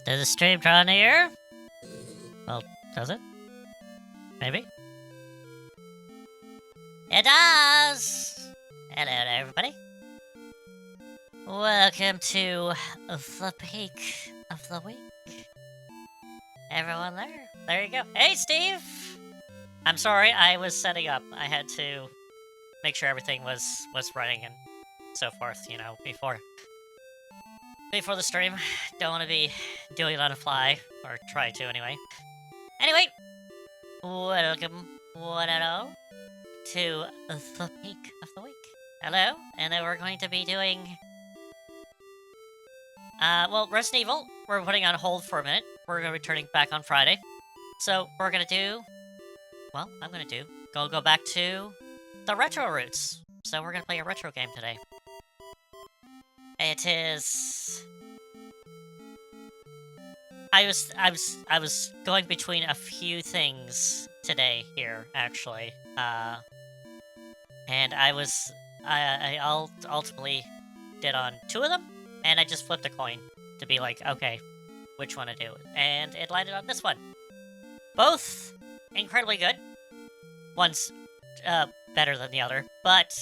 Does the stream draw near? Well, does it? Maybe? It does! Hello there, everybody. Welcome to the peak of the week. Everyone there? There you go. Hey, Steve! I'm sorry, I was setting up. I had to make sure everything was running and so forth, you know, before the stream. Don't want to be doing it on the fly, or try to anyway. Anyway, welcome, one and all, to the peak of the week. Hello, and then we're going to be doing, well, Resident Evil, we're putting on hold for a minute. We're going to be returning back on Friday. So, we're going to do, well, I'm going to do, go back to the retro roots. So, we're going to play a retro game today. It is... I was going between a few things today here, actually. And I ultimately did on two of them, and I just flipped a coin to be like, okay, which one to do? And it landed on this one. Both incredibly good. One's better than the other, but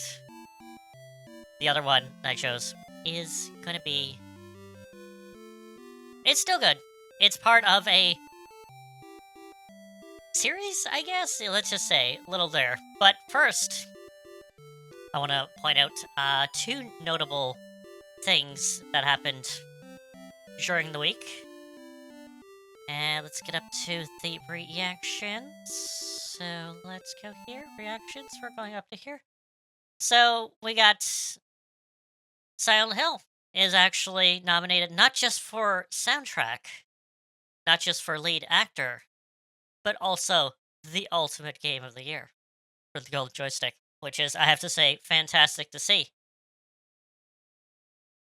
the other one I chose is gonna be... It's still good. It's part of a series, I guess? Let's just say, little there. But first, I want to point out two notable things that happened during the week. And let's get up to the reactions. So let's go here. Reactions, we're going up to here. So we got Silent Hill is actually nominated not just for soundtrack, not just for lead actor, but also the ultimate game of the year for the Gold Joystick, which is, I have to say, fantastic to see.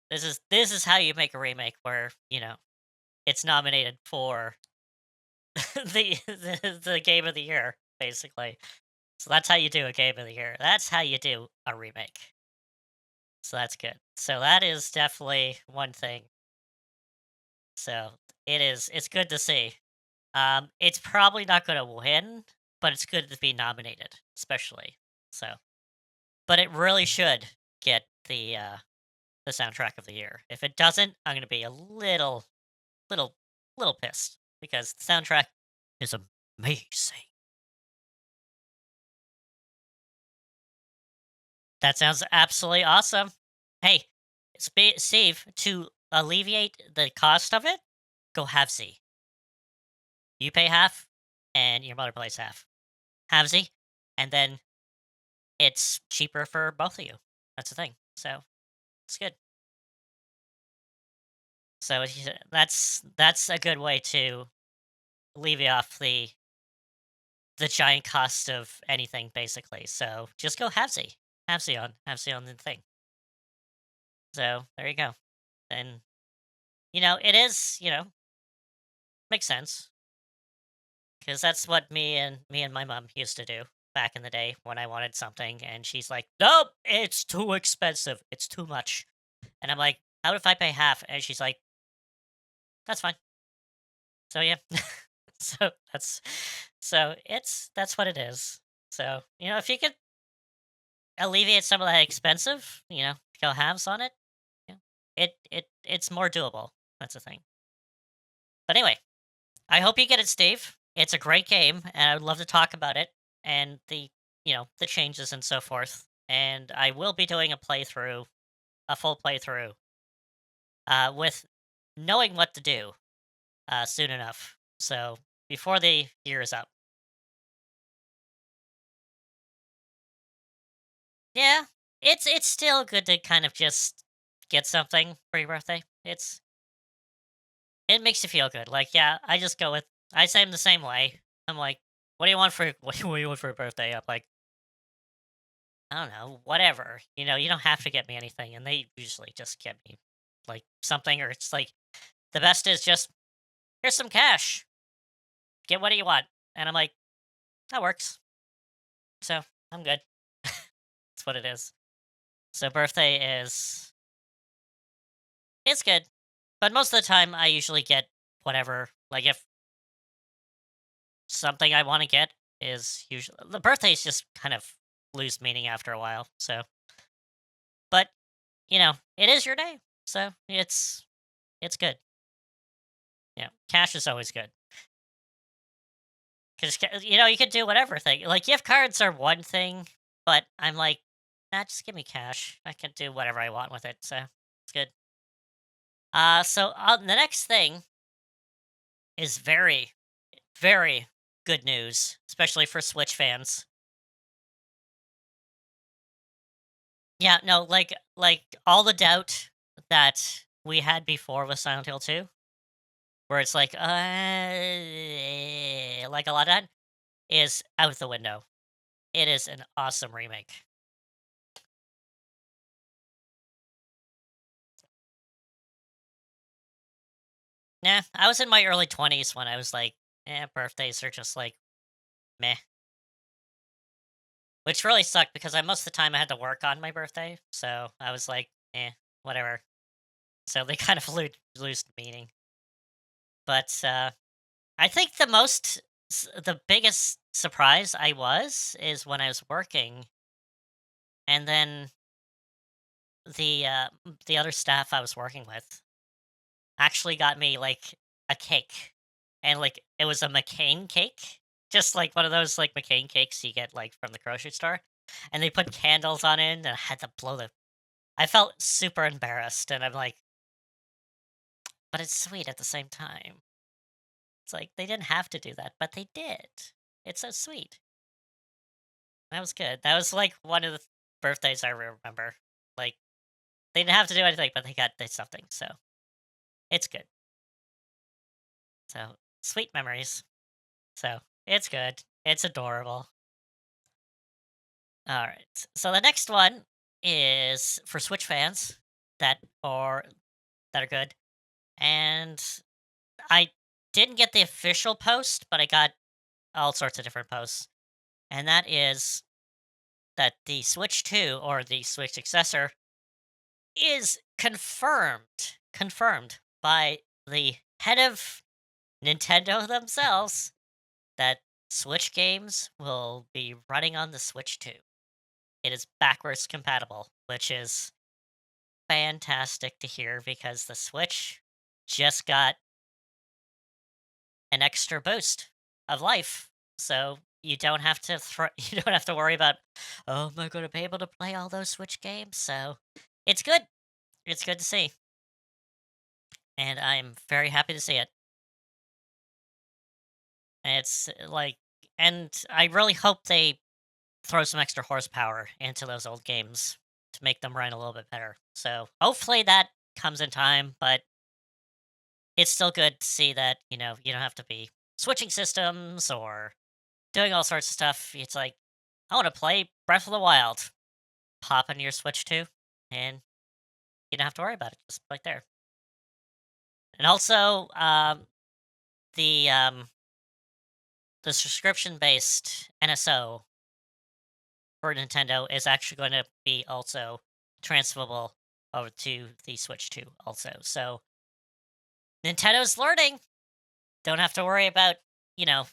This is how you make a remake where, you know, it's nominated for the game of the year, basically. So that's how you do a game of the year. That's how you do a remake. So that's good. So that is definitely one thing. So it's good to see. It's probably not going to win, but it's good to be nominated, especially. So, but it really should get the soundtrack of the year. If it doesn't, I'm going to be a little pissed because the soundtrack is amazing. That sounds absolutely awesome. Hey, Steve, to alleviate the cost of it, go halvesy. You pay half, and your mother pays half. Halvesy, and then it's cheaper for both of you. That's the thing. So it's good. So that's a good way to alleviate off the giant cost of anything, basically. So just go halvesy on the thing. So there you go. And you know, it is, you know, makes sense. Because that's what me and my mom used to do back in the day when I wanted something, and she's like, "Nope, it's too expensive. It's too much." And I'm like, "How if I pay half?" And she's like, "That's fine." So yeah, that's what it is. So you know, if you could alleviate some of that expensive, you know, go halves on it, yeah, it's more doable. That's the thing. But anyway, I hope you get it, Steve. It's a great game, and I would love to talk about it and the, you know, the changes and so forth. And I will be doing a playthrough, a full playthrough, with knowing what to do, soon enough. So before the year is up. Yeah, it's still good to kind of just get something for your birthday. It makes you feel good. Like, yeah, I just go with. I say them the same way. I'm like, what do you want for what do you want for your birthday? I'm like, I don't know, whatever. You know, you don't have to get me anything, and they usually just get me like something, or it's like the best is just here's some cash. Get what do you want? And I'm like, that works. So I'm good. That's what it is. So birthday is it's good, but most of the time I usually get whatever. Like if something I want to get is usually the birthdays just kind of lose meaning after a while. So, but it is your day, so it's good. Yeah, cash is always good because you can do whatever thing. Like gift cards are one thing, but I'm like, nah, just give me cash. I can do whatever I want with it, so it's good. The next thing is very, very good news, especially for Switch fans. Yeah, no, like all the doubt that we had before with Silent Hill 2, where it's like a lot of that is out the window. It is an awesome remake. Nah, I was in my early 20s when I was like, birthdays are just like meh. Which really sucked because most of the time I had to work on my birthday, so I was like, whatever. So they kind of lose meaning. But I think the biggest surprise is when I was working, and then the other staff I was working with actually got me like a cake, and like it was a McCain cake, just like one of those like McCain cakes you get like from the grocery store, and they put candles on it, and I had to blow the. I felt super embarrassed, and I'm like, but it's sweet at the same time. It's like they didn't have to do that, but they did. It's so sweet. That was good. That was like one of the birthdays I remember. Like they didn't have to do anything, but they got did something, so it's good. So sweet memories. So it's good. It's adorable. All right. So the next one is for Switch fans that are that are good, and I didn't get the official post, but I got all sorts of different posts, and that is that the Switch 2 or the Switch successor is confirmed by the head of Nintendo themselves that Switch games will be running on the Switch 2. It is backwards compatible, which is fantastic to hear because the Switch just got an extra boost of life. So you don't have to you don't have to worry about, oh, am I going to be able to play all those Switch games? So it's good. It's good to see, and I'm very happy to see it. And it's and I really hope they throw some extra horsepower into those old games to make them run a little bit better. So hopefully that comes in time, but it's still good to see that, you don't have to be switching systems or doing all sorts of stuff. It's like, I want to play Breath of the Wild. Pop in your Switch 2, and you don't have to worry about it. Just right there. And also, the um, the subscription based NSO for Nintendo is actually going to be also transferable over to the Switch 2 also. So Nintendo's learning. Don't have to worry about, you know,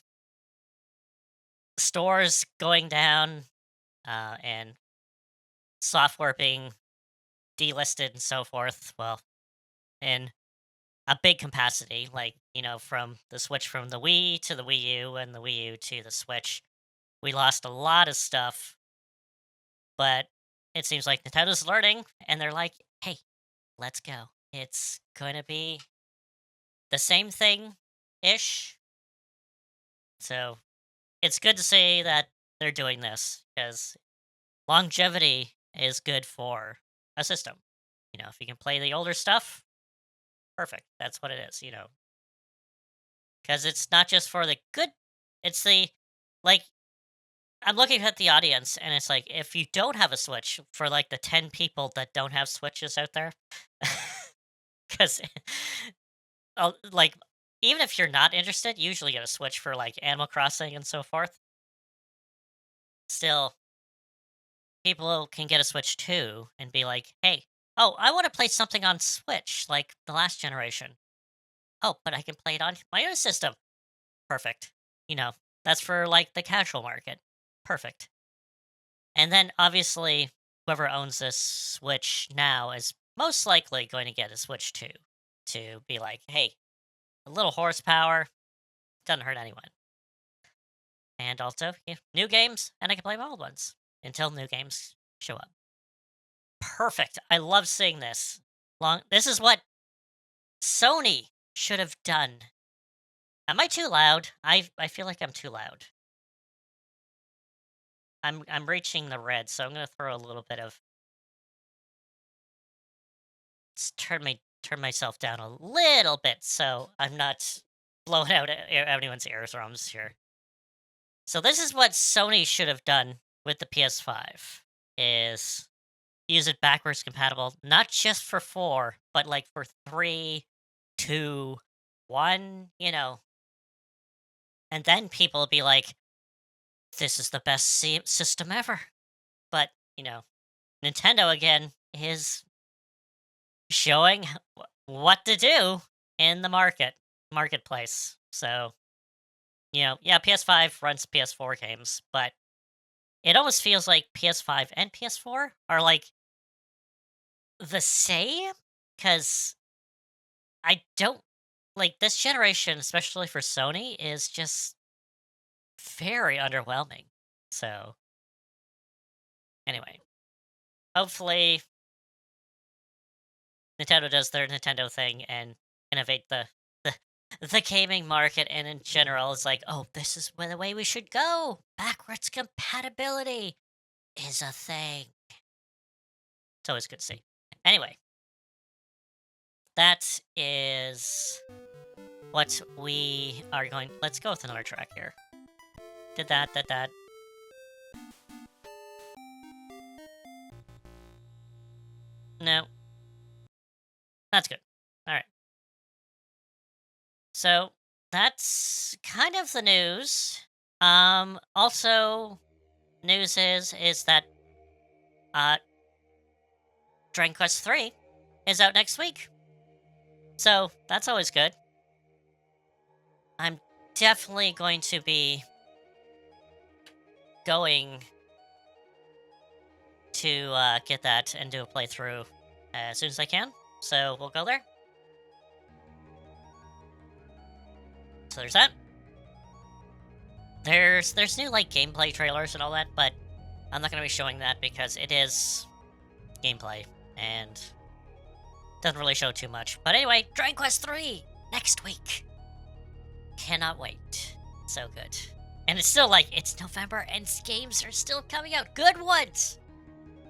stores going down and software being delisted and so forth. Well, in a big capacity, like, from the Switch from the Wii to the Wii U and the Wii U to the Switch. We lost a lot of stuff, but it seems like Nintendo's learning and they're like, hey, let's go. It's going to be the same thing ish. So it's good to see that they're doing this because longevity is good for a system. If you can play the older stuff, perfect. That's what it is. Because it's not just for the good, it's like, I'm looking at the audience and it's like, if you don't have a Switch, for like the 10 people that don't have Switches out there, because like, even if you're not interested, you usually get a Switch for like Animal Crossing and so forth. Still, people can get a Switch too and be like, hey, oh, I want to play something on Switch like the last generation. oh, but I can play it on my own system. Perfect. You know, that's for like the casual market. Perfect. And then obviously, whoever owns this Switch now is most likely going to get a Switch 2 to be like, hey, a little horsepower doesn't hurt anyone. And also, yeah, new games, and I can play my old ones until new games show up. Perfect. I love seeing this. This is what Sony should have done. Am I too loud? I feel like I'm too loud. I'm reaching the red, so I'm gonna throw a little bit of turn myself down a little bit so I'm not blowing out anyone's eardrums here. So this is what Sony should have done with the PS5 is use it backwards compatible, not just for 4, but like for 3, 2, 1, you know. And then people will be like, this is the best system ever. But, you know, Nintendo again is showing what to do in the marketplace. So, you know, yeah, PS5 runs PS4 games, but it almost feels like PS5 and PS4 are like the same because I don't like this generation, especially for Sony, is just very underwhelming. So, anyway, hopefully Nintendo does their Nintendo thing and innovate the the gaming market, and in general is like, oh, this is the way we should go. Backwards compatibility is a thing. It's always good to see. Anyway, that is what we are going. Let's go with another track here. Did that. No, that's good. All right. So that's kind of the news. Also, news is that Dragon Quest 3 is out next week. So that's always good. I'm definitely going to be going to get that and do a playthrough as soon as I can. So we'll go there. So there's that. There's new like gameplay trailers and all that, but I'm not going to be showing that because it is gameplay and doesn't really show too much. But anyway, Dragon Quest 3 next week. Cannot wait. So good. And it's still like, it's November and games are still coming out. Good ones!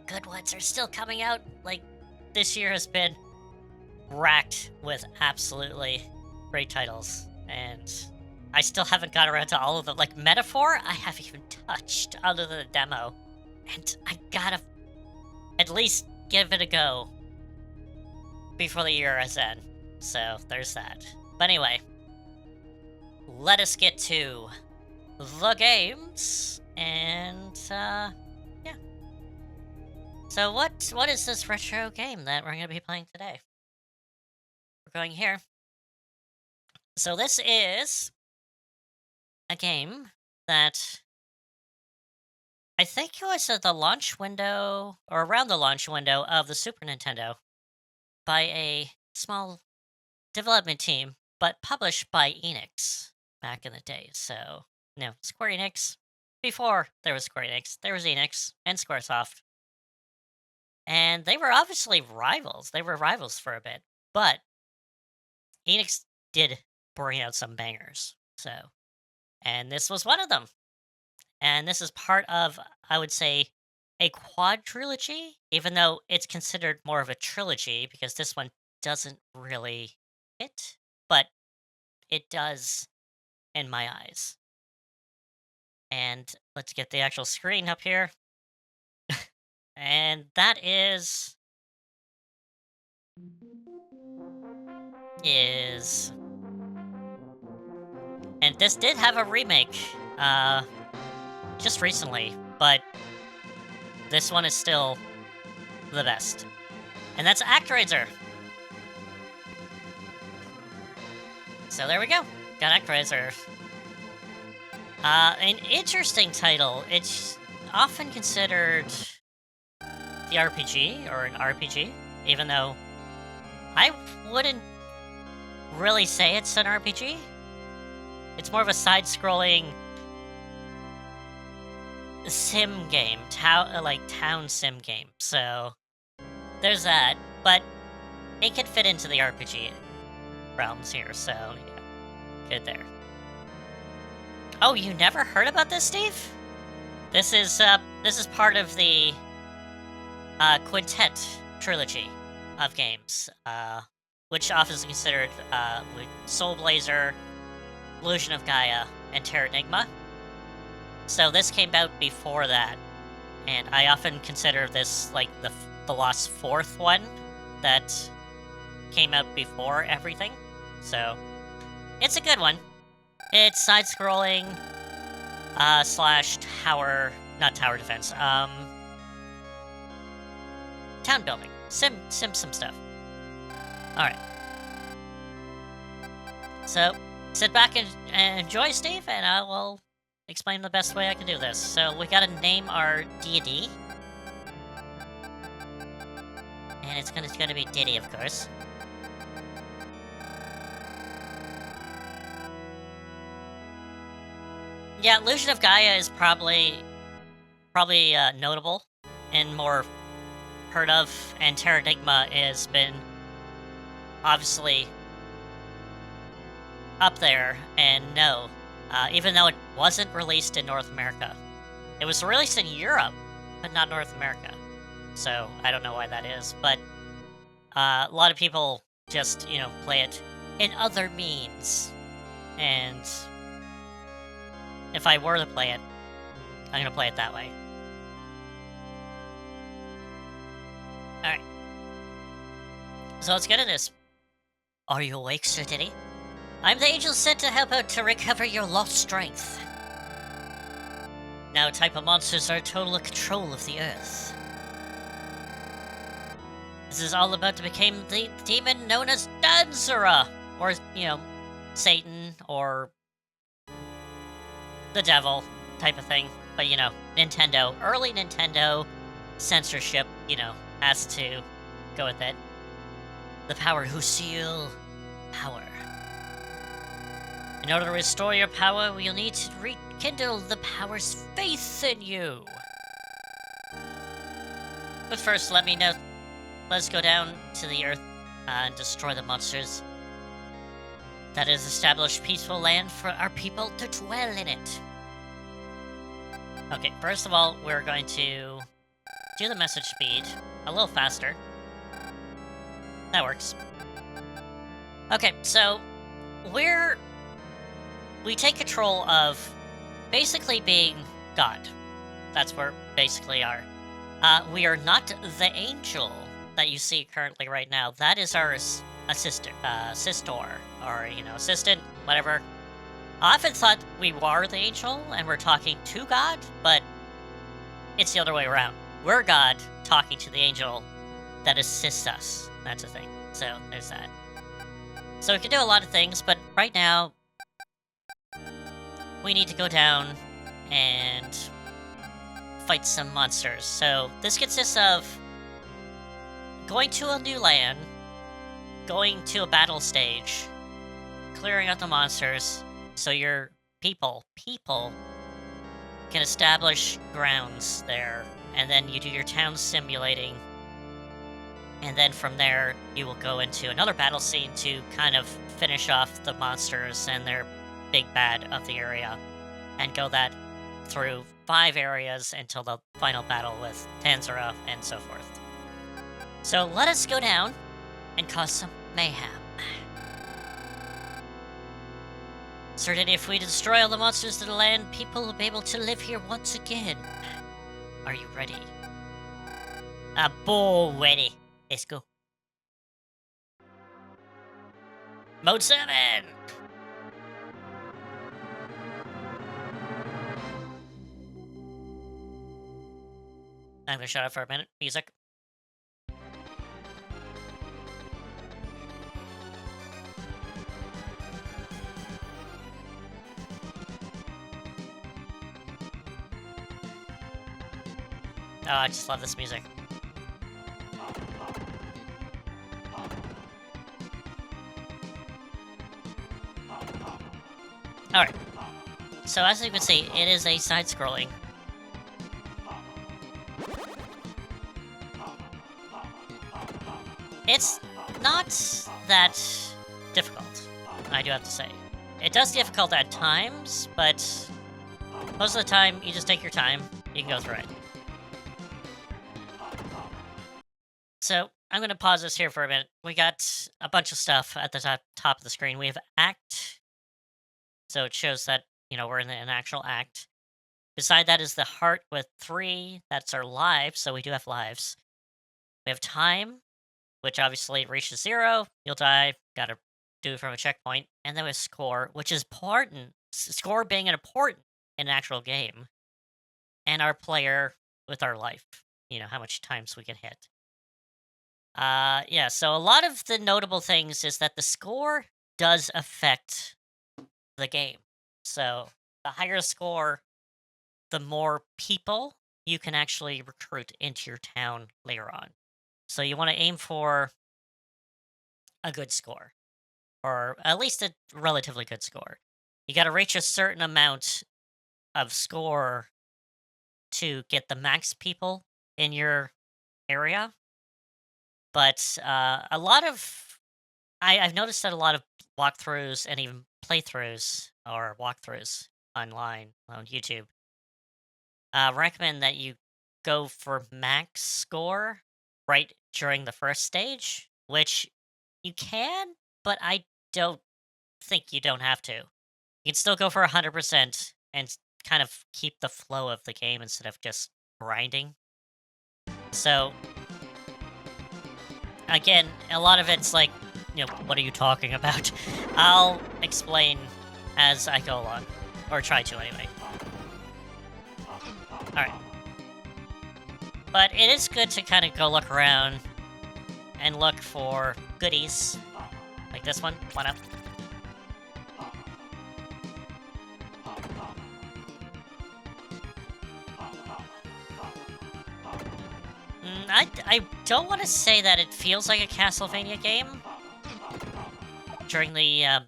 Good ones are still coming out. Like, this year has been racked with absolutely great titles. And I still haven't got around to all of them. Like, Metaphor, I haven't even touched other than the demo. And I gotta at least give it a go before the year is end. So, there's that. But anyway, let us get to the games, and, yeah. So what is this retro game that we're going to be playing today? We're going here. So this is a game that I think it was at the launch window, or around the launch window of the Super Nintendo, by a small development team, but published by Enix back in the day. So, no, Square Enix. Before there was Square Enix, there was Enix and Squaresoft. And they were obviously rivals. They were rivals for a bit. But Enix did bring out some bangers. So, and this was one of them. And this is part of, I would say, a quadrilogy, even though it's considered more of a trilogy because this one doesn't really hit, but it does in my eyes. And let's get the actual screen up here. And that is... And this did have a remake, just recently, but this one is still the best. And that's Actraiser. So there we go. Got Actraiser. An interesting title. It's often considered the RPG or an RPG, even though I wouldn't really say it's an RPG. It's more of a side-scrolling sim game, town sim game. So there's that, but it could fit into the RPG realms here. So yeah, good there. Oh, you never heard about this, Steve? This is part of the Quintet trilogy of games, which often is considered with Soul Blazer, Illusion of Gaia, and Terranigma. So this came out before that, and I often consider this like the lost fourth one that came out before everything. So it's a good one. It's side-scrolling slash tower, not tower defense, town building, sim stuff. All right. So sit back and enjoy, Steve, and I will explain the best way I can do this. So we gotta name our Didi, and it's gonna be Didi, of course. Yeah, Illusion of Gaia is probably notable and more heard of, and Terranigma has been obviously up there, and no, even though it wasn't released in North America. It was released in Europe, but not North America. So I don't know why that is, but a lot of people just, play it in other means, and if I were to play it, I'm gonna play it that way. Alright. So let's get into this. Are you awake, Sir Diddy? I'm the angel sent to help out to recover your lost strength. Now type of monsters are in total control of the earth. This is all about to become the demon known as Danzera, or, Satan, or the devil type of thing. But, Nintendo, early Nintendo censorship, has to go with it. The power who seal power. In order to restore your power, you'll need to rekindle the power's faith in you. But first, let's go down to the earth and destroy the monsters. That is, establish peaceful land for our people to dwell in it. Okay, first of all, we're going to do the message speed a little faster. That works. Okay, so we take control of basically being God. That's where we basically are. We are not the angel that you see currently right now. That is our assistant, or assistant, whatever. I often thought we were the angel and we're talking to God, but it's the other way around. We're God talking to the angel that assists us. That's the thing. So there's that. So we can do a lot of things, but right now we need to go down and fight some monsters. So this consists of going to a new land, going to a battle stage, clearing out the monsters, so your people can establish grounds there, and then you do your town simulating, and then from there you will go into another battle scene to kind of finish off the monsters and their big bad of the area, and go that through 5 areas until the final battle with Tanzera and so forth. So let us go down and cause some mayhem. Certain if we destroy all the monsters of the land, people will be able to live here once again. Are you ready? Ready. Let's go. Mode 7! I'm gonna shut up for a minute. Music. Oh, I just love this music. Alright. So as you can see, it is a side-scrolling. It's not that difficult, I do have to say. It does difficult at times, but most of the time, you just take your time, you can go through it. So, I'm gonna pause this here for a minute. We got a bunch of stuff at the top of the screen. We have Act, so it shows that, you know, we're in an actual act. Beside that is the heart with 3, that's our lives, so we do have lives. We have Time, which obviously reaches 0, you'll die, gotta do it from a checkpoint. And then we have Score, which is important. Score being important in an actual game. And our player with our life. You know, how much times we can hit. Yeah, so a lot of the notable things is that the score does affect the game. So the higher score, the more people you can actually recruit into your town later on. So you want to aim for a good score, or at least a relatively good score. You got to reach a certain amount of score to get the max people in your area. But a lot of I've noticed that a lot of walkthroughs and even playthroughs or walkthroughs online on YouTube recommend that you go for max score right during the first stage, which you can, but I don't think you don't have to. You can still go for 100% and kind of keep the flow of the game instead of just grinding. So, again, a lot of it's like, you know, what are you talking about? I'll explain as I go along, or try to anyway. Alright. But it is good to kind of go look around and look for goodies. Like this one. One up. I don't want to say that it feels like a Castlevania game during the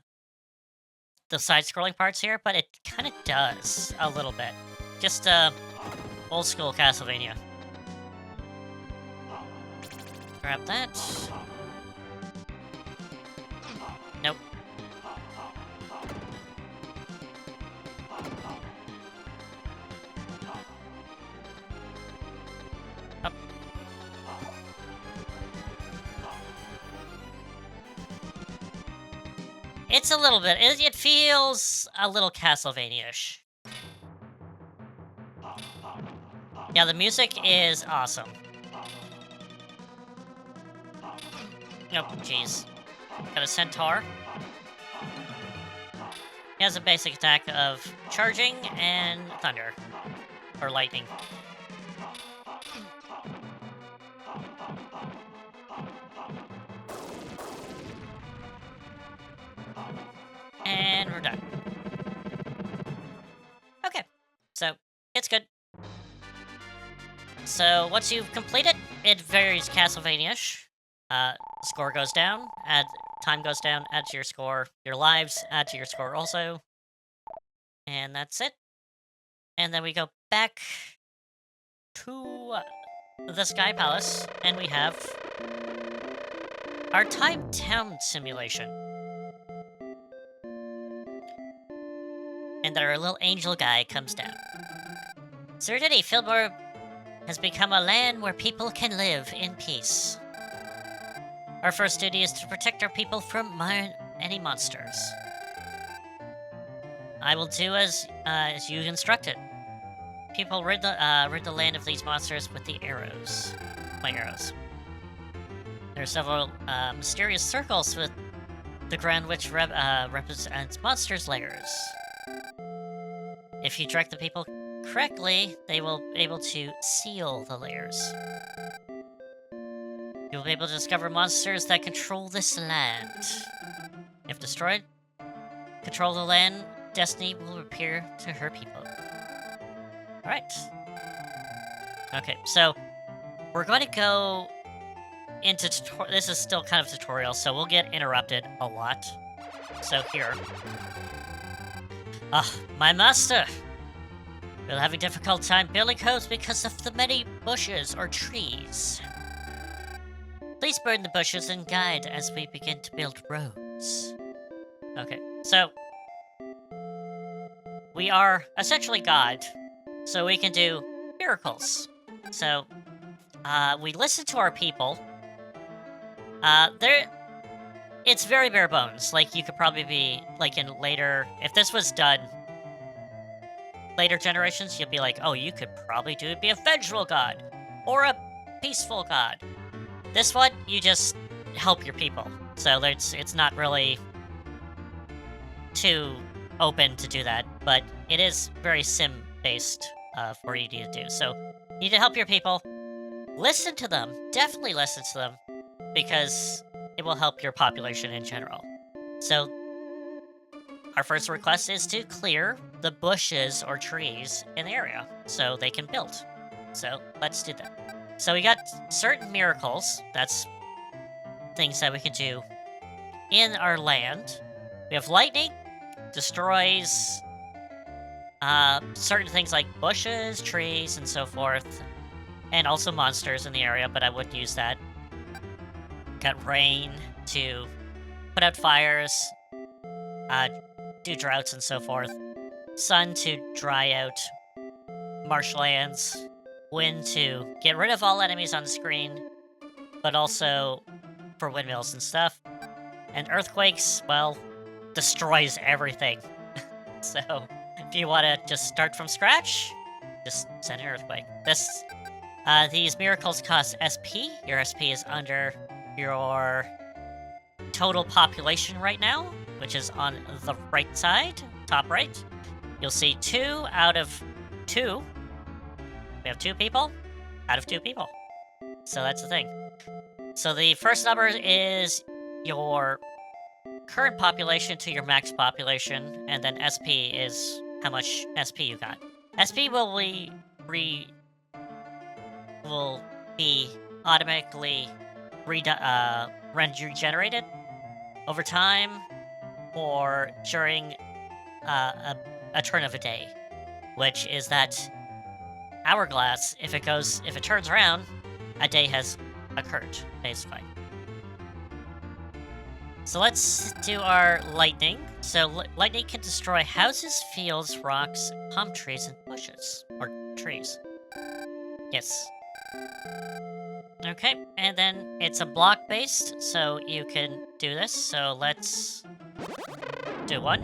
side-scrolling parts here, but it kind of does a little bit. Just old school Castlevania. Grab that. Nope. Up. It's a little bit. It feels a little Castlevania-ish. Yeah, the music is awesome. Nope, jeez. Got a centaur. He has a basic attack of charging and thunder. Or lightning. And we're done. Okay, so it's good. So once you've completed, it varies Castlevania-ish. Score goes down, time goes down, add to your score. Your lives add to your score also. And that's it. And then we go back to the Sky Palace, and we have our Time Town simulation. And our little angel guy comes down. Sir Didi, Fillmore has become a land where people can live in peace. Our first duty is to protect our people from any monsters. I will do as you instructed. People rid the land of these monsters with the arrows. My arrows. There are several mysterious circles with the ground which represents monsters' lairs. If you direct the people correctly, they will be able to seal the lairs. You will be able to discover monsters that control this land. If destroyed, control the land, destiny will appear to her people. Alright. Okay, so we're going to go into this is still kind of tutorial, so we'll get interrupted a lot. So here. My master! We're having difficult time building homes because of the many bushes or trees. Please burn the bushes and guide as we begin to build roads. Okay, so we are essentially God, so we can do miracles. So, we listen to our people. It's very bare bones. Like, you could probably be, like, in later... If this was done later generations, you'd be like, oh, you could probably be a vengeful god. Or a peaceful god. This one, you just help your people. So it's not really too open to do that. But it is very sim-based for you to do. So, you need to help your people. Listen to them. Definitely listen to them. Because it will help your population in general. So, our first request is to clear the bushes or trees in the area so they can build. So, let's do that. So, we got certain miracles. That's things that we can do in our land. We have lightning, destroys certain things like bushes, trees, and so forth. And also monsters in the area, but I wouldn't use that. Got rain to put out fires, do droughts and so forth. Sun to dry out marshlands. Wind to get rid of all enemies on the screen, but also for windmills and stuff. And earthquakes, well, destroys everything. So, if you want to just start from scratch, just send an earthquake. These miracles cost SP. Your SP is under your total population right now, which is on the right side, top right. You'll see 2 out of 2. We have 2 people out of 2 people. So that's the thing. So the first number is your current population to your max population, and then SP is how much SP you got. SP will be automatically regenerated over time or during a turn of a day, which is that hourglass. If it turns around, a day has occurred, basically. So let's do our lightning. So lightning can destroy houses, fields, rocks, palm trees, and bushes. Or trees. Yes. Okay, and then it's a block-based, so you can do this. So let's do one.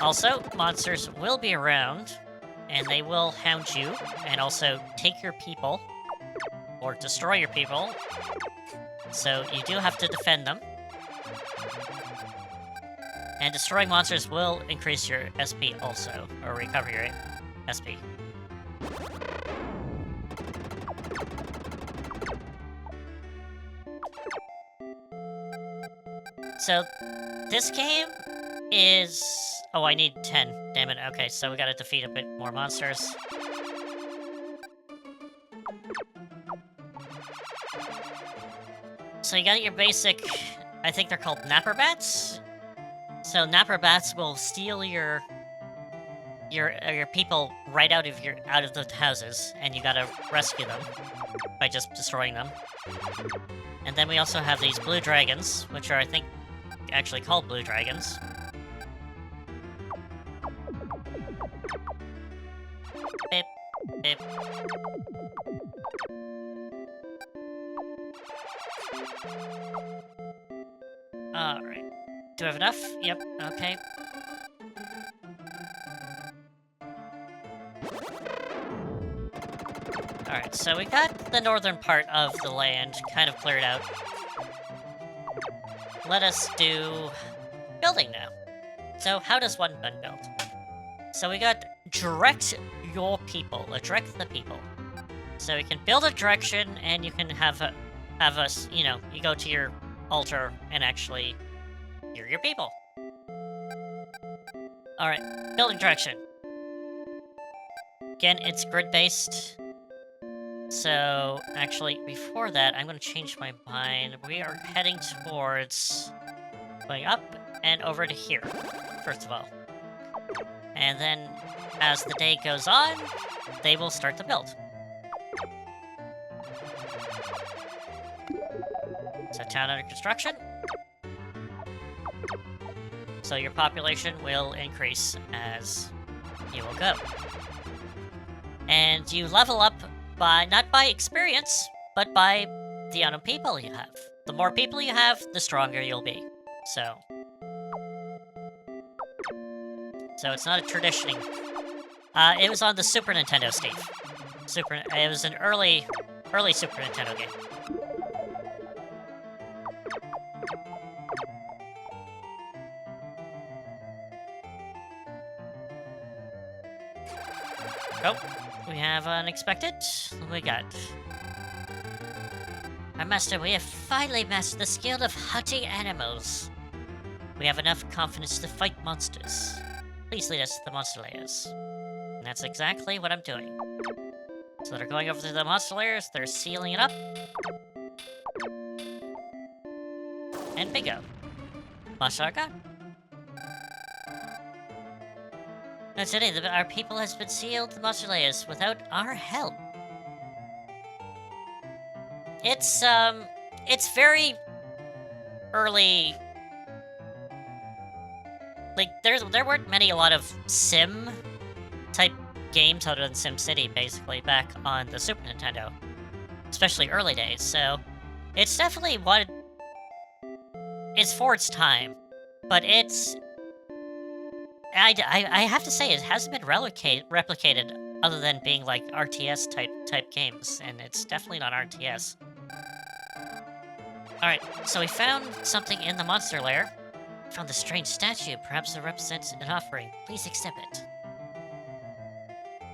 Also, monsters will be around, and they will hound you, and also take your people, or destroy your people. So you do have to defend them. And destroying monsters will increase your SP also, or recover your SP. So, this game is... Oh, I need 10. Damn it. Okay, so we gotta defeat a bit more monsters. So you got your basic... I think they're called napper bats? So napper bats will steal your people right out of the houses, and you gotta rescue them by just destroying them. And then we also have these blue dragons, which are, I think, actually called blue dragons. Beep, beep. Alright. Do I have enough? Yep, okay. Alright, so we got the northern part of the land kind of cleared out. Let us do building now. So how does one build? So we got direct your people, direct the people. So you can build a direction, and you can have us, you know, you go to your altar and actually hear your people. Alright, building direction. Again, it's grid-based. So, actually, before that, I'm going to change my mind. We are heading towards going up and over to here, first of all. And then, as the day goes on, they will start to build. So, town under construction. So your population will increase as you will go. And you level up by, not by experience, but by the amount of people you have. The more people you have, the stronger you'll be. So it's not a tradition. It was on the Super Nintendo, Steve. It was an early Super Nintendo game. Oh, we have unexpected. What we got? Our master, we have finally mastered the skill of hunting animals. We have enough confidence to fight monsters. Please lead us to the monster layers. And that's exactly what I'm doing. So they're going over to the monster layers, they're sealing it up. And bingo. Monster are gone. No, today, our people has been sealed to monster layers without our help. It's very early. Like, there weren't a lot of sim type games other than SimCity, basically, back on the Super Nintendo. Especially early days, so it's definitely it's for its time. But it's... I have to say, it hasn't been replicated other than being like RTS type games, and it's definitely not RTS. Alright, so we found something in the monster lair. Found the strange statue. Perhaps it represents an offering. Please accept it.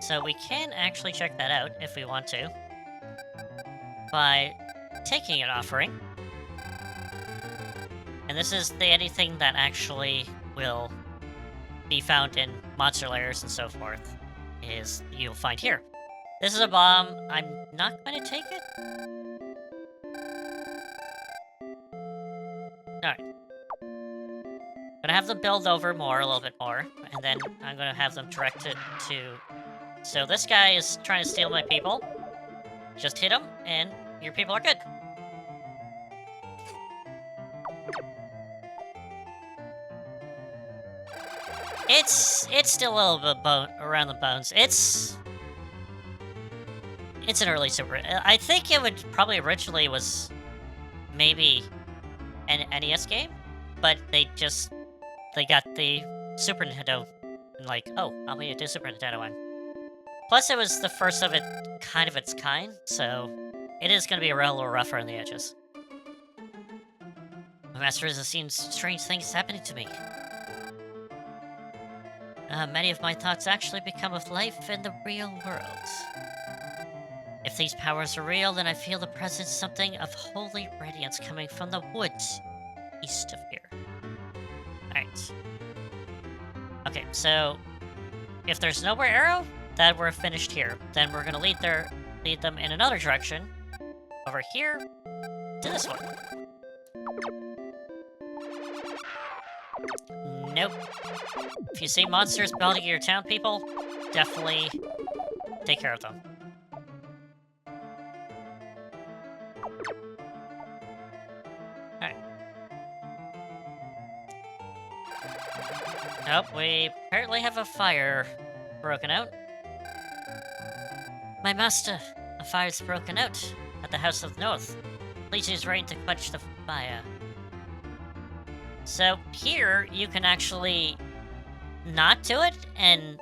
So we can actually check that out if we want to. By taking an offering. And this is anything that actually will be found in monster lairs and so forth, is you'll find here. This is a bomb. I'm not going to take it. Alright. I'm gonna have them build over a little bit more, and then I'm gonna have them direct it to... So this guy is trying to steal my people. Just hit him, and your people are good. It's still a little bit around the bones. It's an early Super... I think it would probably originally was maybe an NES game, but they got the Super Nintendo and like, oh, I'm gonna do Super Nintendo one. Plus it was the first of its kind, so it is gonna be a little rougher on the edges. My master has seen strange things happening to me. Many of my thoughts actually become of life in the real world. If these powers are real, then I feel the presence of something of holy radiance coming from the woods east of here. Alright. Okay, so if there's nowhere arrow, then we're finished here. Then we're gonna lead them in another direction. Over here to this one. Nope. If you see monsters building your town, people, definitely take care of them. Alright. Nope, we apparently have a fire broken out. My master, a fire's broken out at the House of the North. Please use rain to quench the fire. So here, you can actually not do it, and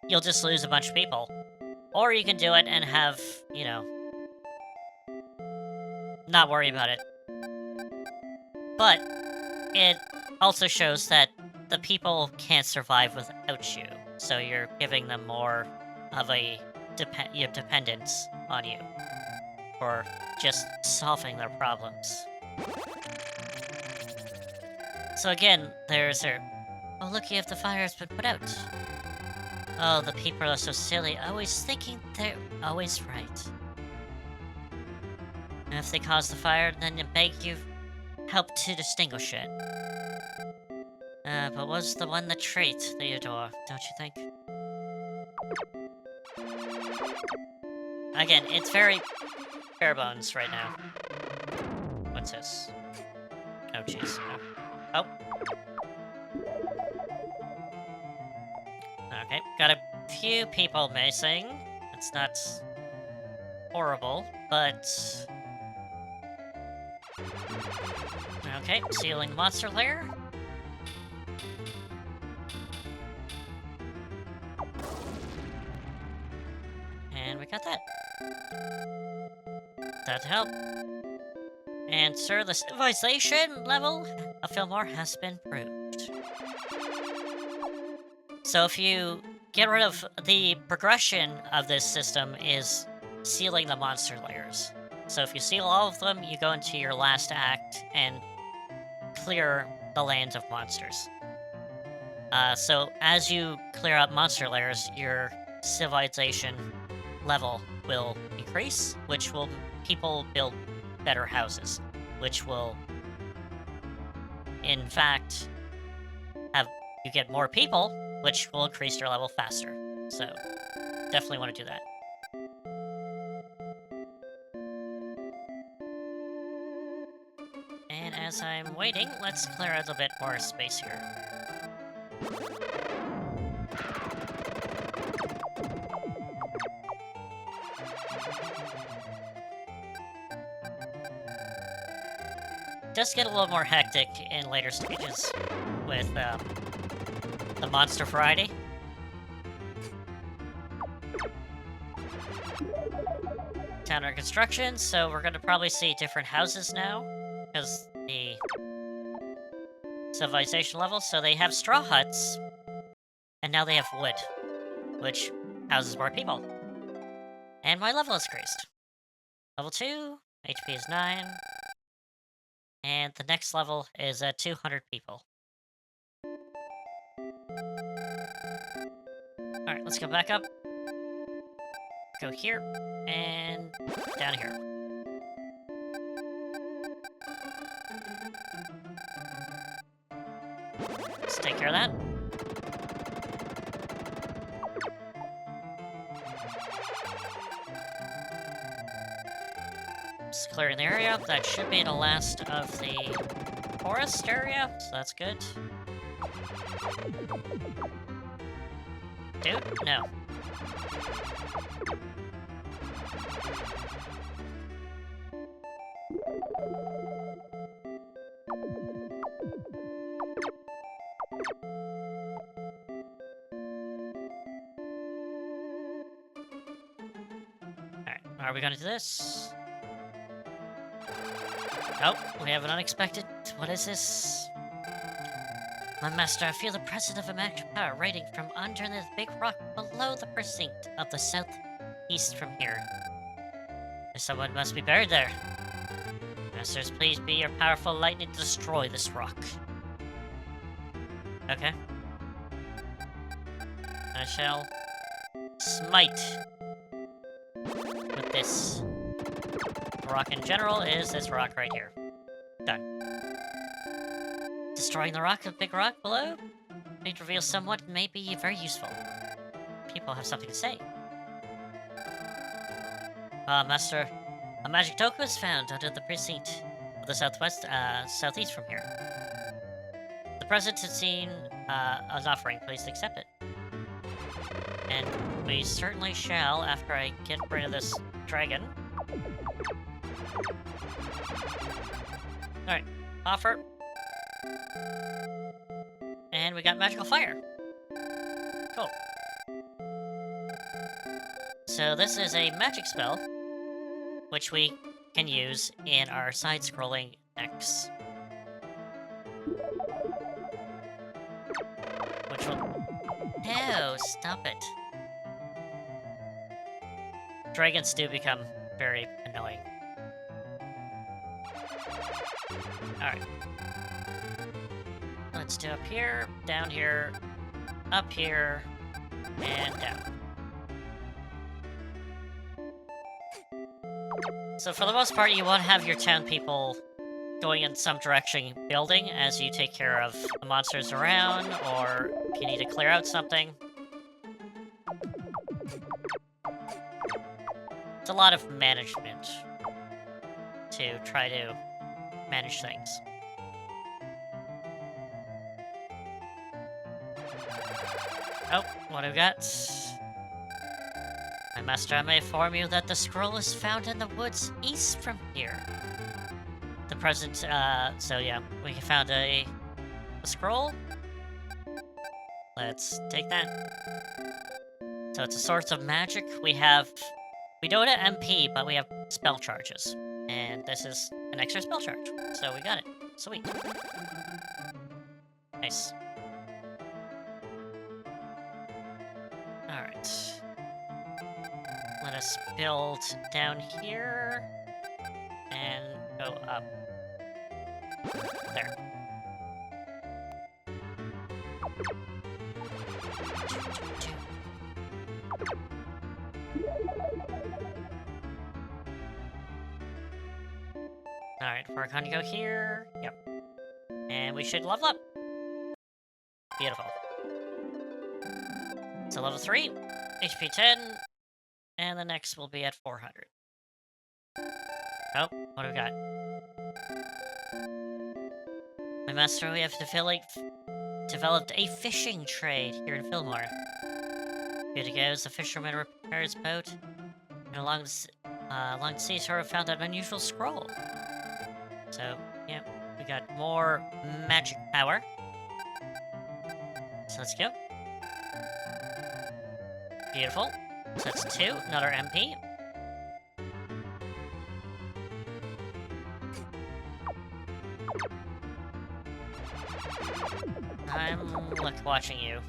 you'll just lose a bunch of people. Or you can do it and have, you know, not worry about it. But it also shows that the people can't survive without you, so you're giving them more of a dependence on you for just solving their problems. So again, there's her. Oh, look, if the fire has been put out. Oh, the people are so silly, always thinking they're always right. If they cause the fire, then I beg you help to extinguish it. But was the one the trait, Theodore, don't you think? Again, it's very bare bones right now. What's this? Oh, jeez. Oh. Okay, got a few people missing. It's not horrible, but... Okay, sealing the monster lair. And we got that. That helped. And sir, the civilization level of Fillmore has been proved. So if you get rid of the progression of this system is sealing the monster layers. So if you seal all of them, you go into your last act and clear the land of monsters. So as you clear out monster layers, your civilization level will increase, which will people build better houses, which will, in fact, have you get more people, which will increase your level faster. So, definitely want to do that. And as I'm waiting, let's clear out a bit more space here. Does get a little more hectic in later stages with the monster variety. Town under construction, so we're gonna probably see different houses now because the civilization level. So they have straw huts, and now they have wood, which houses more people. And my level is increased. Level 2, HP is 9. And the next level is at 200 people. Alright, let's go back up. Go here, and down here. Let's take care of that. Just clearing the area. That should be the last of the forest area, so that's good. Dude? No. Alright, are we gonna do this? Oh, we have an unexpected... What is this? My master, I feel the presence of a magic power radiating from underneath the big rock below the precinct of the southeast from here. Someone must be buried there. Masters, please be your powerful lightning to destroy this rock. Okay. I shall smite with this. The rock in general is this rock right here. Done. Destroying the rock, the big rock below? It reveals somewhat may be very useful. People have something to say. Master, a magic token was found under the precinct of the southeast from here. The president has seen an offering. Please accept it. And we certainly shall after I get rid of this dragon. Alright, offer. And we got magical fire. Cool. So this is a magic spell, which we can use in our side-scrolling decks. Which will... No, stop it. Dragons do become very annoying. Alright. Let's do up here, down here, up here, and down. So for the most part, you want to have your town people going in some direction building as you take care of the monsters around, or if you need to clear out something. It's a lot of management to try to manage things. Oh, what have we got? My master, I may inform you that the scroll is found in the woods east from here. The present, so yeah, we found a scroll. Let's take that. So it's a source of magic. We don't have MP, but we have spell charges. And this is an extra spell charge. So we got it. Sweet. Nice. Alright. Let us build down here. And go up. There. Alright, we're gonna go here. Yep. And we should level up. Beautiful. So level 3, HP 10, and the next will be at 400. Oh, what do we got? My master, we have developed a fishing trade here in Fillmore. Here to go as the fisherman repairs his boat, and along the seashore found an unusual scroll. So, yeah, we got more magic power. So let's go. Beautiful. So that's 2, another MP. I'm watching you.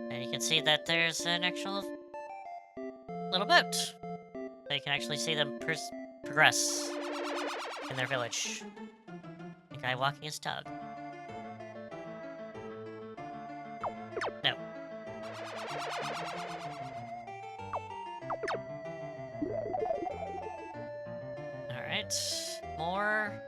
And you can see that there's an actual little boat. So you can actually see them progress in their village. The guy walking his dog. No. Alright. More.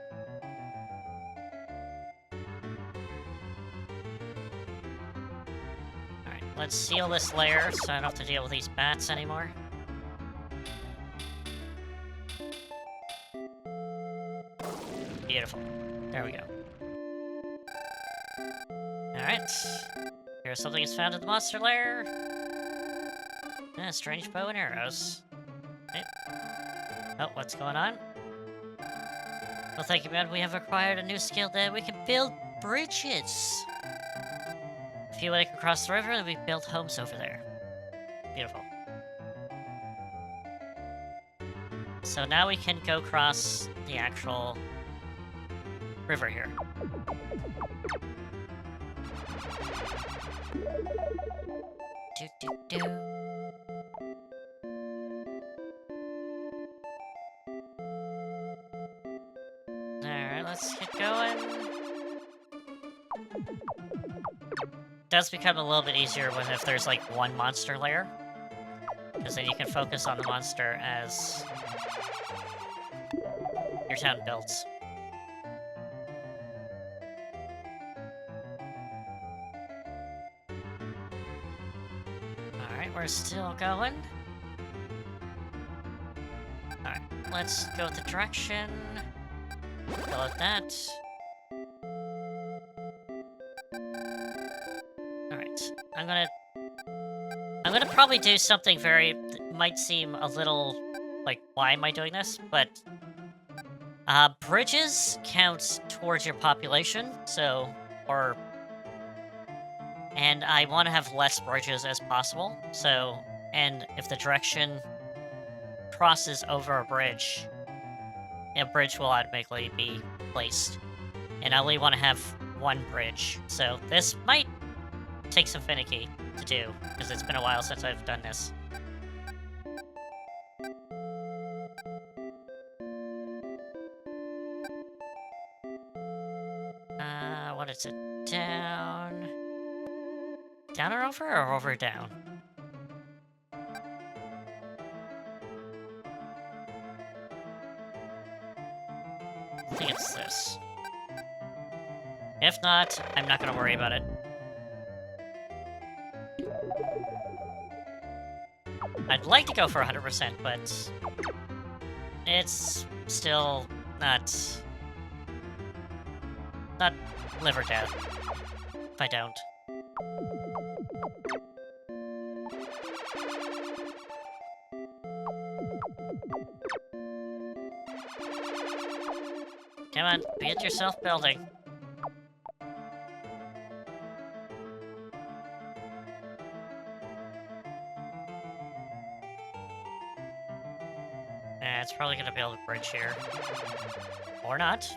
Alright, let's seal this layer so I don't have to deal with these bats anymore. Beautiful. There we go. Alright. Here's something is found in the monster lair. Strange bow and arrows. Right. Oh, what's going on? Well, thank you, man. We have acquired a new skill that we can build bridges. If you want to cross the river, we build homes over there. Beautiful. So now we can go cross the actual river here. Do. Alright, let's get going. Does become a little bit easier if there's like one monster layer. Because then you can focus on the monster as your town builds. Alright, we're still going. Alright, let's go with the direction. Fill out that. Alright, I'm gonna probably do something might seem a little like, why am I doing this? But bridges count towards your population, and I want to have less bridges as possible, and if the direction crosses over a bridge will automatically be placed. And I only want to have one bridge, so this might take some finicky to do, because it's been a while since I've done this. What is it? Down or over down? think it's this. If not, I'm not gonna worry about it. I'd like to go for 100%, but it's still not live or death if I don't. Come on, get yourself building. It's probably gonna build a bridge here. Or not.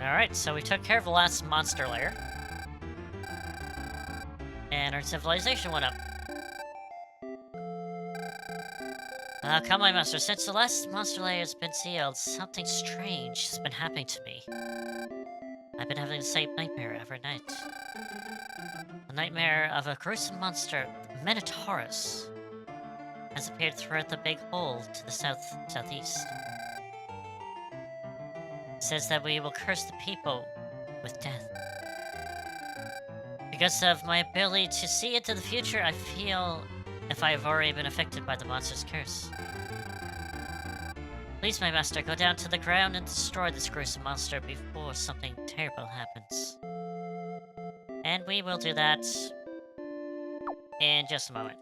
Alright, so we took care of the last monster lair. And our civilization went up. Come my master, since the last monster lair has been sealed, something strange has been happening to me. I've been having the same nightmare every night. The nightmare of a gruesome monster, Minotaurus, has appeared throughout the big hole to the southeast. It says that we will curse the people with death. Because of my ability to see into the future, I feel if I have already been affected by the monster's curse. Please, my master, go down to the ground and destroy this gruesome monster before something terrible happens. And we will do that in just a moment.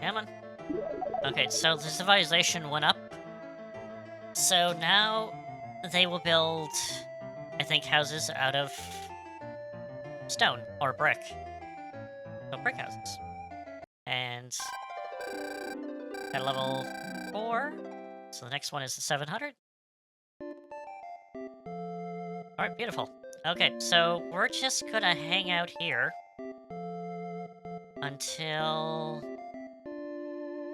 Come on. Okay, so the civilization went up. So now they will build, I think, houses out of stone or brick. So brick houses. And at level 4. So the next one is 700. Alright, beautiful. Okay, so we're just gonna hang out here until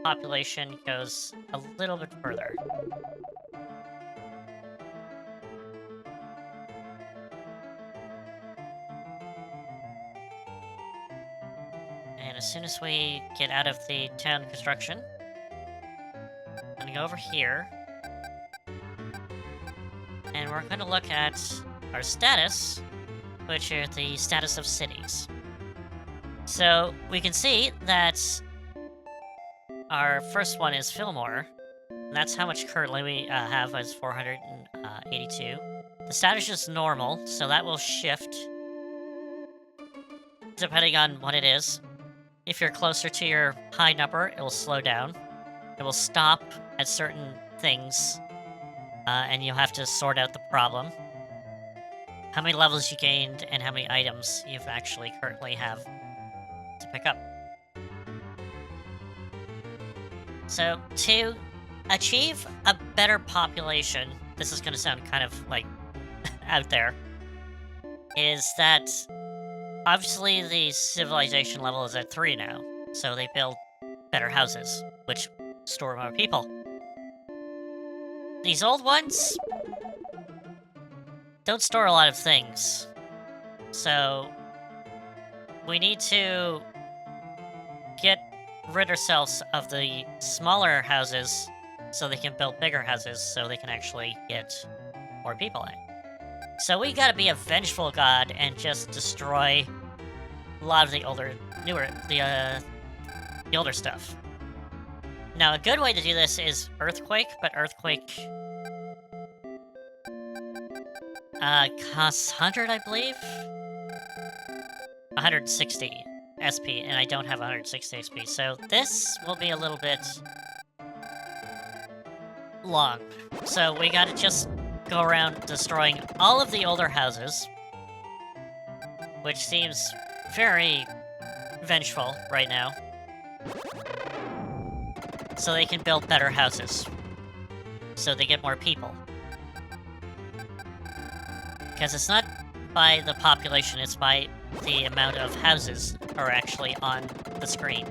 population goes a little bit further. And as soon as we get out of the town construction, I'm gonna go over here. And we're gonna look at our status, which are the status of cities. So we can see that our first one is Fillmore. And that's how much currently we have as 482. The status is normal, so that will shift depending on what it is. If you're closer to your high number, it will slow down. It will stop at certain things, and you'll have to sort out the problem. How many levels you gained and how many items you've actually currently have to pick up. So, to achieve a better population, this is going to sound kind of, like, out there, is that obviously the civilization level is at 3 now, so they build better houses, which store more people. These old ones don't store a lot of things, so we need to get rid ourselves of the smaller houses so they can build bigger houses so they can actually get more people in. So we gotta be a vengeful god and just destroy a lot of the older stuff. Now, a good way to do this is Earthquake, but Earthquake costs 100, I believe? 160 SP, and I don't have 160 SP, so this will be a little bit long. So we gotta just go around destroying all of the older houses, which seems very vengeful right now, so they can build better houses, so they get more people. Because it's not by the population, it's by the amount of houses are actually on the screen.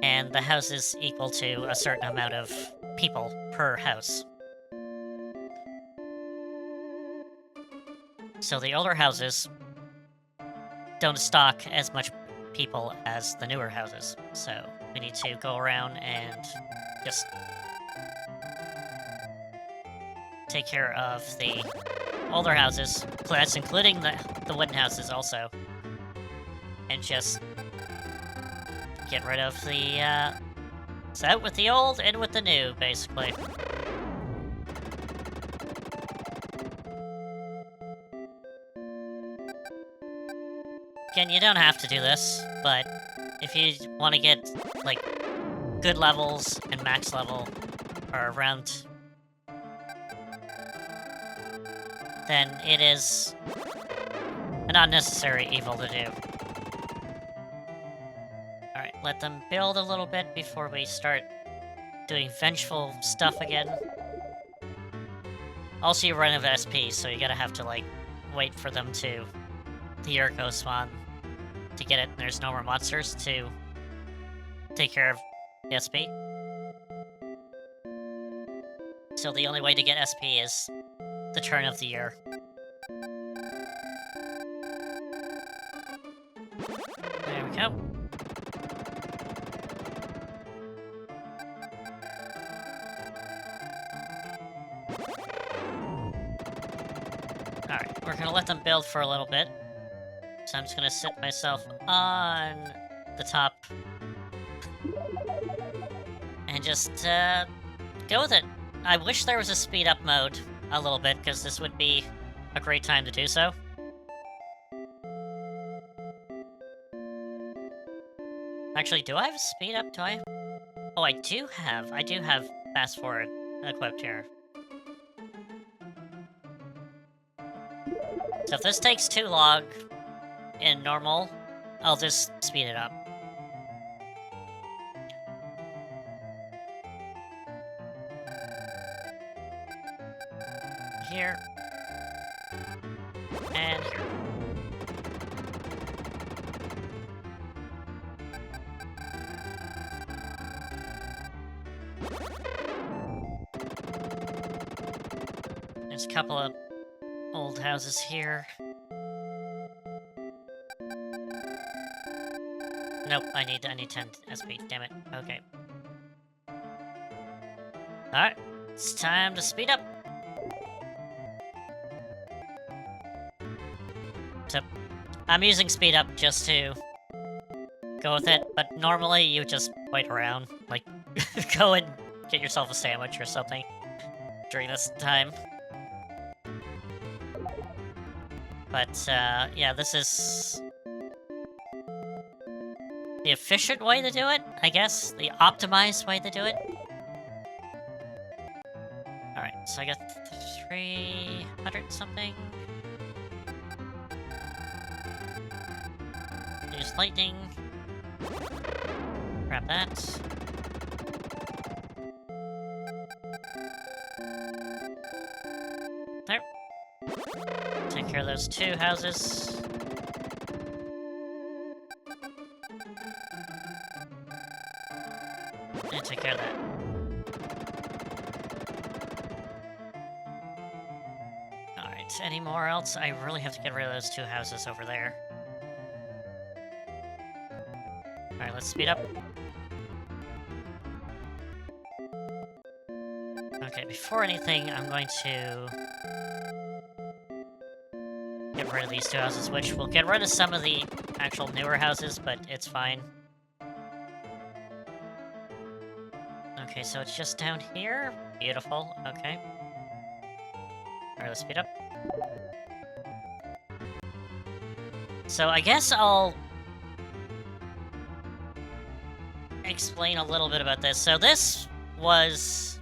And the house is equal to a certain amount of people per house. So the older houses don't stock as much people as the newer houses. So we need to go around and just take care of the older houses. That's including the wooden houses also. And just get rid of the, it's out with the old, in with the new, basically. Again, you don't have to do this, but if you want to get, like, good levels and max level, or around, then it is an unnecessary evil to do. Alright, let them build a little bit before we start doing vengeful stuff again. Also, you run out of SP, so you gotta have to, like, wait for them to... the Urko spawn to get it, and there's no more monsters to take care of the SP. So the only way to get SP is the turn of the year. There we go. Alright, we're gonna let them build for a little bit. So I'm just gonna sit myself on the top and just go with it. I wish there was a speed up mode a little bit, because this would be a great time to do so. Actually, do I have a speed up? Do I? Oh, I do have fast forward equipped here. So if this takes too long in normal, I'll just speed it up. Here. And here. There's a couple of old houses here. Nope, I need 10 SP, damn it. Okay. Alright, it's time to speed up. So, I'm using speed up just to go with it, but normally you just wait around, like, go and get yourself a sandwich or something during this time. But, yeah, this is the efficient way to do it, I guess. The optimized way to do it. Alright, so I got 300 something. Use lightning. Grab that. There. Take care of those two houses. And take care of that. Alright, any more else? I really have to get rid of those two houses over there. Alright, let's speed up. Okay, before anything, I'm going to get rid of these two houses, which will get rid of some of the actual newer houses, but it's fine. Okay, so it's just down here. Beautiful, okay. Alright, let's speed up. So I guess I'll explain a little bit about this. So this was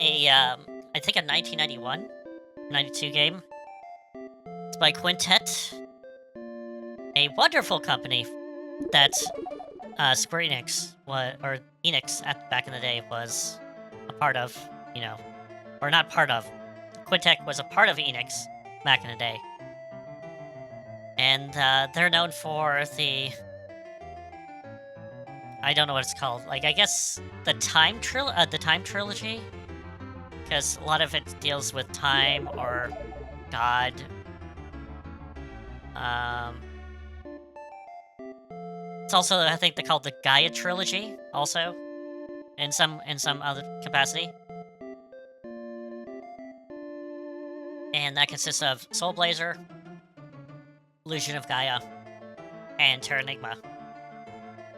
a, I think a 1991, 92 game. It's by Quintet, a wonderful company that Square Enix was, or Enix back in the day was a part of, you know, or not part of. Quintet was a part of Enix back in the day, and they're known for the, I don't know what it's called. Like, I guess the time trilogy, because a lot of it deals with time or god. It's also, I think they called the Gaia trilogy, also, in some other capacity. And that consists of Soul Blazer, Illusion of Gaia, and Terranigma.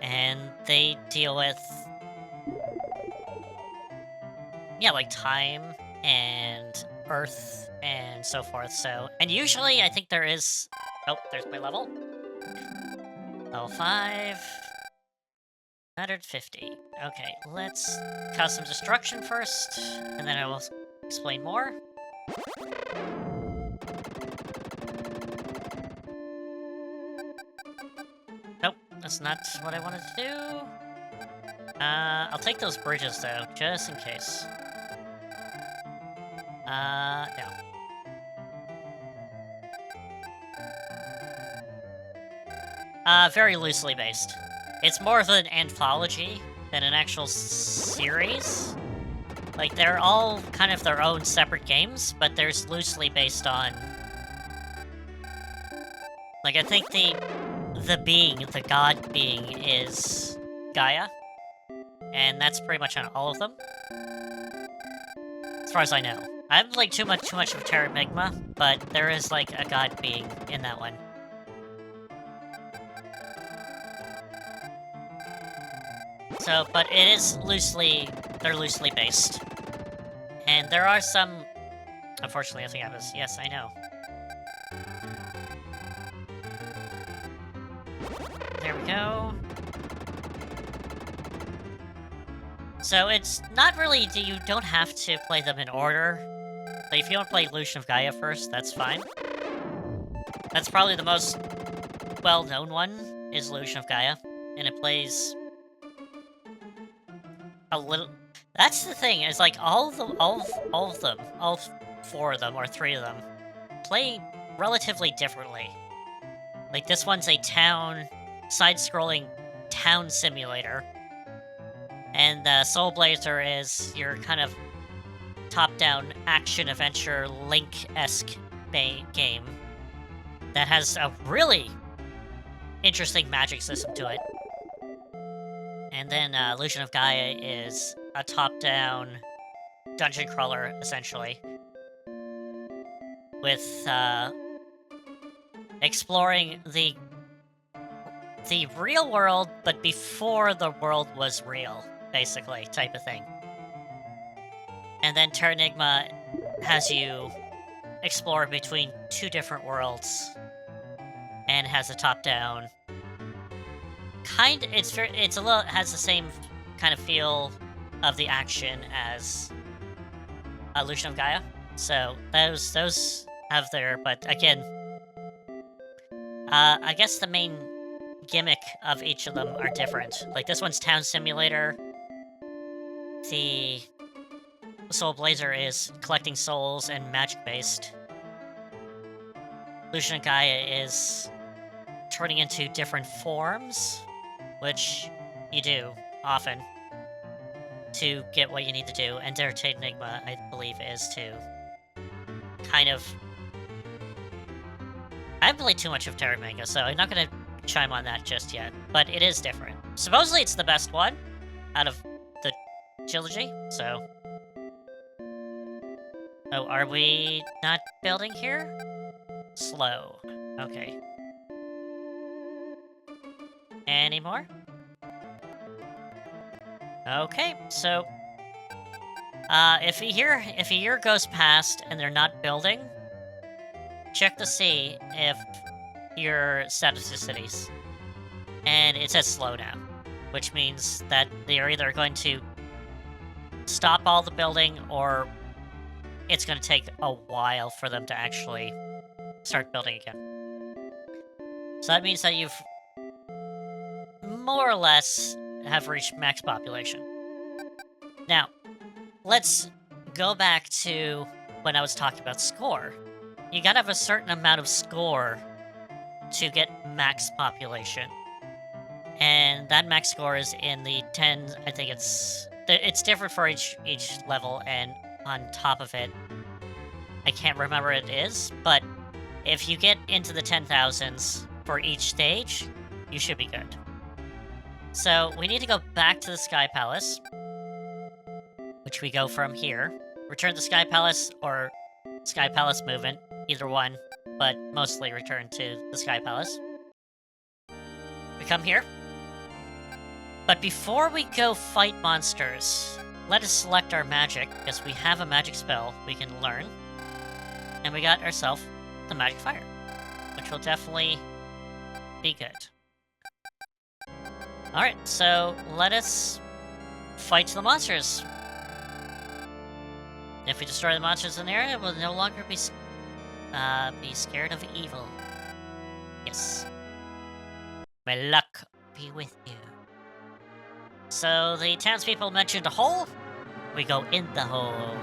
And they deal with, yeah, like time and Earth and so forth. So, and usually I think there is, oh, there's my level. Level 5. 150. Okay, let's cause some destruction first, and then I will explain more. Nope, that's not what I wanted to do. I'll take those bridges, though, just in case. No. Very loosely based. It's more of an anthology than an actual series. Like, they're all kind of their own separate games, but they're loosely based on... Like, I think the being, the god being, is Gaia. And that's pretty much on all of them. As far as I know. I haven't played too much of Terranigma, but there is, like, a god being in that one. So, but it is they're loosely based. And there are some... Unfortunately, I think I was... Yes, I know. There we go. So it's not really... You don't have to play them in order. Like, if you want to play Illusion of Gaia first, that's fine. That's probably the most well-known one, is Illusion of Gaia. And it plays... a little... That's the thing, is like all of them, all 4 of them, or 3 of them, play relatively differently. Like, this one's a side-scrolling town simulator. And Soul Blazer is your kind of top-down action-adventure Link-esque game that has a really interesting magic system to it. And then Illusion of Gaia is a top-down dungeon crawler, essentially, with exploring the real world, but before the world was real, basically, type of thing. And then Terranigma has you explore between 2 different worlds, and has a top-down... It's a little... has the same kind of feel of the action as Illusion of Gaia. So, those have their... But, again... I guess the main gimmick of each of them are different. Like, this one's Town Simulator. The Soul Blazer is collecting souls and magic-based. Illusion of Gaia is turning into different forms, which you do, often, to get what you need to do. And Terranigma, I believe, is to kind of... I haven't played too much of Terranigma, so I'm not gonna chime on that just yet, but it is different. Supposedly it's the best one out of the trilogy, so... Oh, are we not building here? Slow. Okay. Any more? Okay, so... if a year goes past and they're not building, check to see if your status is cities. And it says slow now, which means that they're either going to stop all the building, or it's going to take a while for them to actually start building again. So that means that you've more or less have reached max population. Now, let's go back to when I was talking about score. You gotta have a certain amount of score to get max population. And that max score is in the 10, I think it's different for each level, and on top of it, I can't remember what it is, but if you get into the 10,000s for each stage, you should be good. So we need to go back to the Sky Palace, which we go from here. Return to Sky Palace or Sky Palace Movement, either one, but mostly return to the Sky Palace. We come here. But before we go fight monsters, let us select our magic, because we have a magic spell we can learn. And we got ourselves the Magic Fire, which will definitely be good. Alright, so let us fight the monsters. If we destroy the monsters in the area, we'll no longer be scared of evil. Yes. May luck be with you. So the townspeople mentioned a hole. We go in the hole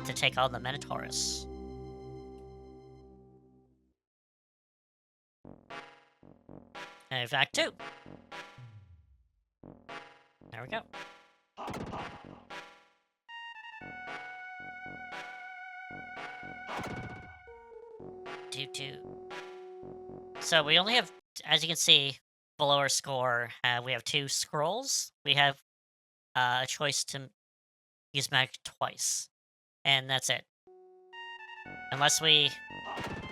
to take on the Minotaurus. And Act 2. There we go. So we only have, as you can see, below our score, we have 2 scrolls. We have a choice to use magic twice. And that's it. Unless we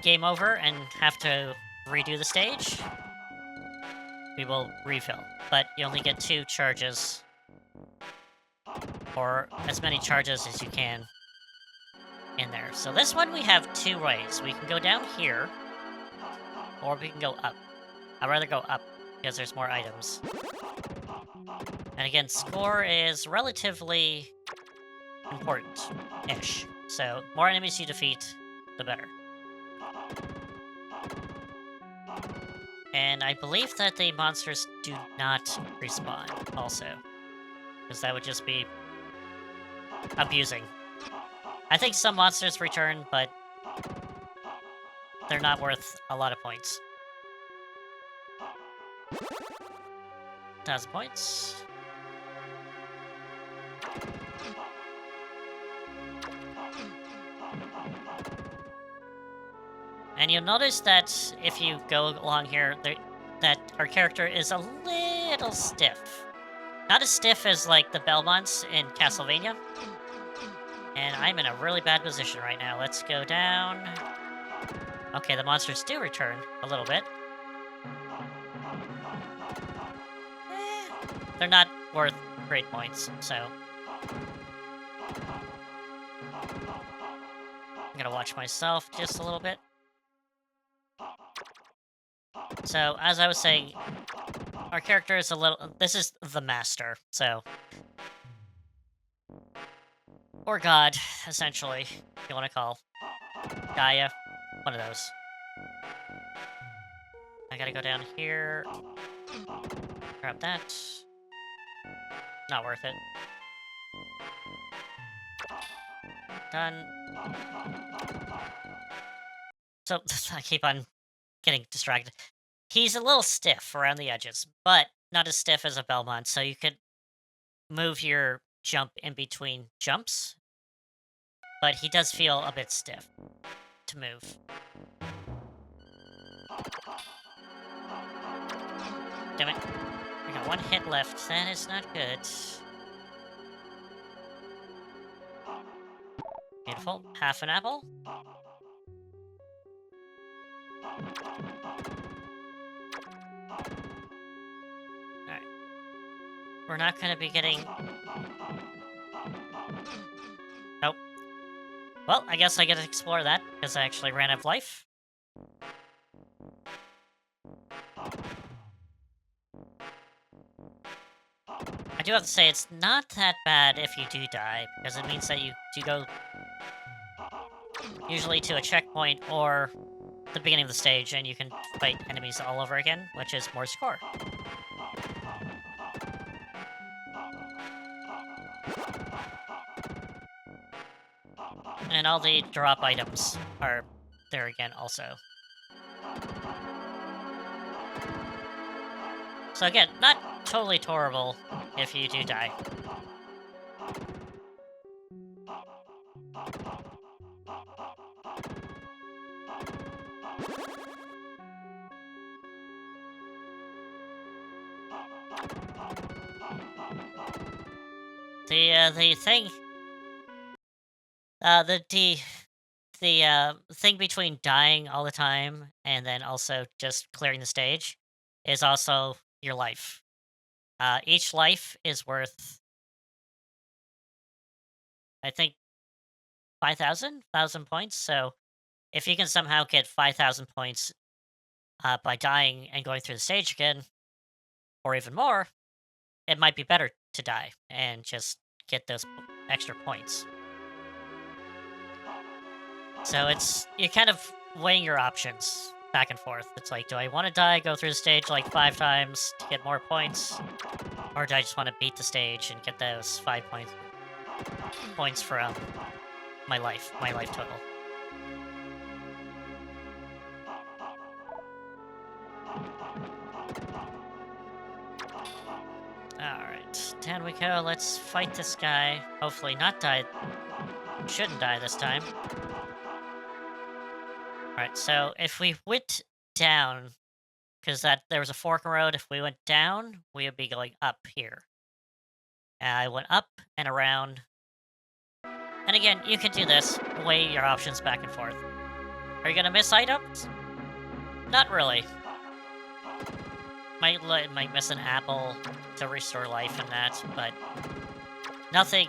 game over and have to redo the stage, we will refill. But you only get 2 charges. Or as many charges as you can in there. So this one we have 2 ways. We can go down here, or we can go up. I'd rather go up, because there's more items. And again, score is relatively important-ish. So, more enemies you defeat, the better. And I believe that the monsters do not respawn, also. Because that would just be abusing. I think some monsters return, but they're not worth a lot of points. 1,000 points. And you'll notice that if you go along here, that our character is a little stiff. Not as stiff as, like, the Belmonts in Castlevania. And I'm in a really bad position right now. Let's go down. Okay, the monsters do return a little bit. They're not worth great points, so... I'm gonna watch myself just a little bit. So, as I was saying, our character is a little... This is the Master, so... Or God, essentially, if you want to call. Gaia. One of those. I gotta go down here. Grab that. Not worth it. Done. So, I keep on getting distracted. He's a little stiff around the edges, but not as stiff as a Belmont, so you could move your jump in between jumps. But he does feel a bit stiff to move. Damn it. We got 1 hit left. That is not good. Beautiful. Half an apple. Alright. We're not going to be getting... Nope. Well, I guess I get to explore that, because I actually ran out of life. I do have to say, it's not that bad if you do die, because it means that you do go usually to a checkpoint or the beginning of the stage, and you can fight enemies all over again, which is more score. And all the drop items are there again also. So again, not totally horrible if you do die. The thing, the thing between dying all the time and then also just clearing the stage is also your life. Each life is worth, I think, 5,000 points. So if you can somehow get 5,000 points by dying and going through the stage again, or even more, it might be better to die and just get those extra points. So you're kind of weighing your options back and forth. It's like, do I want to die, go through the stage like 5 times to get more points, or do I just want to beat the stage and get those 5 points for my life total? Alright, down we go. Let's fight this guy. Hopefully not die. Shouldn't die this time. Alright, so if we went down, because there was a fork in the road, if we went down, we would be going up here. I went up and around. And again, you can do this. Weigh your options back and forth. Are you gonna miss items? Not really. Might miss an apple to restore life and that, but nothing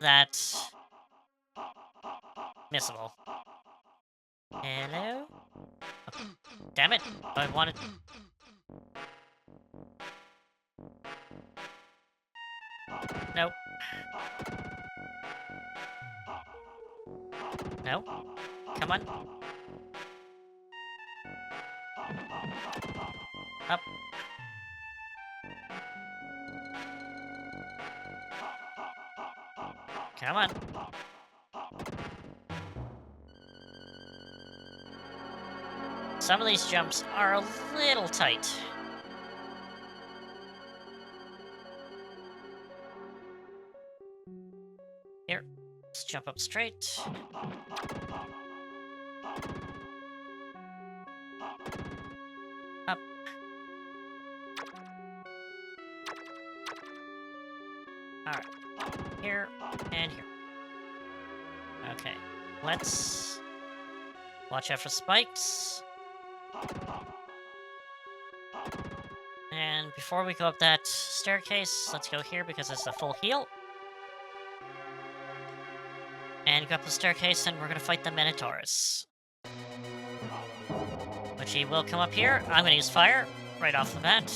that's missable. Hello? Oh, damn it! I wanted. Nope. No. Come on. Up. Come on. Some of these jumps are a little tight. Here. Let's jump up straight. Up. Alright. Here and here. Okay. Let's watch out for spikes. And before we go up that staircase, let's go here because it's a full heal. And go up the staircase and we're gonna fight the Minotaurus. Which he will come up here. I'm gonna use fire right off the bat.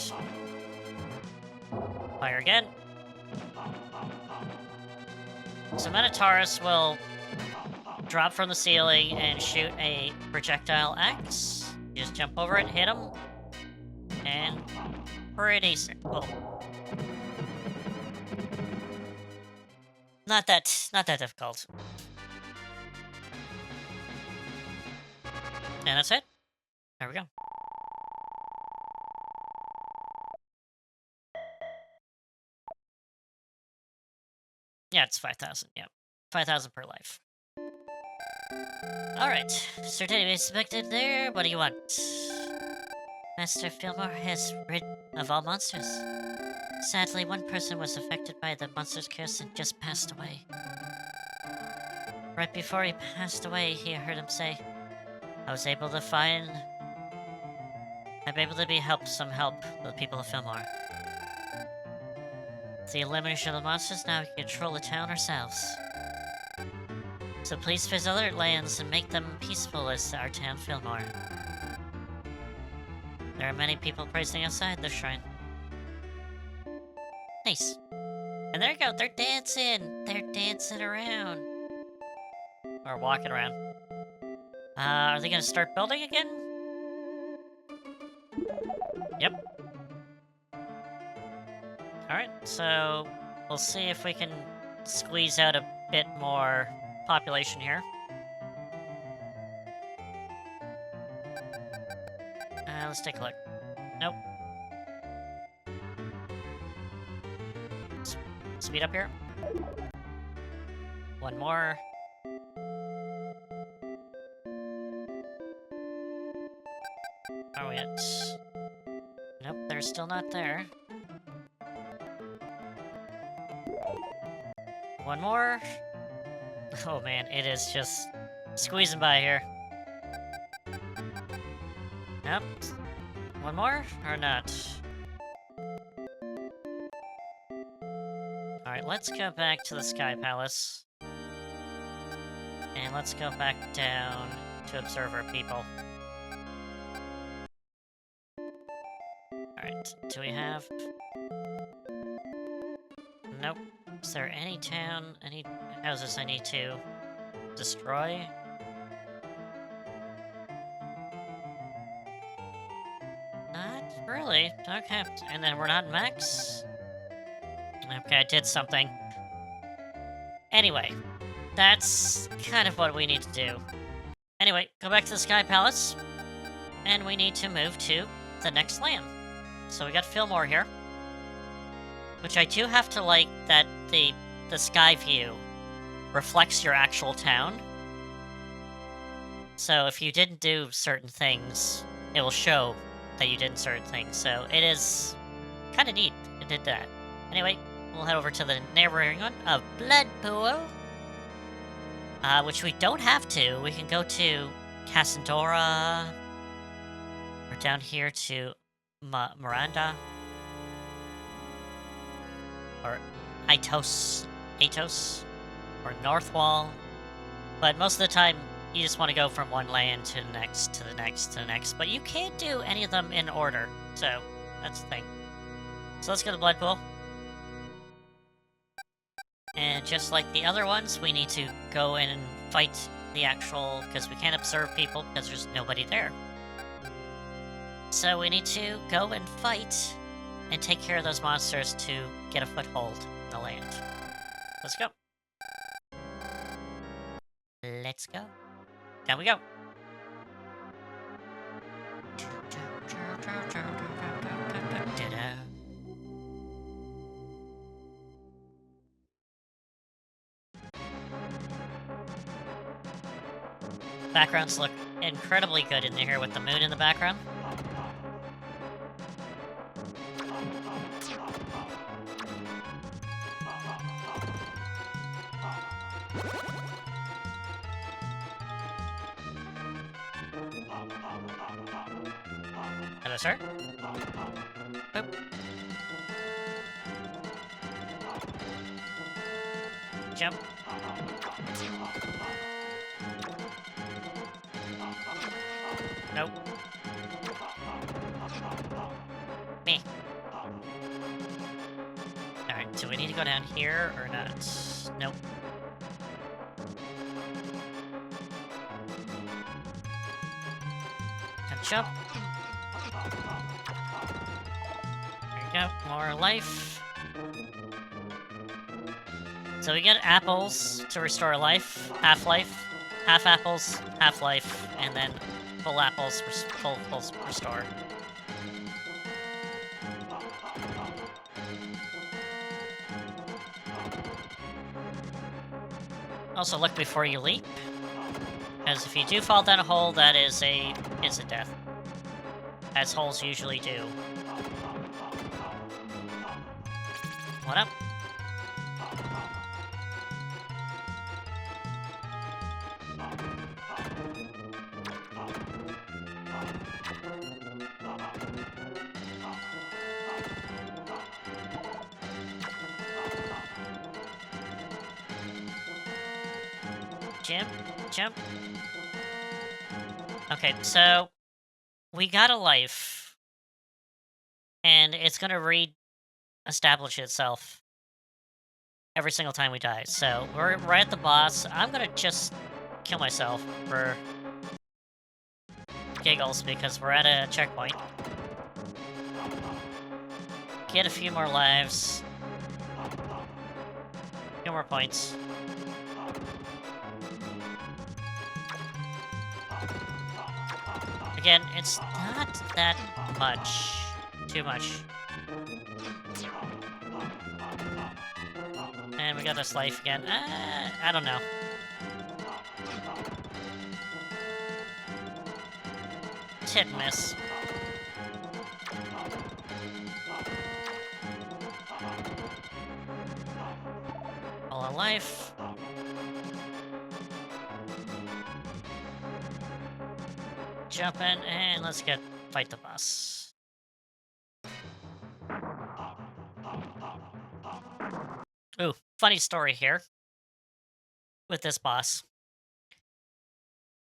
Fire again. So Minotaurus will drop from the ceiling and shoot a projectile axe. You just jump over it, hit him, and pretty simple. Not that difficult. And that's it. There we go. Yeah, it's 5,000. Yeah, 5,000 per life. Alright, Sir Didi expected there. What do you want? Master Fillmore has rid of all monsters. Sadly, one person was affected by the monster's curse and just passed away. Right before he passed away, he heard him say, I'm able to be some help for the people of Fillmore. With the elimination of the monsters, now we can control the town ourselves. So please visit other lands and make them peaceful as our town Fillmore. There are many people praising outside the shrine. Nice. And there you go, they're dancing! They're dancing around. Or walking around. Are they gonna start building again? Yep. Alright, so we'll see if we can squeeze out a bit more population here. Let's take a look. Nope. Speed up here. One more. Are we at? Nope, they're still not there. One more. Oh man, it is just squeezing by here. Yep. One more, or not? Alright, let's go back to the Sky Palace. And let's go back down to observe our people. Alright, do we have... Nope. Is there any town, any houses I need to destroy? Not really. Okay, and then we're not max? Okay, I did something. Anyway, that's kind of what we need to do. Anyway, go back to the Sky Palace, and we need to move to the next land. So we got Fillmore here, which I do have to like that the sky view reflects your actual town. So if you didn't do certain things, it will show that you did certain things. So it is kind of neat it did that. Anyway, we'll head over to the neighboring one of Bloodpool. Which we don't have to. We can go to Cassandora. Or down here to Miranda. Or Atos. Or Northwall. But most of the time, you just want to go from one land to the next, to the next, to the next. But you can't do any of them in order. So, that's the thing. So let's go to Bloodpool. And just like the other ones, we need to go in and fight the actual... because we can't observe people because there's nobody there. So we need to go and fight and take care of those monsters to get a foothold in the land. Let's go. Let's go. Down we go. Backgrounds look incredibly good in here with the moon in the background. Hello, sir. Boop. Jump. Nope. Me. Alright, do we need to go down here or not? Nope. Can jump. There you go, more life. So we get apples to restore life, half apples, half life, and then full apples, full restore. Also, look before you leap, because if you do fall down a hole, that is a death, as holes usually do. What up? Jump. Okay, so we got a life, and it's gonna re-establish itself every single time we die. So we're right at the boss. I'm gonna just kill myself for giggles because we're at a checkpoint. Get a few more lives. A few more points. Again, it's not that much. Too much. And we got this life again. I don't know. It's hit and miss. All our life. Jump in, and let's fight the boss. Ooh, funny story here with this boss.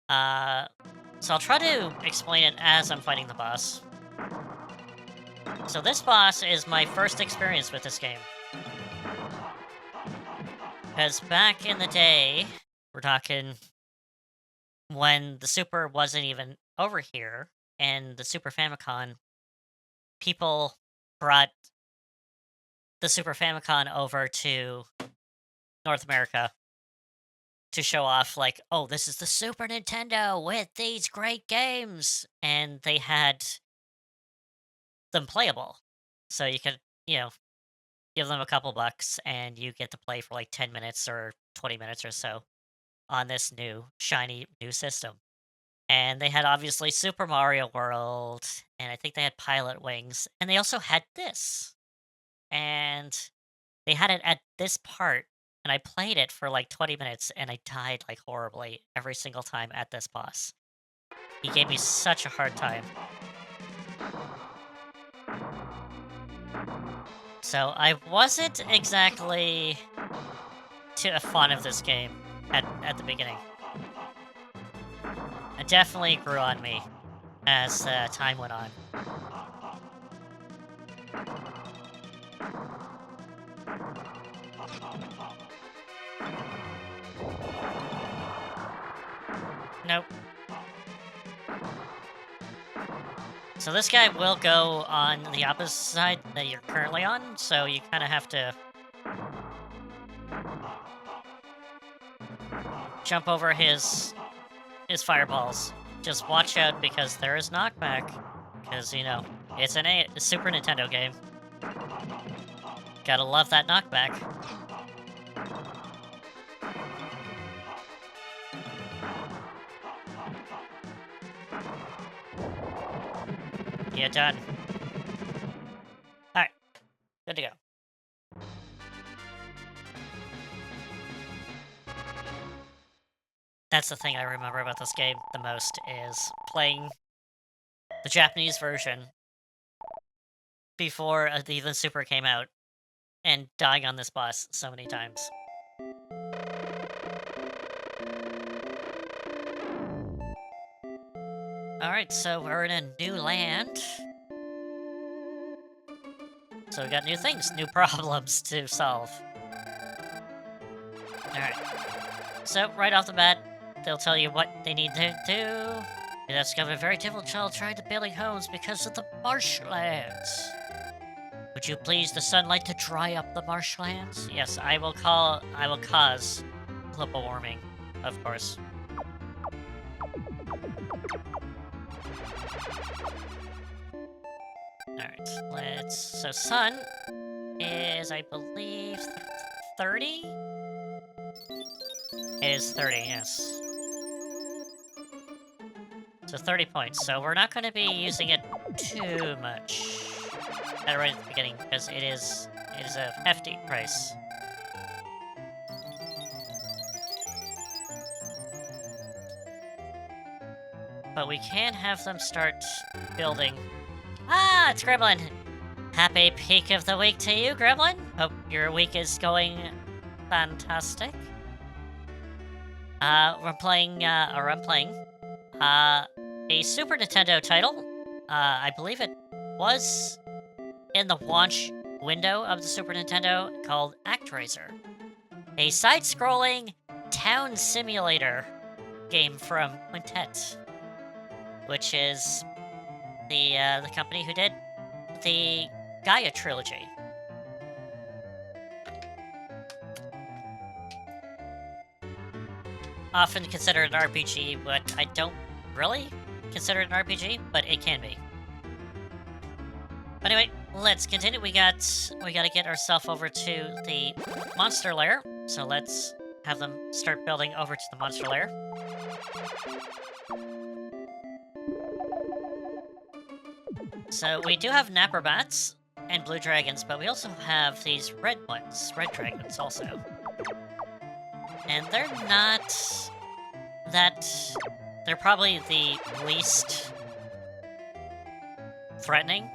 So I'll try to explain it as I'm fighting the boss. So this boss is my first experience with this game. Because back in the day, we're talking when the Super wasn't even over here, and the Super Famicom, people brought the Super Famicom over to North America to show off, like, oh, this is the Super Nintendo with these great games, and they had them playable. So you could, give them a couple bucks, and you get to play for like 10 minutes or 20 minutes or so on this shiny new system. And they had obviously Super Mario World, and I think they had Pilot Wings, and they also had this. And they had it at this part, and I played it for like 20 minutes, and I died like horribly every single time at this boss. He gave me such a hard time. So I wasn't exactly too fond of this game at the beginning. It definitely grew on me as time went on. Nope. So this guy will go on the opposite side that you're currently on, so you kind of have to jump over his fireballs. Just watch out, because there is knockback. Because, it's a Super Nintendo game. Gotta love that knockback. Yeah, done. Alright. Good to go. That's the thing I remember about this game the most, is playing the Japanese version before the Super came out, and dying on this boss so many times. Alright, so we're in a new land. So we got new things, new problems to solve. Alright. So, right off the bat, they'll tell you what they need to do. You discover a very difficult child trying to building homes because of the marshlands. Would you please the sunlight to dry up the marshlands? Yes, I will cause global warming, of course. Alright, so sun is, I believe, 30? It is 30, yes. So 30 points, so we're not going to be using it too much right at the beginning, because it is a hefty price. But we can have them start building. Ah, it's Gremlin! Happy peak of the week to you, Gremlin! Hope your week is going fantastic. I'm playing a Super Nintendo title. I believe it was in the launch window of the Super Nintendo, called Actraiser. A side-scrolling town simulator game from Quintet, which is the company who did the Gaia trilogy. Often considered an RPG, but I don't really consider it an RPG, but it can be. Anyway, let's continue. We gotta get ourselves over to the monster lair. So let's have them start building over to the monster lair. So we do have Napper Bats and Blue Dragons, but we also have these red ones, Red Dragons also. And they're not that... They're probably the least threatening.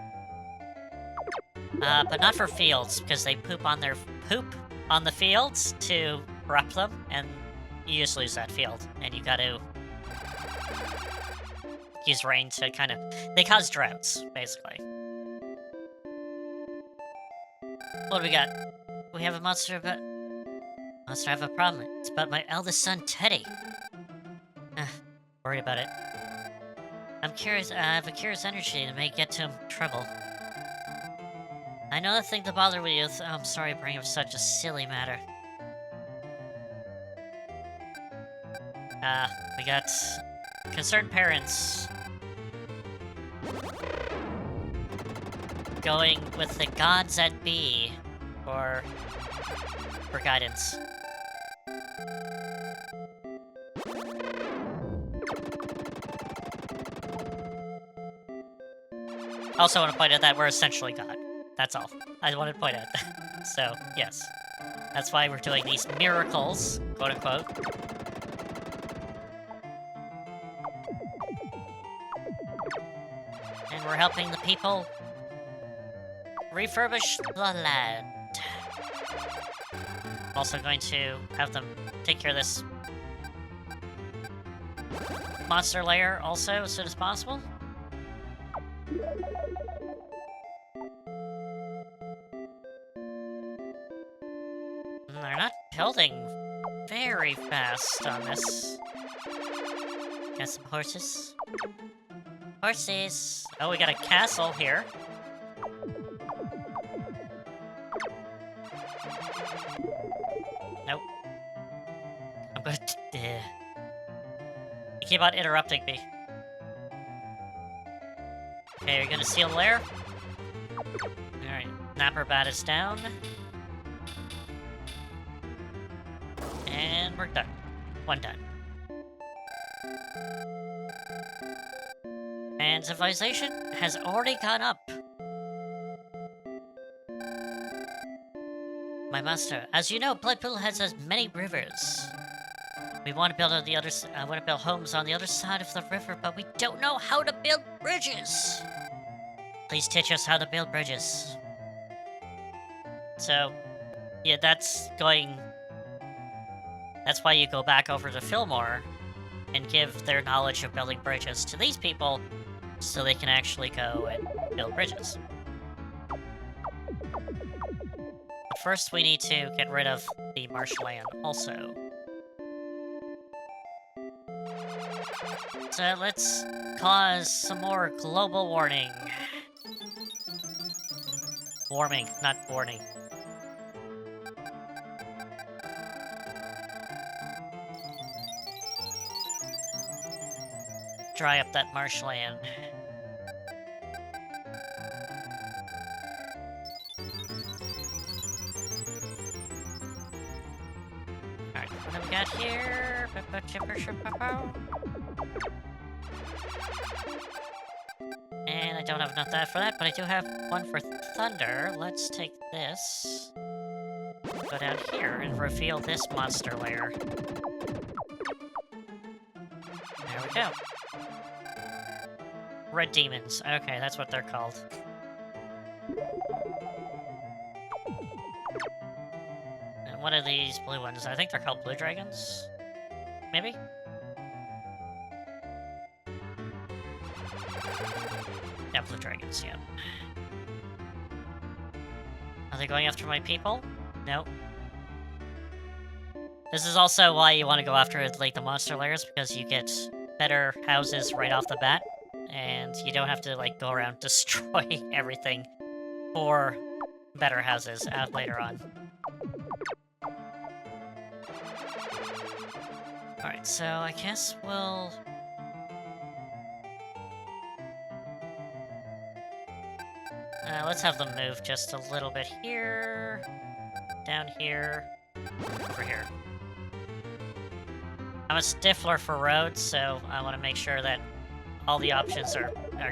But not for fields, because they poop on the fields to corrupt them, and you just lose that field. And you gotta use rain to kind of... They cause droughts, basically. What do we got? We have a monster, but... Monster have a problem. It's about my eldest son, Teddy. Worried about it. I'm curious, I have a curious energy that may get him trouble. I know the thing to bother with you, I'm sorry to bring up such a silly matter. We got concerned parents going with the gods at B for guidance. Also want to point out that we're essentially God. That's all. I wanted to point out that. So, yes. That's why we're doing these miracles, quote-unquote. And we're helping the people refurbish the land. Also going to have them take care of this monster lair also as soon as possible. They're not building very fast on this. Got some horses. Horses! Oh, we got a castle here. Nope. I'm gonna... You keep on interrupting me. Okay, you're gonna seal the lair? Alright, Napper Bat is down. And we're done. One done. And civilization has already gone up. My master, as you know, Bloodpool has many rivers. We want to build on the other. Want to build homes on the other side of the river, but we don't know how to build bridges. Please teach us how to build bridges. So, yeah, that's going. That's why you go back over to Fillmore and give their knowledge of building bridges to these people so they can actually go and build bridges. But first we need to get rid of the marshland also. So let's cause some more global warming. Warming, not warning. Dry up that marshland. Alright, what do we got here? And I don't have enough for that, but I do have one for thunder. Let's take this. Go down here and reveal this monster lair. There we go. Red demons. Okay, that's what they're called. And what are these blue ones? I think they're called blue dragons? Maybe? Yeah, blue dragons, yeah. Are they going after my people? Nope. This is also why you want to go after, like, the monster lairs, because you get better houses right off the bat. And you don't have to, like, go around destroying everything for better houses later on. Alright, so I guess we'll... let's have them move just a little bit here, down here, over here. I'm a stiffler for roads, so I want to make sure that all the options are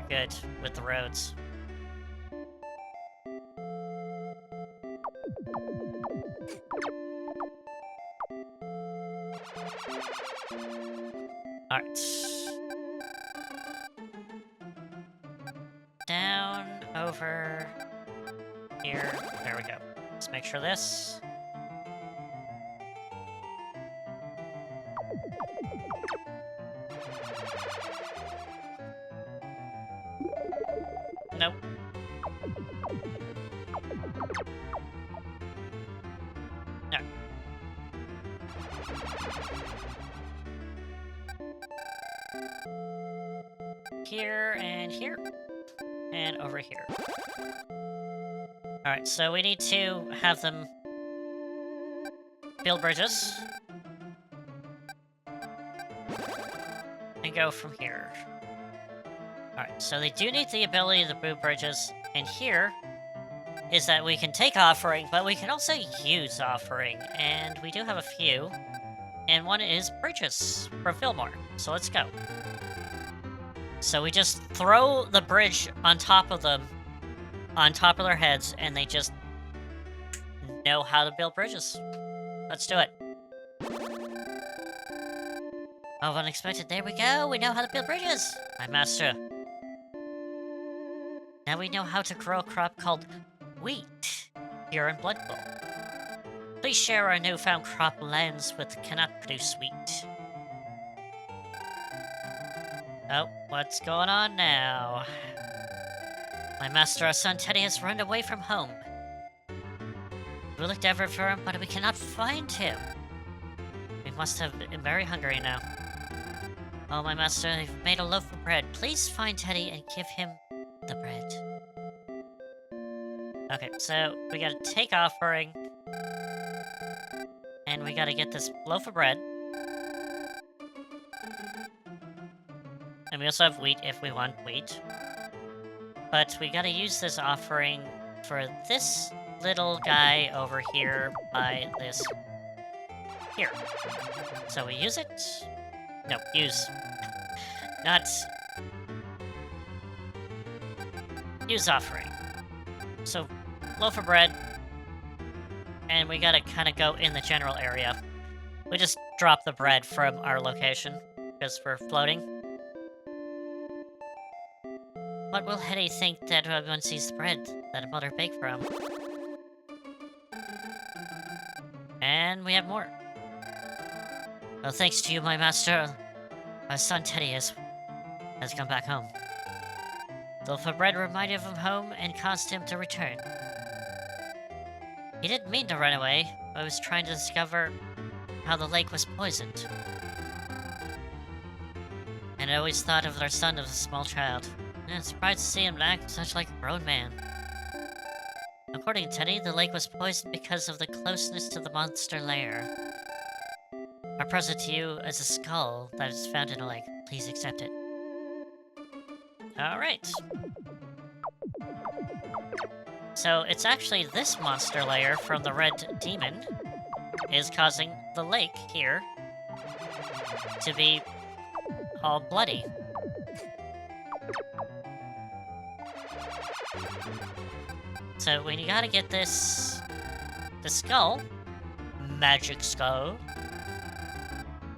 good with the roads. Alright. Down, over, here. There we go. Let's make sure this. Nope. No. Here and here. And over here. Alright, so we need to have them build bridges. And go from here. Alright, so they do need the ability to build bridges. And here is that we can take offering, but we can also use offering. And we do have a few. And one is bridges for Fillmore. So let's go. So we just throw the bridge on top of them, on top of their heads, and they just know how to build bridges. Let's do it. Oh, unexpected. There we go. We know how to build bridges. My master. Now we know how to grow a crop called wheat here in Blood Bowl. Please share our newfound crop lands with cannot produce wheat. Oh, what's going on now? My master, our son Teddy, has run away from home. We looked everywhere for him, but we cannot find him. We must have been very hungry now. Oh, my master, I've made a loaf of bread. Please find Teddy and give him the bread. Okay, so we gotta take offering. And we gotta get this loaf of bread. And we also have wheat if we want wheat. But we gotta use this offering for this little guy over here by this here. So we use it. No, use. Not use offering. So loaf of bread. And we gotta kind of go in the general area. We just drop the bread from our location because we're floating. What will Hetty think that everyone sees the bread that Mother baked for him? And we have more. Well, thanks to you, my master, my son Teddy has come back home. The loaf of bread reminded him of home and caused him to return. He didn't mean to run away, but was trying to discover how the lake was poisoned. And I always thought of their son as a small child. And I'm surprised to see him act such like a grown man. According to Teddy, the lake was poisoned because of the closeness to the monster lair. Our present to you is a skull that is found in a lake. Please accept it. Alright. So it's actually this monster lair from the Red Demon is causing the lake here to be all bloody. So we gotta get this... the skull. Magic skull.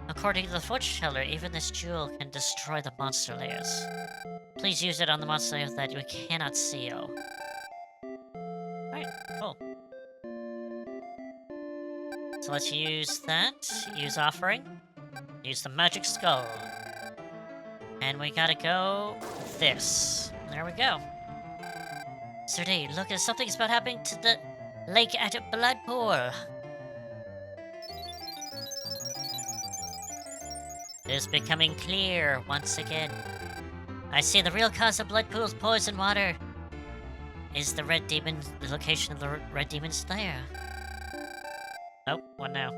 According to the fortune teller, even this jewel can destroy the monster layers. Please use it on the monster layers that we cannot see. Oh. Alright, cool. So let's use that. Use offering. Use the magic skull. And we gotta go this. There we go. Sir D, look, something's about happening to the lake at Bloodpool. It is becoming clear once again. I see the real cause of Bloodpool's poison water is the Red Demon, the location of the Red Demon's lair. Oh, what now?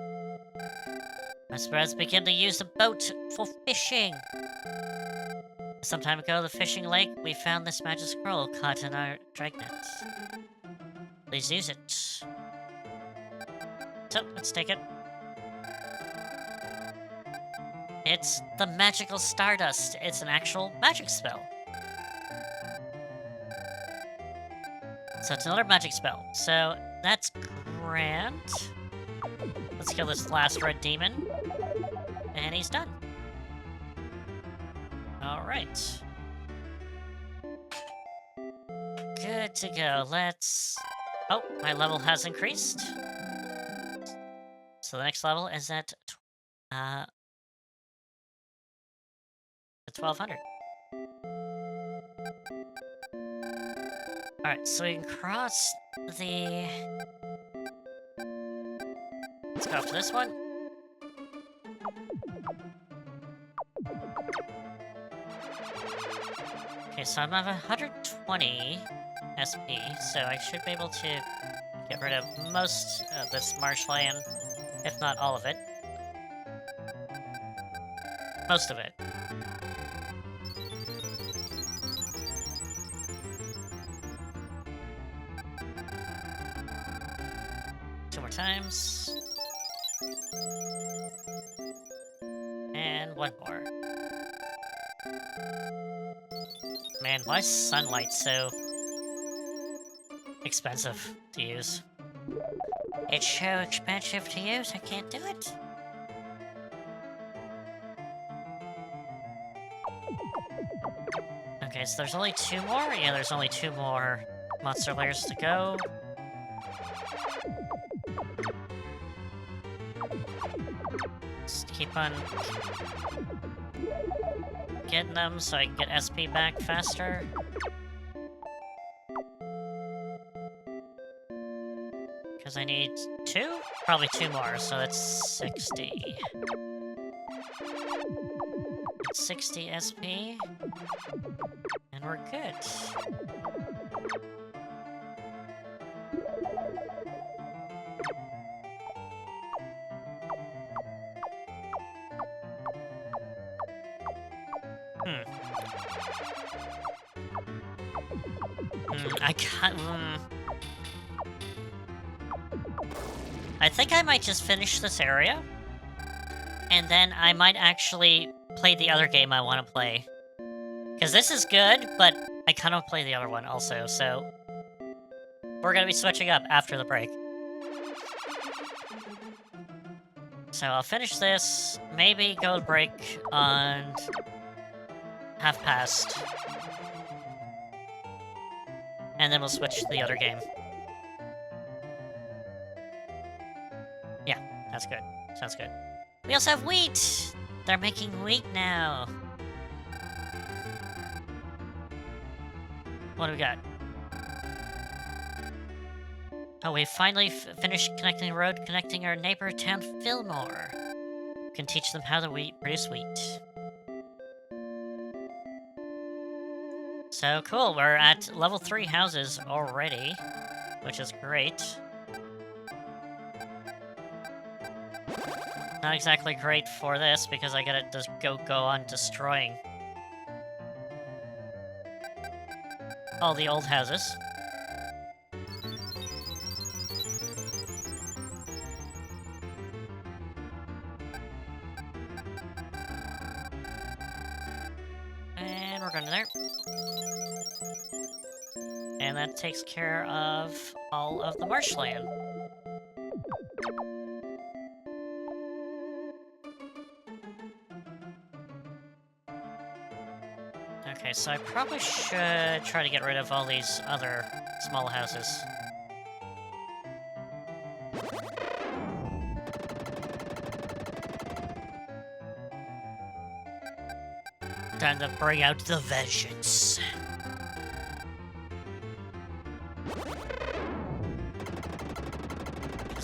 My spreads begin to use the boat for fishing. Some time ago, the fishing lake, we found this magic scroll caught in our dragnet. Please use it. So, let's take it. It's the magical stardust. It's an actual magic spell. So it's another magic spell. So that's grand. Let's kill this last red demon. And he's done. Alright. Good to go. Let's... Oh, my level has increased. So the next level is at 1200. Alright, so we can cross the... Let's go up to this one. Okay, so I'm at 120 SP, so I should be able to get rid of most of this marshland, if not all of it. Most of it. Two more times. And one more. Man, why is sunlight so expensive to use? It's so expensive to use, I can't do it. Okay, so there's only two more? Yeah, there's only two more monster layers to go. Just keep on getting them so I can get SP back faster. Because I need two? Probably two more, so that's 60. 60 SP. And we're good. I can't... I think I might just finish this area, and then I might actually play the other game I want to play. Because this is good, but I kind of want to play the other one also, so... We're going to be switching up after the break. So I'll finish this, maybe go to break on... half past. And then we'll switch to the other game. Yeah, that's good. Sounds good. We also have wheat! They're making wheat now. What do we got? Oh, we finally finished connecting the road, connecting our neighbor town, Fillmore. We can teach them how to produce wheat. So cool, we're at level 3 houses already, which is great. Not exactly great for this, because I gotta just go on destroying all the old houses. And we're going there. And that takes care of all of the marshland. Okay, so I probably should try to get rid of all these other small houses. Time to bring out the vengeance.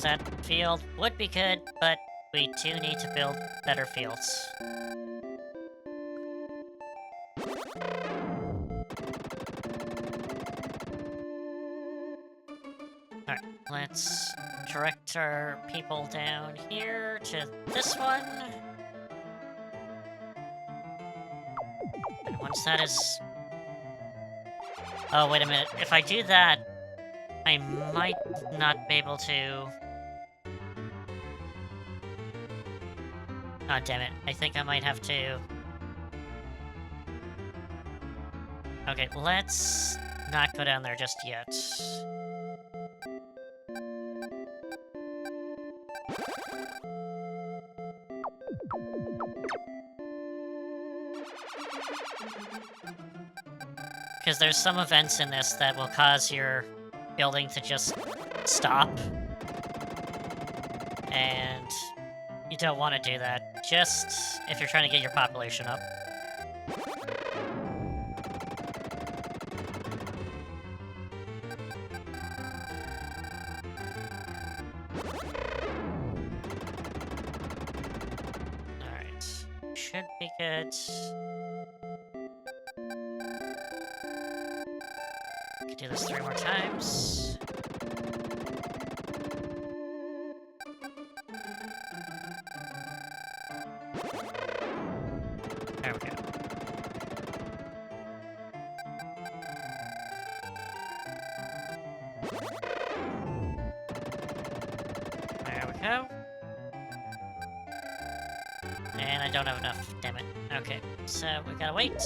That field would be good, but we do need to build better fields. Alright, let's direct our people down here to this one. And once that is... Oh, wait a minute. If I do that, I might not be able to... Oh, damn it. I think I might have to... Okay, let's not go down there just yet. because there's some events in this that will cause your building to just stop. And you don't want to do that, just if you're trying to get your population up. Alright, should be good. Could do this 3 more times. There we go. There we go. And I don't have enough, damn it. Okay, so we gotta wait.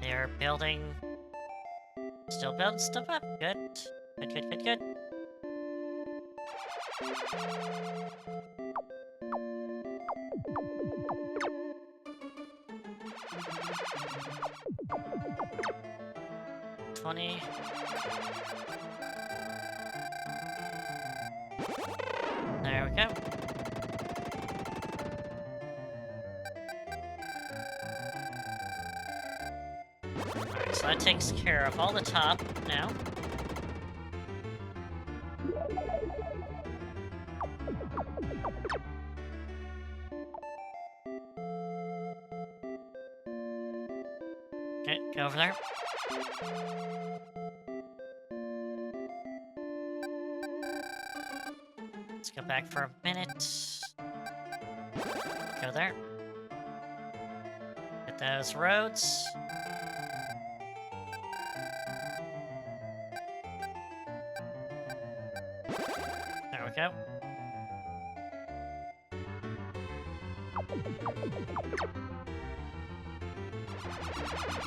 They're building... Still building stuff up. Good. Good, good, good, good. There we go. Alright, so that takes care of all the top now. Okay, go over there. Let's go back for a minute. Go there. Get those roads. There we go.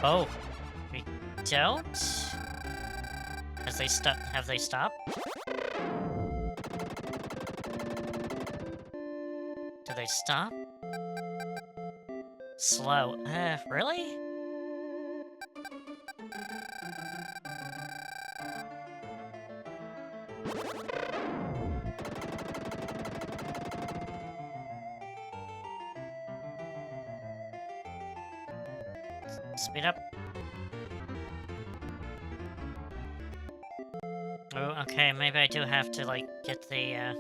Oh, we don't? Have they stopped? Do they stop? Slow. Really? Speed up. Oh, okay, maybe I do have to, like, get the,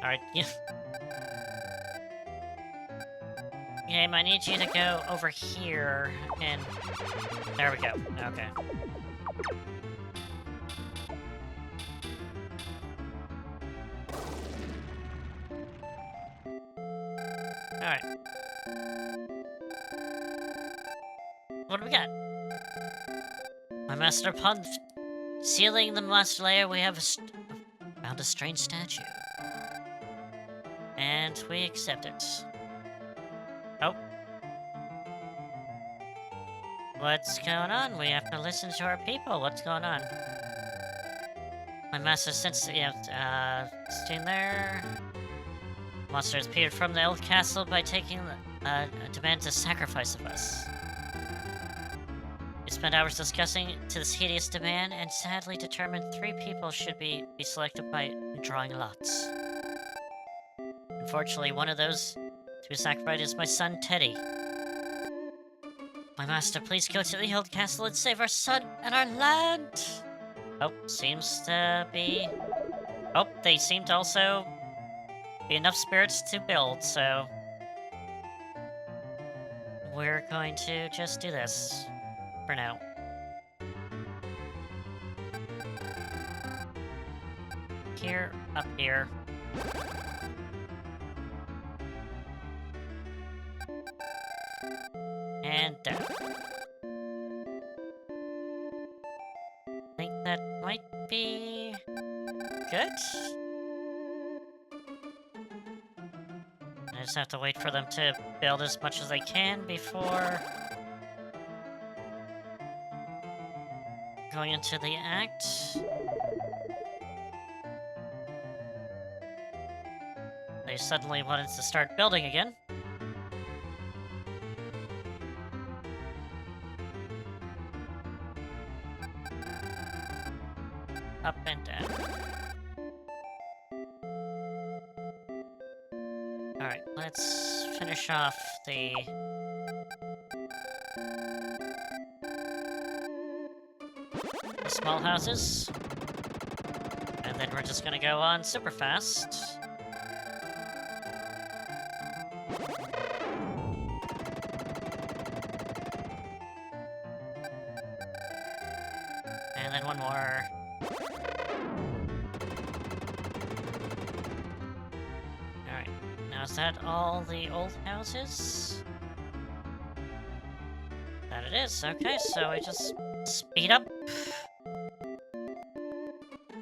Alright, yeah. Game, I need you to go over here, and... There we go. Okay. Alright. What do we got? My master, upon sealing the master layer, we have found a strange statue. And we accept it. Oh. What's going on? We have to listen to our people. What's going on? My master since staying there. Monster has appeared from the old castle by taking demands a sacrifice of us. We spent hours discussing to this hideous demand and sadly determined 3 people should be selected by drawing lots. Unfortunately, one of those to be sacrificed is my son, Teddy. My master, please go to the old castle and save our son and our land! Oh, seems to be... Oh, they seem to also be enough spirits to build, so... We're going to just do this. For now. Here, up here. And down. I think that might be... good? I just have to wait for them to build as much as they can before going into the act. They suddenly wanted to start building again. Up and down. Alright, let's finish off the small houses. And then we're just gonna go on super fast. And then one more. Alright, now is that all the old houses? That it is. Okay, so we just speed up.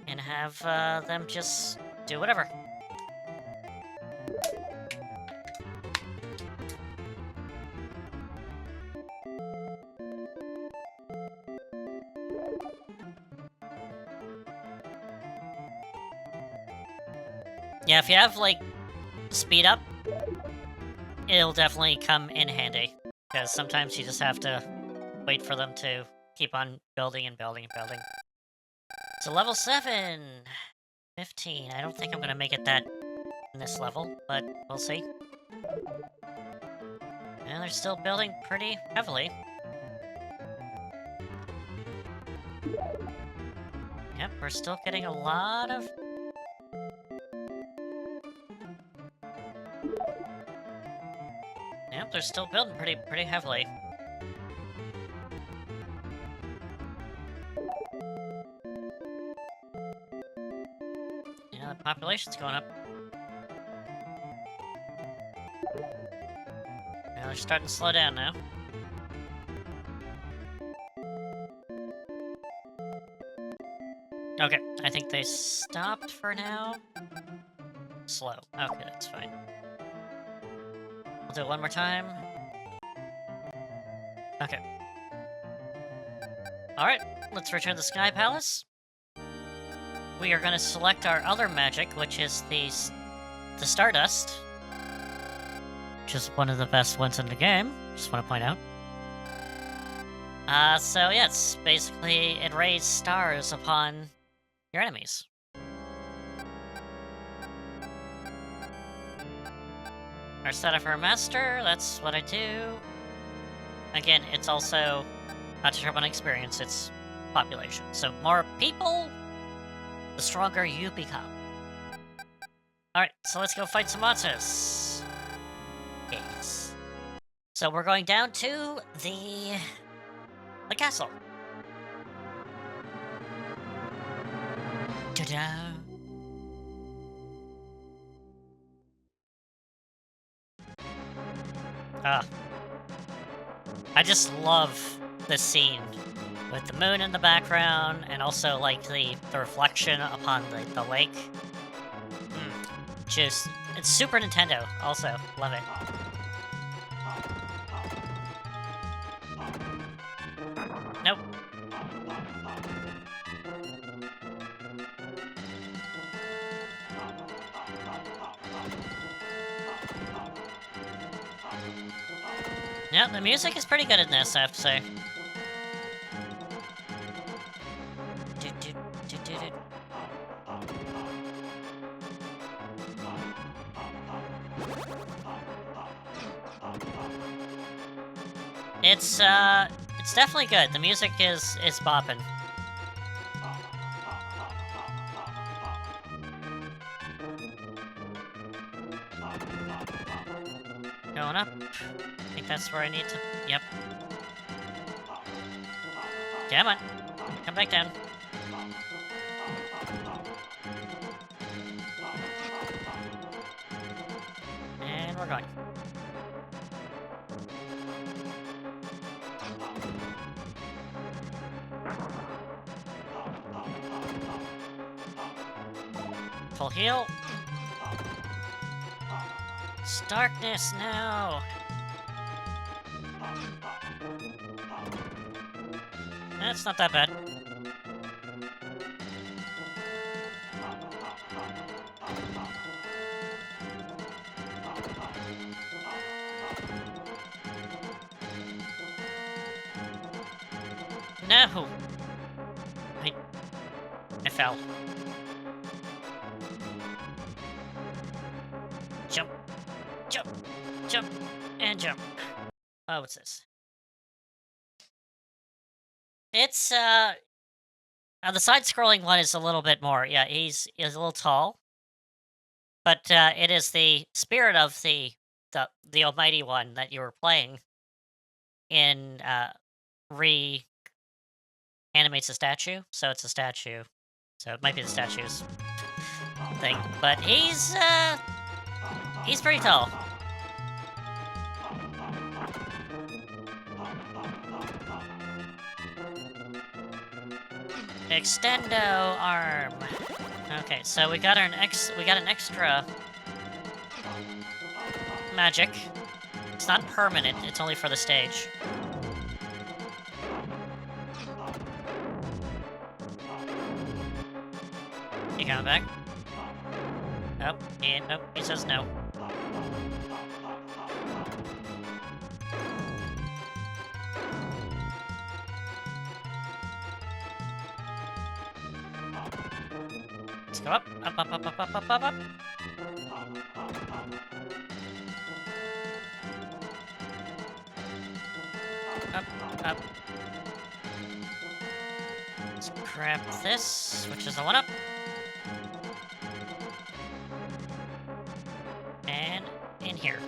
And have them just do whatever. Yeah, if you have, like, speed up, it'll definitely come in handy. Because sometimes you just have to wait for them to keep on building and building and building. So level 7! 15. I don't think I'm gonna make it that in this level, but we'll see. And they're still building pretty heavily. Yep, we're still getting a lot of... Yep, they're still building pretty heavily. Yeah, the population's going up. Yeah, they're starting to slow down now. Okay, I think they stopped for now. Slow. Okay, that's fine. We'll do it one more time. Okay. Alright, let's return to the Sky Palace. We are going to select our other magic, which is the Stardust. Which is one of the best ones in the game, just want to point out. So yeah, it's basically, it raised stars upon your enemies. Our setup for a master, that's what I do. Again, it's also not determined experience, it's population. So more people, the stronger you become. Alright, so let's go fight some monsters. Yes. So we're going down to the castle. Ta-da! I just love this scene with the moon in the background and also like the reflection upon the lake. Just, it's Super Nintendo also, love it. Nope. Yeah, the music is pretty good in this, I have to say. It's definitely good. The music is bopping. Going up. I think that's where I need to... Yep. Come on. Come back down. And we're going. Full heal. It's darkness now. That's not that bad. No! I fell. Jump, jump, jump, and jump. Oh, what's this? It's, the side-scrolling one is a little bit more. Yeah, he's a little tall. But, it is the spirit of the almighty one that you were playing in, re-animates a statue, so it's a statue. So it might be the statue's thing. But he's pretty tall. Extendo arm. Okay, so we got an extra magic. It's not permanent, it's only for the stage. You coming back? Nope, nope, he says no. Let's go up, up, up, up, up, up, up, up, up. Up, up. Let's grab this, which is the one up. And in here.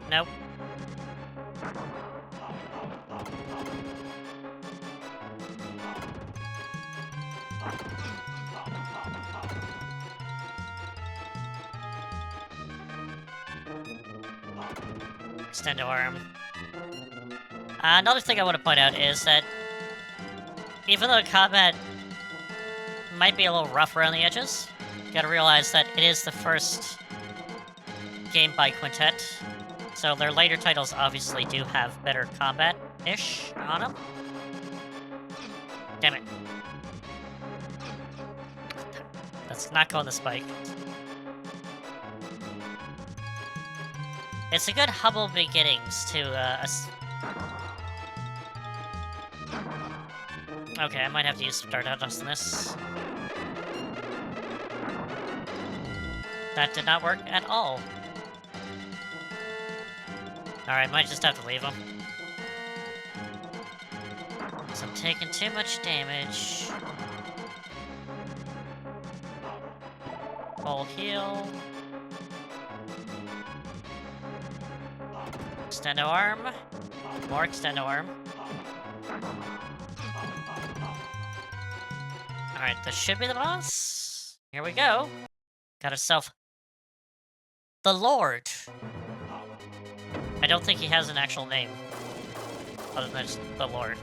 Nope. Extendo arm. Another thing I want to point out is that even though combat might be a little rough around the edges, you gotta realize that it is the first game by Quintet, so their later titles obviously do have better combat-ish on them. Damn it. Let's not go on the spike. It's a good humble beginnings to, Okay, I might have to use Stardust on this. That did not work at all. Alright, might just have to leave him. So I'm taking too much damage. Full heal. Extendo arm. More extendo arm. Alright, this should be the boss. Here we go. Got ourselves the Lord. I don't think he has an actual name, other than just the Lord.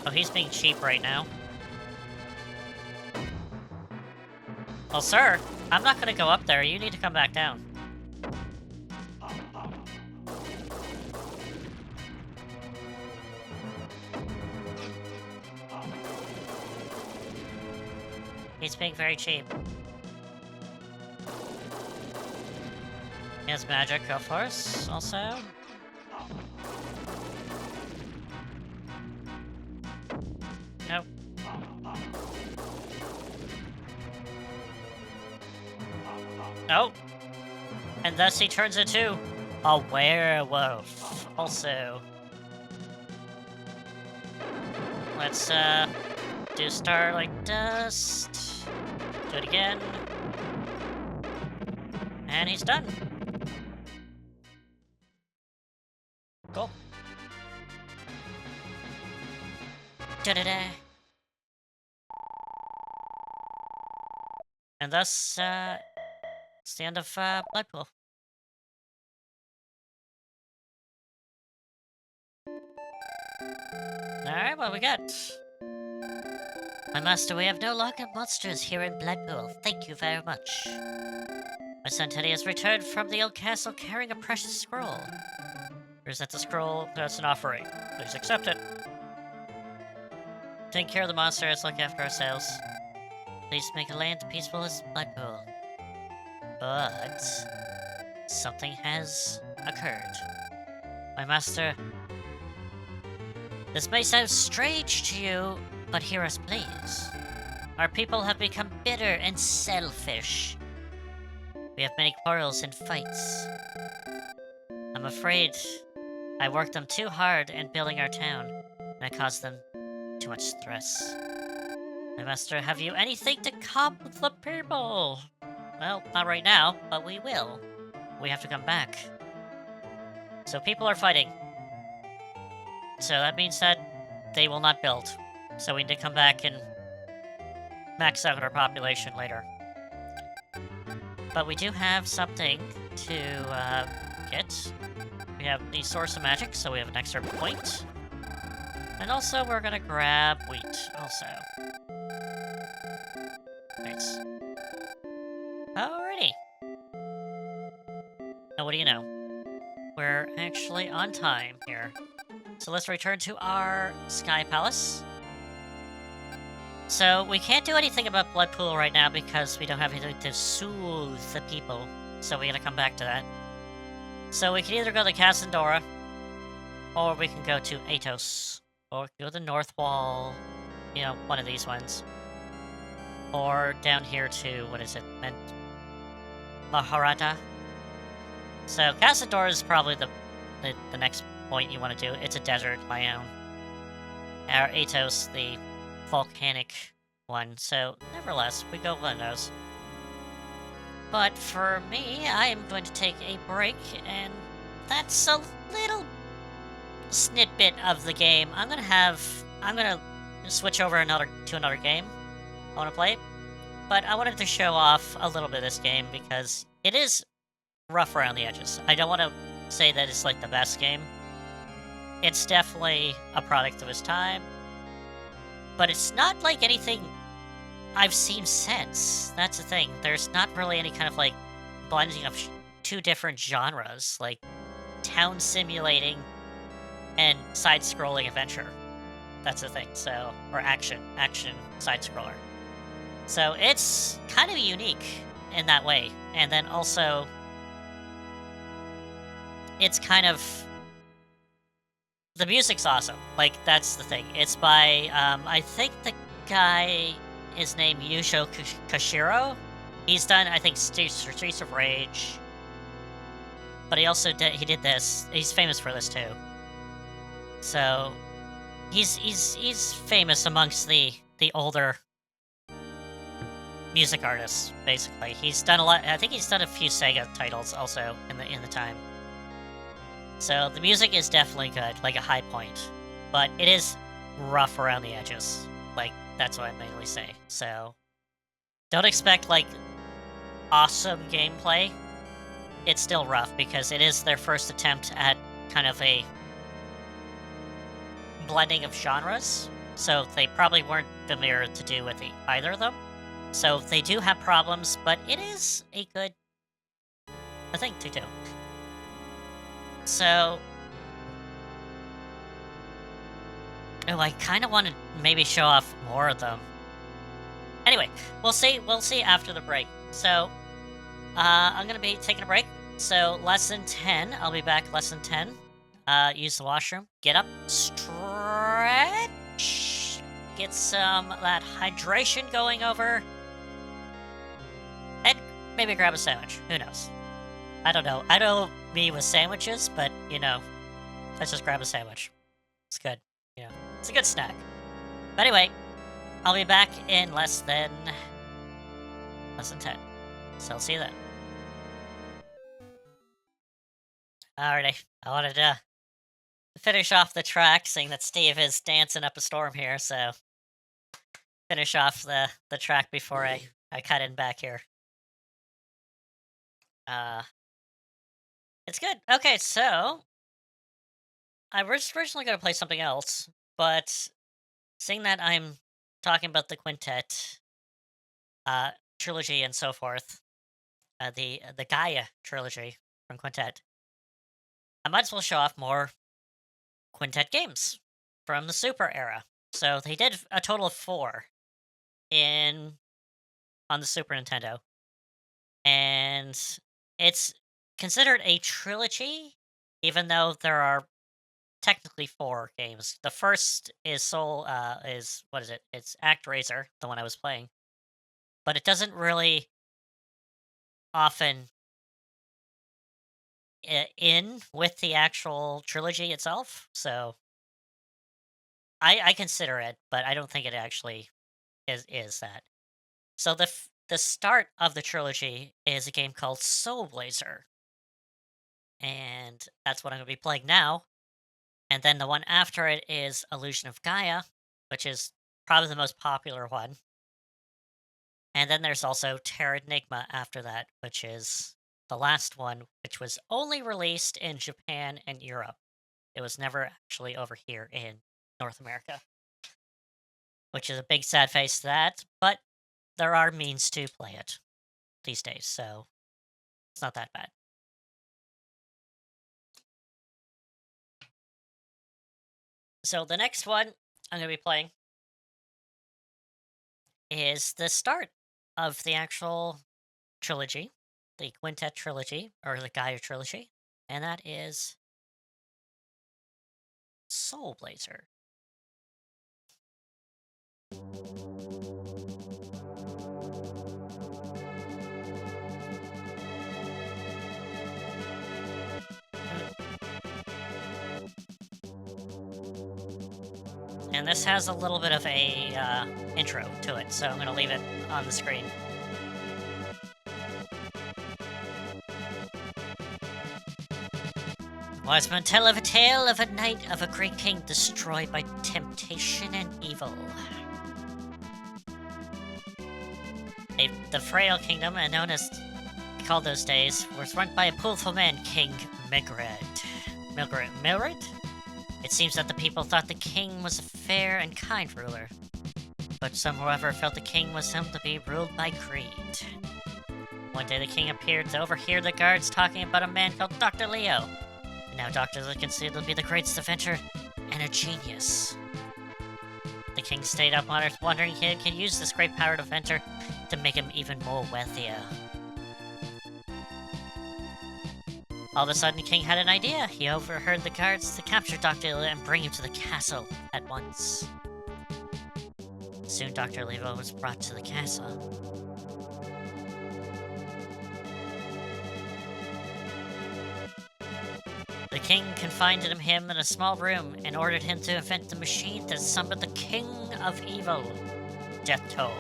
Oh, he's being cheap right now. Well, sir, I'm not gonna go up there. You need to come back down. He's being very cheap. He has magic, of course, also. Nope. Nope. And thus he turns into a werewolf, also. Let's, do Starlight Dust. Do it again. And he's done. Cool. Da-da-da. And thus, it's the end of, Bloodpool. Alright, what we got? My master, we have no longer monsters here in Bloodpool. Thank you very much. My son Teddy has returned from the old castle carrying a precious scroll. Present the scroll as an offering. Please accept it. Take care of the monsters, look after ourselves. Please make a land peaceful as Bloodpool. But something has occurred. My master, this may sound strange to you, but hear us please. Our people have become bitter and selfish. We have many quarrels and fights. I'm afraid I worked them too hard in building our town, and I caused them too much stress. My master, have you anything to calm the people? Well, not right now, but we will. We have to come back. So people are fighting. So that means that they will not build. So we need to come back and max out our population later. But we do have something to get. We have the source of magic, so we have an extra point. And also we're gonna grab wheat also. Nice. Alrighty. Now what do you know? We're actually on time here. So let's return to our Sky Palace. So we can't do anything about Bloodpool right now because we don't have anything to soothe the people. So we gotta come back to that. So we can either go to Casandora, or we can go to Atos, or go to the North Wall, you know, one of these ones. Or down here to, what is it, Maharata? So Casandora is probably the next point you want to do. It's a desert biome. Our Atos, the volcanic one. So nevertheless, we go one of those. But for me, I am going to take a break, and that's a little snippet of the game. I'm gonna switch over to another game I want to play. But I wanted to show off a little bit of this game because it is rough around the edges. I don't want to say that it's like the best game. It's definitely a product of its time. But it's not like anything I've seen since. That's the thing. There's not really any kind of like blending of two different genres, like town simulating and side-scrolling adventure. That's the thing. So, or action side-scroller. So it's kind of unique in that way. And then also, it's kind of, the music's awesome. Like, that's the thing. It's by, I think the guy is named Yusho Kashiro. He's done, I think, Streets of Rage. But he also did this. He's famous for this too. So he's famous amongst the older music artists, basically. He's done a lot. I think he's done a few Sega titles also in the time. So the music is definitely good, like a high point. But it is rough around the edges. Like, that's what I mainly say. So don't expect like awesome gameplay. It's still rough because it is their first attempt at kind of a blending of genres. So they probably weren't familiar to do with either of them. So they do have problems, but it is a good thing to do. So, oh, I kind of want to maybe show off more of them. Anyway, we'll see. We'll see after the break. So, I'm gonna be taking a break. So, lesson 10. I'll be back. Lesson 10. Use the washroom. Get up. Stretch. Get some that hydration going over. And maybe grab a sandwich. Who knows? I don't know. I know me with sandwiches, but, you know, let's just grab a sandwich. It's good. You know, it's a good snack. But anyway, I'll be back in less than 10. So I'll see you then. Alrighty. I wanted to finish off the track, seeing that Steve is dancing up a storm here, so finish off the track before I cut in back here. It's good. Okay, so I was originally going to play something else, but seeing that I'm talking about the Quintet trilogy and so forth, the Gaia trilogy from Quintet, I might as well show off more Quintet games from the Super era. So they did a total of 4 in on the Super Nintendo, and it's considered a trilogy, even though there are technically 4 games. The first is what is it? It's Actraiser, the one I was playing, but it doesn't really often in with the actual trilogy itself. So I consider it, but I don't think it actually is that. So the start of the trilogy is a game called Soul Blazer, and that's what I'm going to be playing now. And then the one after it is Illusion of Gaia, which is probably the most popular one. And then there's also Terranigma after that, which is the last one, which was only released in Japan and Europe. It was never actually over here in North America, which is a big sad face to that, but there are means to play it these days, so it's not that bad. So the next one I'm going to be playing is the start of the actual trilogy, the Quintet trilogy, or the Gaia trilogy, and that is Soul Blazer. And this has a little bit of a intro to it, so I'm going to leave it on the screen. Wise men tell of a tale of a night of a great king destroyed by temptation and evil. The frail kingdom, and known as called those days, was run by a powerful man, King Milred? It seems that the people thought the king was a fair and kind ruler, but some, however, felt the king was him to be ruled by greed. One day the king appeared to overhear the guards talking about a man called Dr. Leo. And now Dr. Leo considered to be the greatest inventor and a genius. The king stayed up wondering he could use this great powered inventor to make him even more wealthier. All of a sudden, the king had an idea. He overheard the guards to capture Dr. Leo and bring him to the castle at once. Soon, Dr. Leo was brought to the castle. The king confined him in a small room and ordered him to invent the machine that summoned the king of evil, Death Toll.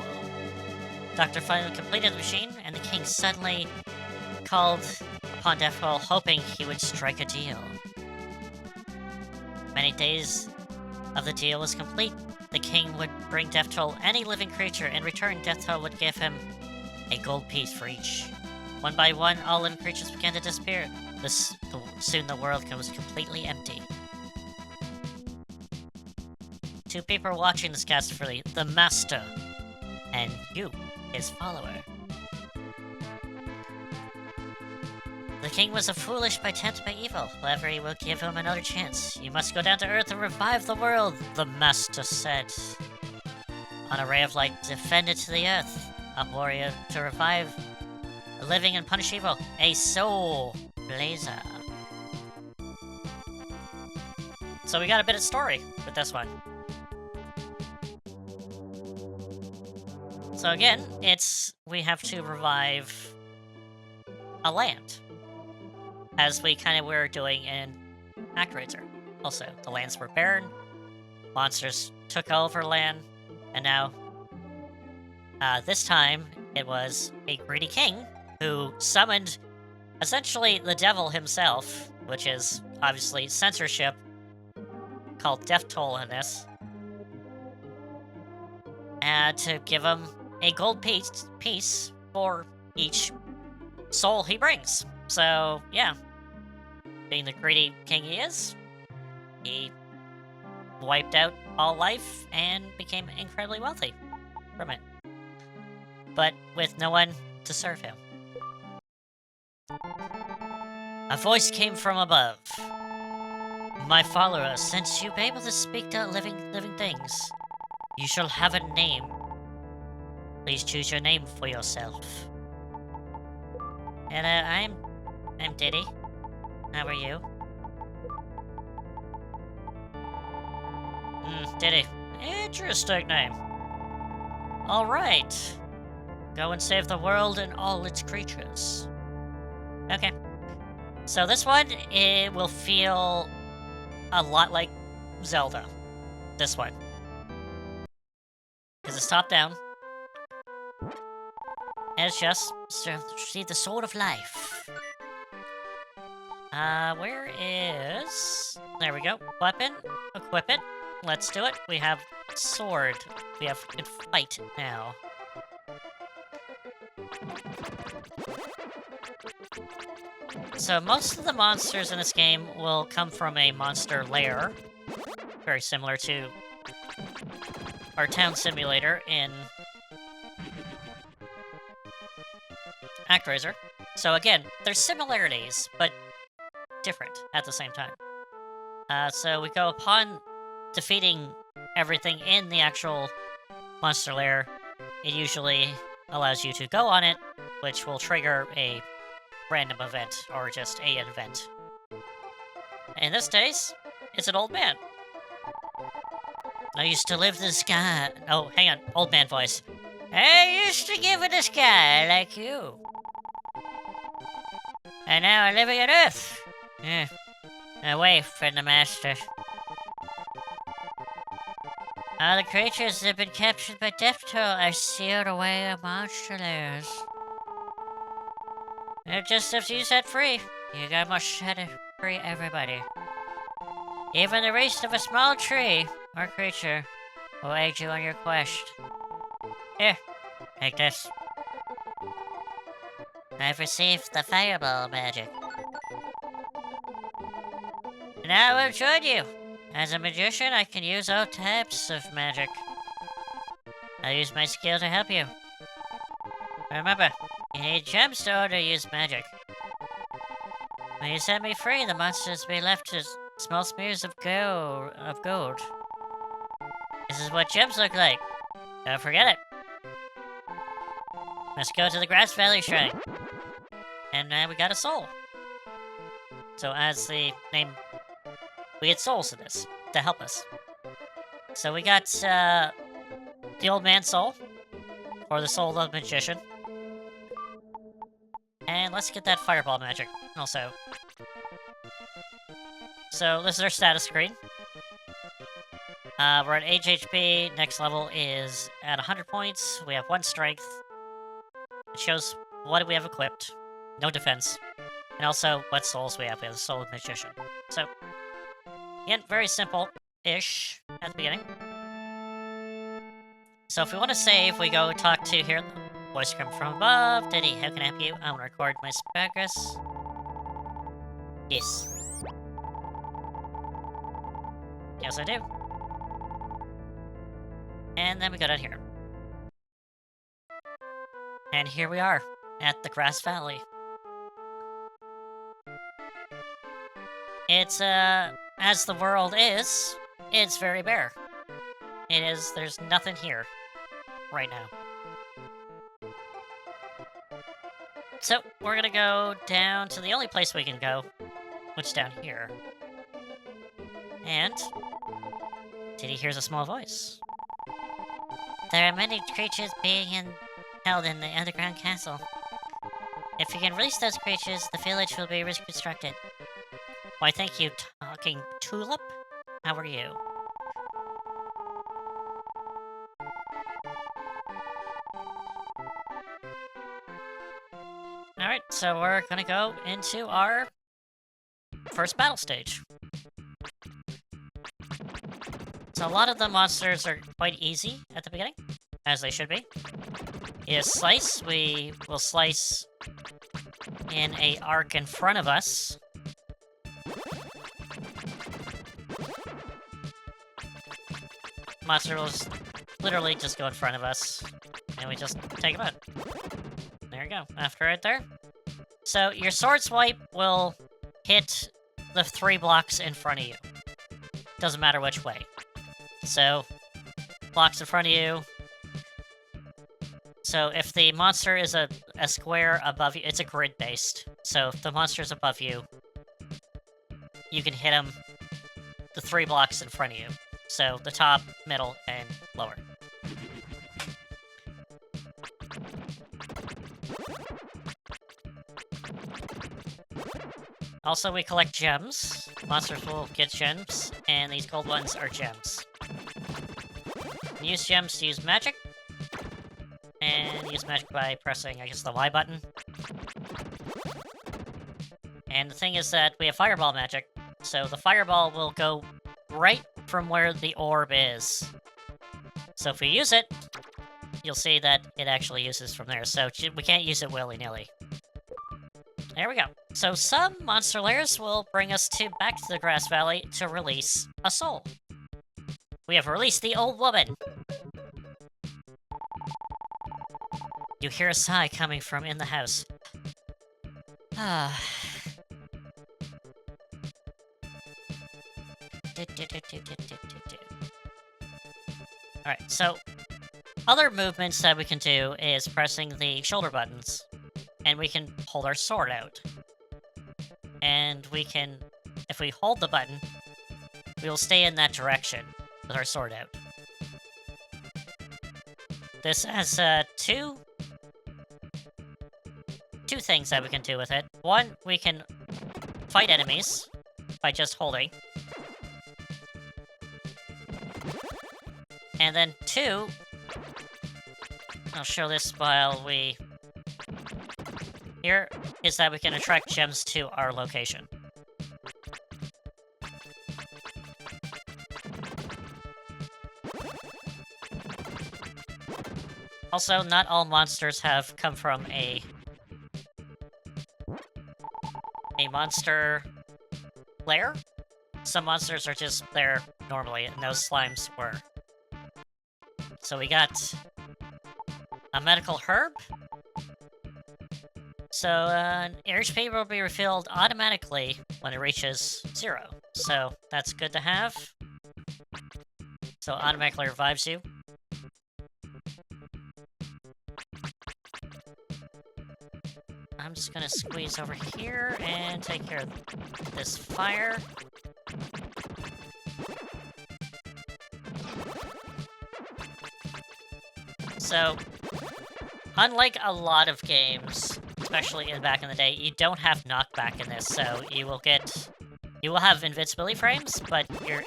Dr. finally completed the machine, and the king suddenly called upon Death Toll, hoping he would strike a deal. Many days of the deal was complete. The king would bring Death Toll any living creature. In return, Death Toll would give him a gold piece for each. One by one, all living creatures began to disappear. Soon the world was completely empty. 2 people are watching this cast for the Master, and you, his follower. The king was a foolish by tempted by evil. However, he will give him another chance. You must go down to Earth and revive the world, the Master said. On a ray of light defended to the Earth, a warrior to revive the living and punish evil, a Soul Blazer. So we got a bit of story with this one. So again, we have to revive a land, as we kind of were doing in Actraiser. Also, the lands were barren, monsters took over land, and now, this time, it was a greedy king who summoned essentially the devil himself, which is obviously censorship, called Death Toll in this, and to give him a gold piece for each soul he brings. So, yeah, being the greedy king he is, he wiped out all life and became incredibly wealthy from it. But with no one to serve him. A voice came from above. My follower, since you're able to speak to living things, you shall have a name. Please choose your name for yourself. And I'm Didi. How are you? Didi. Interesting name. Alright. Go and save the world and all its creatures. Okay. So this one, it will feel a lot like Zelda. This one. Because it's top down. And it's just see the sword of life. Where is... There we go. Weapon. Equip it. Let's do it. We have sword. We can fight now. So most of the monsters in this game will come from a monster lair. Very similar to our town simulator in Actraiser. So again, there's similarities, but different at the same time. So we go upon defeating everything in the actual monster lair. It usually allows you to go on it, which will trigger a random event, or just an event. In this case, it's an old man. I used to live in the sky. Oh, hang on, old man voice. I used to live in the sky like you. And now I live on Earth. Away from the master. All the creatures that have been captured by Death Toll are sealed away in monster lairs. And just after you set free, you got much to free everybody. Even the rest of a small tree or creature will aid you on your quest. Here, take this. I've received the fireball magic. Now I will join you. As a magician, I can use all types of magic. I'll use my skill to help you. Remember, you need gemstone to use magic. When you set me free, the monsters will be left as small smears of gold. This is what gems look like. Don't forget it. Let's go to the Grass Valley Shrine. And now we got a soul. So as the name... We get souls in this to help us. So we got the old man soul, or the soul of the magician. And let's get that fireball magic also. So this is our status screen. We're at HP. Next level is at 100 points. We have 1 strength. It shows what we have equipped. No defense. And also what souls we have. We have the soul of the magician. So... Again, very simple-ish at the beginning. So if we want to save, we go talk to here. Voice come from above. Didi, how can I help you? I want to record my progress. Yes. Yes, I do. And then we go down here. And here we are, at the Grass Valley. It's, as the world is, it's very bare. There's nothing here right now. So, we're gonna go down to the only place we can go, which is down here. And Didi hears a small voice. There are many creatures being held in the underground castle. If you can release those creatures, the village will be reconstructed. Why, thank you, Talking Tulip. How are you? Alright, so we're gonna go into our first battle stage. So a lot of the monsters are quite easy at the beginning, as they should be. Is slice, we will slice in a arc in front of us. monster will literally just go in front of us, and we just take him out. There you go. After right there. So your sword swipe will hit the 3 blocks in front of you. Doesn't matter which way. So, blocks in front of you. So if the monster is a square above you, it's a grid-based. So if the monster is above you, you can hit him the 3 blocks in front of you. So the top, middle, and lower. Also, we collect gems. Monsters will get gems, and these gold ones are gems. You use gems to use magic, and use magic by pressing, I guess, the Y button. And the thing is that we have fireball magic, so the fireball will go right from where the orb is. So if we use it, you'll see that it actually uses from there, so we can't use it willy-nilly. There we go. So some monster lairs will bring us back to the Grass Valley to release a soul. We have released the old woman. You hear a sigh coming from in the house. Ah. Alright, so other movements that we can do is pressing the shoulder buttons. And we can hold our sword out. And we can, if we hold the button, we will stay in that direction with our sword out. This has two things that we can do with it. One, we can fight enemies by just holding. And then two, I'll show this while we... Here is that we can attract gems to our location. Also, not all monsters have come from a monster lair. Some monsters are just there normally, and those slimes were. So we got a medical herb. So, HP will be refilled automatically when it reaches 0. So, that's good to have. So, automatically revives you. I'm just gonna squeeze over here and take care of this fire. So, unlike a lot of games, especially back in the day, you don't have knockback in this, so you will have invincibility frames, but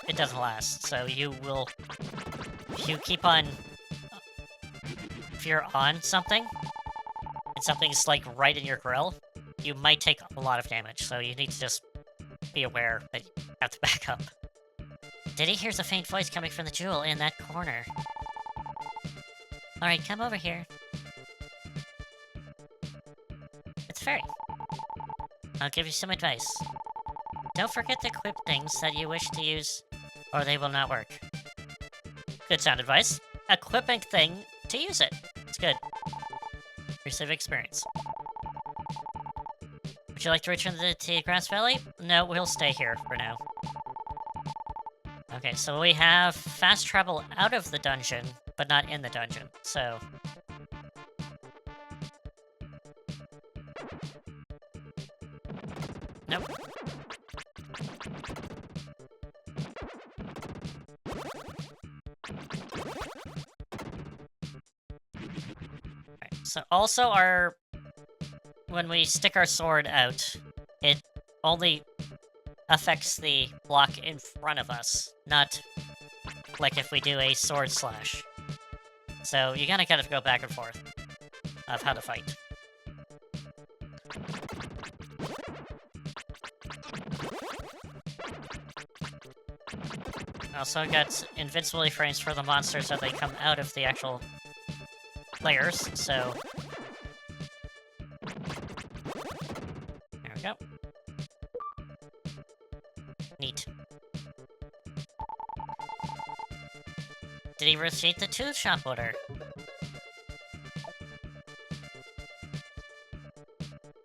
it doesn't last. So if you're on something, and something's like right in your grill, you might take a lot of damage, so you need to just be aware that you have to back up. Didi hears a faint voice coming from the jewel in that corner. Alright, come over here. It's Fairy. I'll give you some advice. Don't forget to equip things that you wish to use, or they will not work. Good sound advice. Equipping thing to use it. It's good. Receive experience. Would you like to return to Grass Valley? No, we'll stay here for now. Okay, so we have fast travel out of the dungeon, but not in the dungeon, so... Nope. Right, so also when we stick our sword out, it only affects the block in front of us, not like if we do a sword slash. So you gotta kind of go back and forth of how to fight. Also got invincibility frames for the monsters that they come out of the actual layers, so... There we go. Neat. Did he receive the tooth shop order?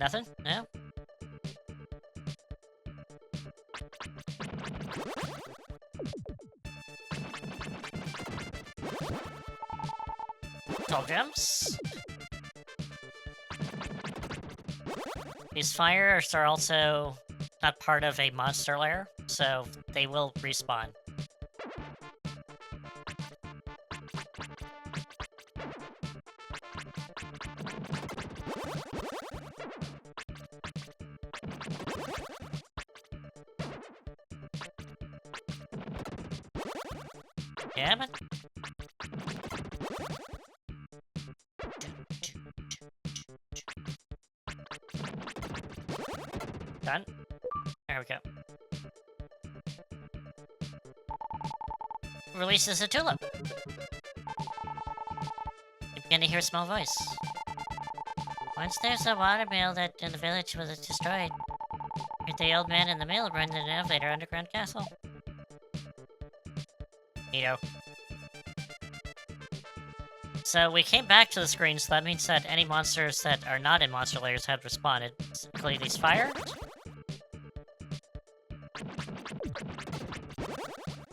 Nothing? No? Tall gems. These fires are also not part of a monster lair, so they will respawn. Yeah, man. Done. There we go. Releases a tulip. You begin to hear a small voice. Once there's a water mill that in the village was destroyed. The old man in the mill runs an elevator underground castle. Neato. So we came back to the screen, so that means that any monsters that are not in monster layers have respawned, including these fire.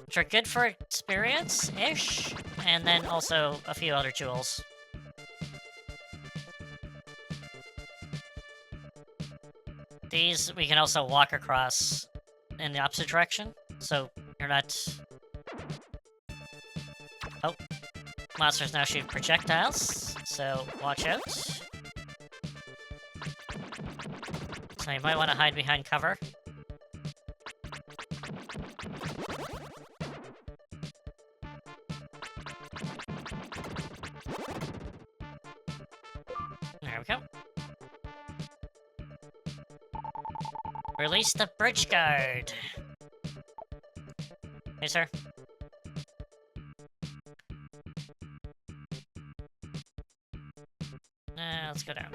Which are good for experience-ish, and then also a few other jewels. These we can also walk across in the opposite direction, so you're not... Oh. Monsters now shoot projectiles, so watch out. So you might want to hide behind cover. There we go. Release the bridge guard. Hey, sir. Let's go down.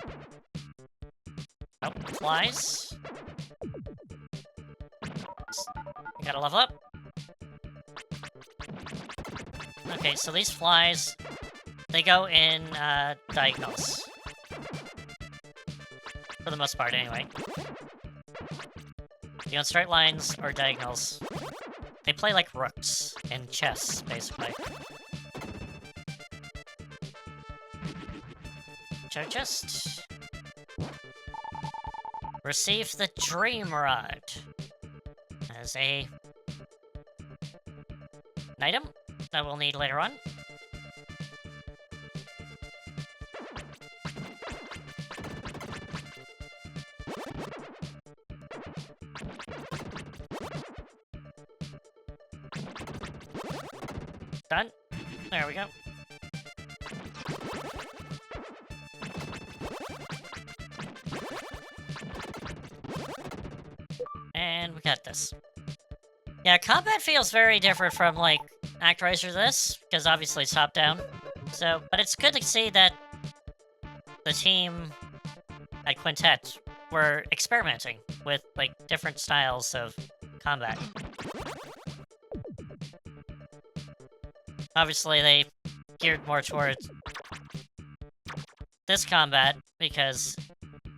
Oh, flies. You gotta level up. Okay, so these flies, they go in diagonals. For the most part, anyway. You on straight lines or diagonals. They play like rooks in chess, basically. Treasure chest. Receive the Dream Rod as an item that we'll need later on. Done. There we go. And we got this. Yeah, combat feels very different from, like, Actraiser this, because obviously it's top-down. So, but it's good to see that the team at Quintet were experimenting with, like, different styles of combat. Obviously, they geared more towards this combat, because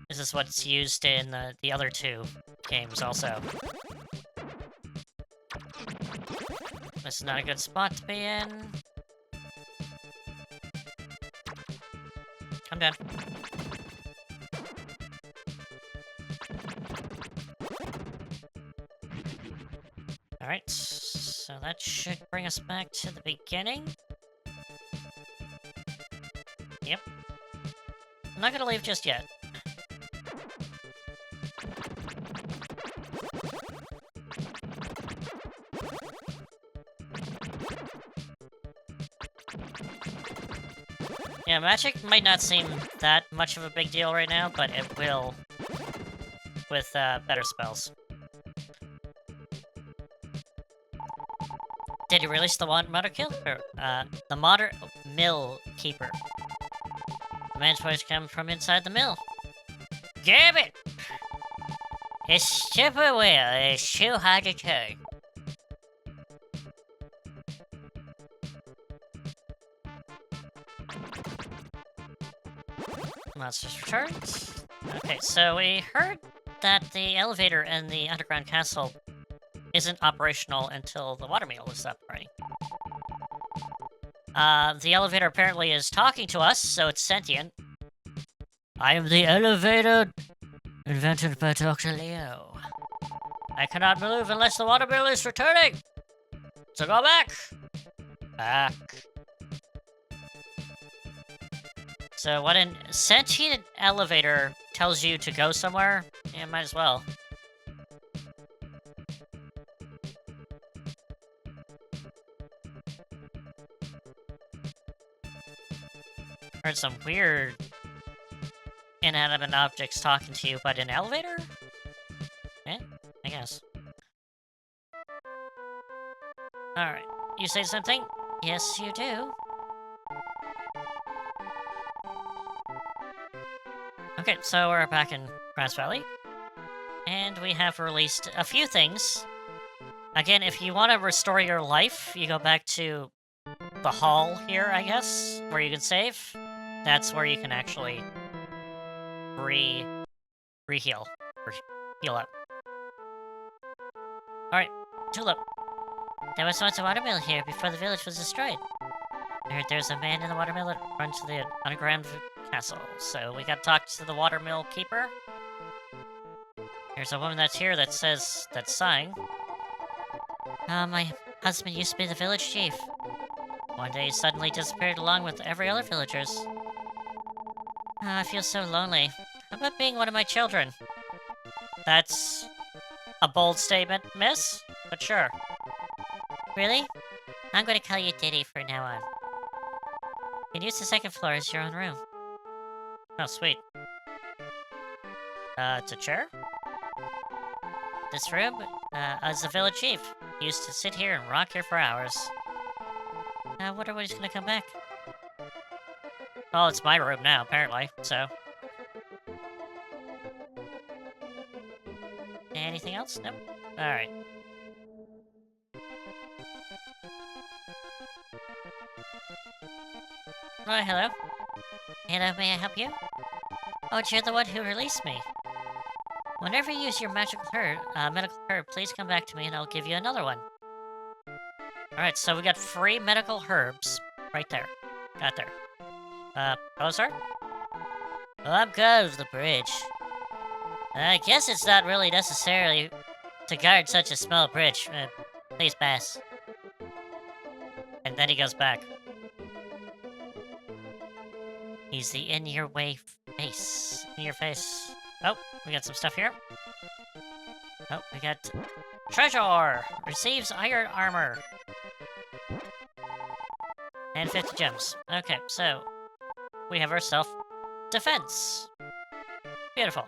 this is what's used in the other two games also. This is not a good spot to be in. Come down. Alright, so that should bring us back to the beginning. Yep. I'm not gonna leave just yet. Yeah, magic might not seem that much of a big deal right now, but it will with better spells. Did he release the Modder Keeper? The Modder Mill Keeper. The man's voice comes from inside the mill. Damn it! It's super weird. It's too hard to turn. Monsters returned. Okay, so we heard that the elevator in the underground castle isn't operational until the watermeal is up, right? The elevator apparently is talking to us, so it's sentient. I am the elevator invented by Dr. Leo. I cannot move unless the watermeal is returning! So go back! Back. So what a sentient elevator tells you to go somewhere, yeah, might as well. Heard some weird inanimate objects talking to you, but an elevator? Eh, I guess. Alright, you say something? Yes, you do. Okay, so we're back in Grass Valley. And we have released a few things. Again, if you want to restore your life, you go back to the hall here, I guess, where you can save. That's where you can actually re-heal. Or heal up. Alright, Tulip. There was once a watermill here before the village was destroyed. I heard there's a man in the watermill that runs to the underground castle, so we gotta talk to the watermill keeper. There's a woman that's here that says, that's sighing. My husband used to be the village chief. One day he suddenly disappeared along with every other villagers. I feel so lonely. How about being one of my children? That's a bold statement, miss, but sure. Really? I'm going to call you Didi from now on. You can use the second floor as your own room. Oh, sweet. It's a chair? This room, as the village chief, he used to sit here and rock here for hours. I wonder when he's gonna come back. Well, it's my room now, apparently, so... Anything else? Nope. Alright. Oh, hello. Hello, may I help you? Oh, you're the one who released me. Whenever you use your medical herb, please come back to me and I'll give you another one. Alright, so we got free medical herbs. Right there. Got there. Hello, sir? Well, I'm good with the bridge. I guess it's not really necessary to guard such a small bridge. Please pass. And then he goes back. He's the in-your-way face. In your face. Oh, we got some stuff here. Oh, we got... Treasure! Receives iron armor. And 50 gems. Okay, so... we have ourselves defense. Beautiful.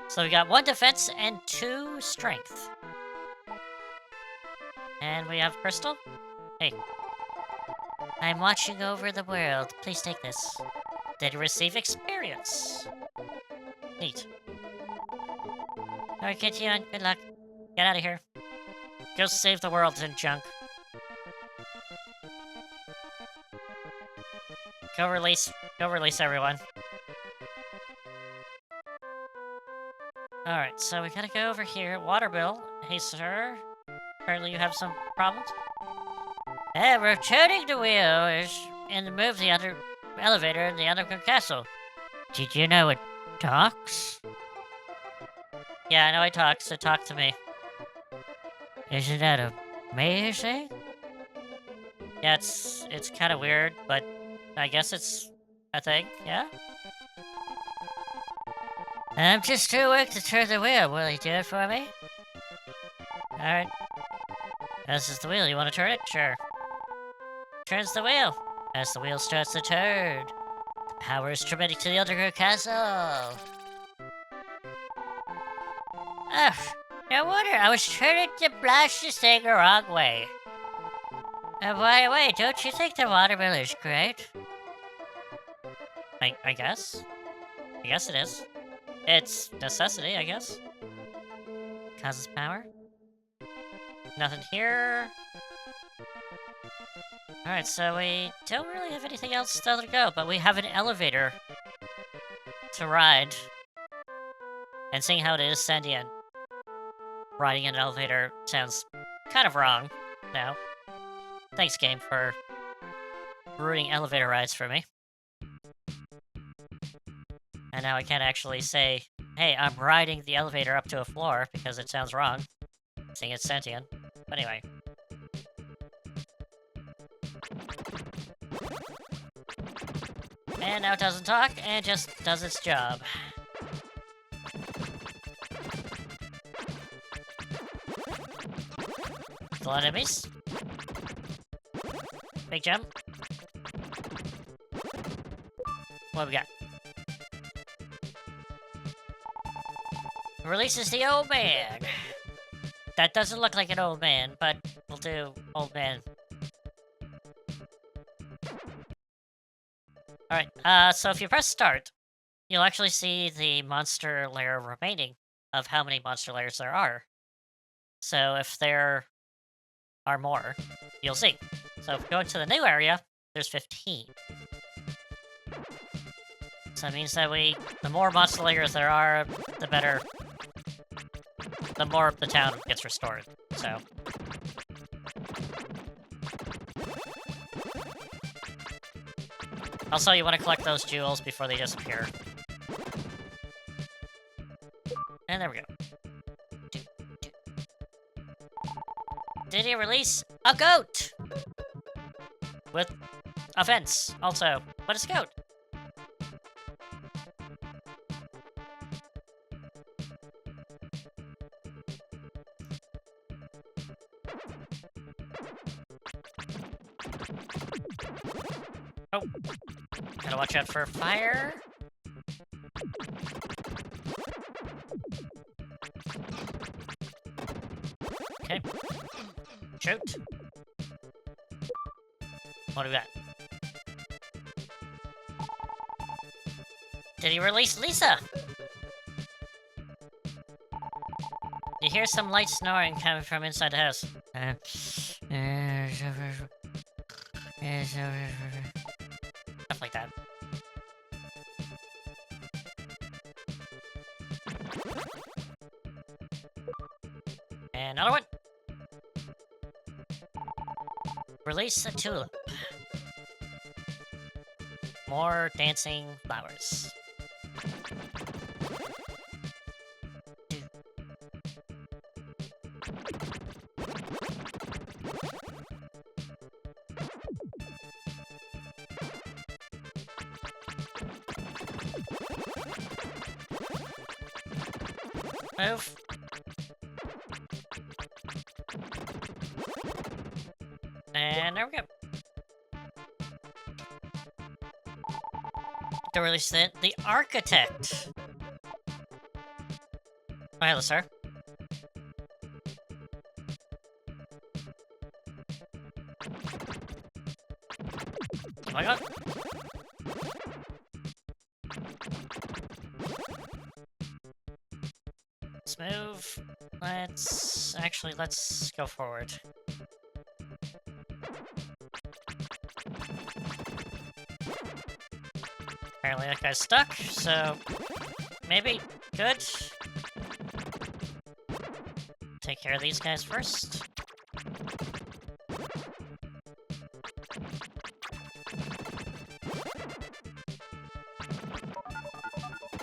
So we got 1 defense and 2 strength. And we have crystal. Hey. I'm watching over the world. Please take this. Then receive experience. Neat. Alright, get you on. Good luck. Get out of here. Go save the world in junk. Go release everyone. Alright, so we gotta go over here. Water bill. Hey, sir. Apparently you have some problems. Rotating the wheel is in the move the elevator in the underground castle. Did you know it talks? Yeah, I know it talks, so talk to me. Isn't that amazing? Yeah, it's kind of weird, but I guess it's a thing, yeah? I'm just too weak to turn the wheel. Will you do it for me? Alright. This is the wheel. You want to turn it? Sure. Turns the wheel. As the wheel starts to turn, the power is transmitted to the underground castle. Ugh, no wonder I was turning to blast this thing the wrong way. And by the way, don't you think the watermill is great? I guess. I guess it is. It's necessity, I guess. Causes power. Nothing here. Alright, so we don't really have anything else to go, but we have an elevator to ride. And seeing how it is sentient, riding an elevator sounds kind of wrong now. Thanks, game, for ruining elevator rides for me. And now I can't actually say, hey, I'm riding the elevator up to a floor, because it sounds wrong, seeing it's sentient. But anyway. And now it doesn't talk, and just does its job. Still enemies. Big jump. What we got? Releases the old man. That doesn't look like an old man, but we'll do old man. Alright, so if you press start, you'll actually see the monster layer remaining of how many monster layers there are. So if there are more, you'll see. So if we go into the new area, there's 15. So that means that the more monster layers there are, the better, the more of the town gets restored, so. Also, you want to collect those jewels before they disappear. And there we go. Did he release a goat? With a fence, also. But it's a goat. Oh. Gotta watch out for fire. Okay. Shoot. What do we got? Did he release Lisa? You hear some light snoring coming from inside the house. Stuff like that. And another one. Release a tulip. More dancing flowers. Move. And there we go. To release it, the architect. Oh, hello, sir. Oh my god. Let's move. Let's go forward. Apparently that guy's stuck, so maybe good. Take care of these guys first.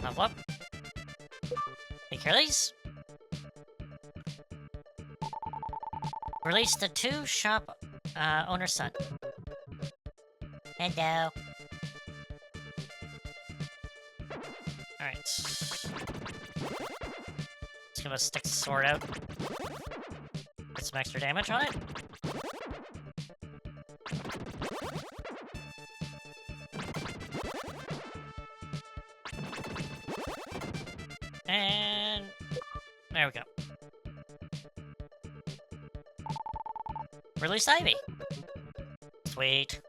Level up. Take care of these. Release the two shop owner's son. Hello. Alright. Let's give us stick the sword out. Get some extra damage on it. And there we go. Release Ivy. Sweet.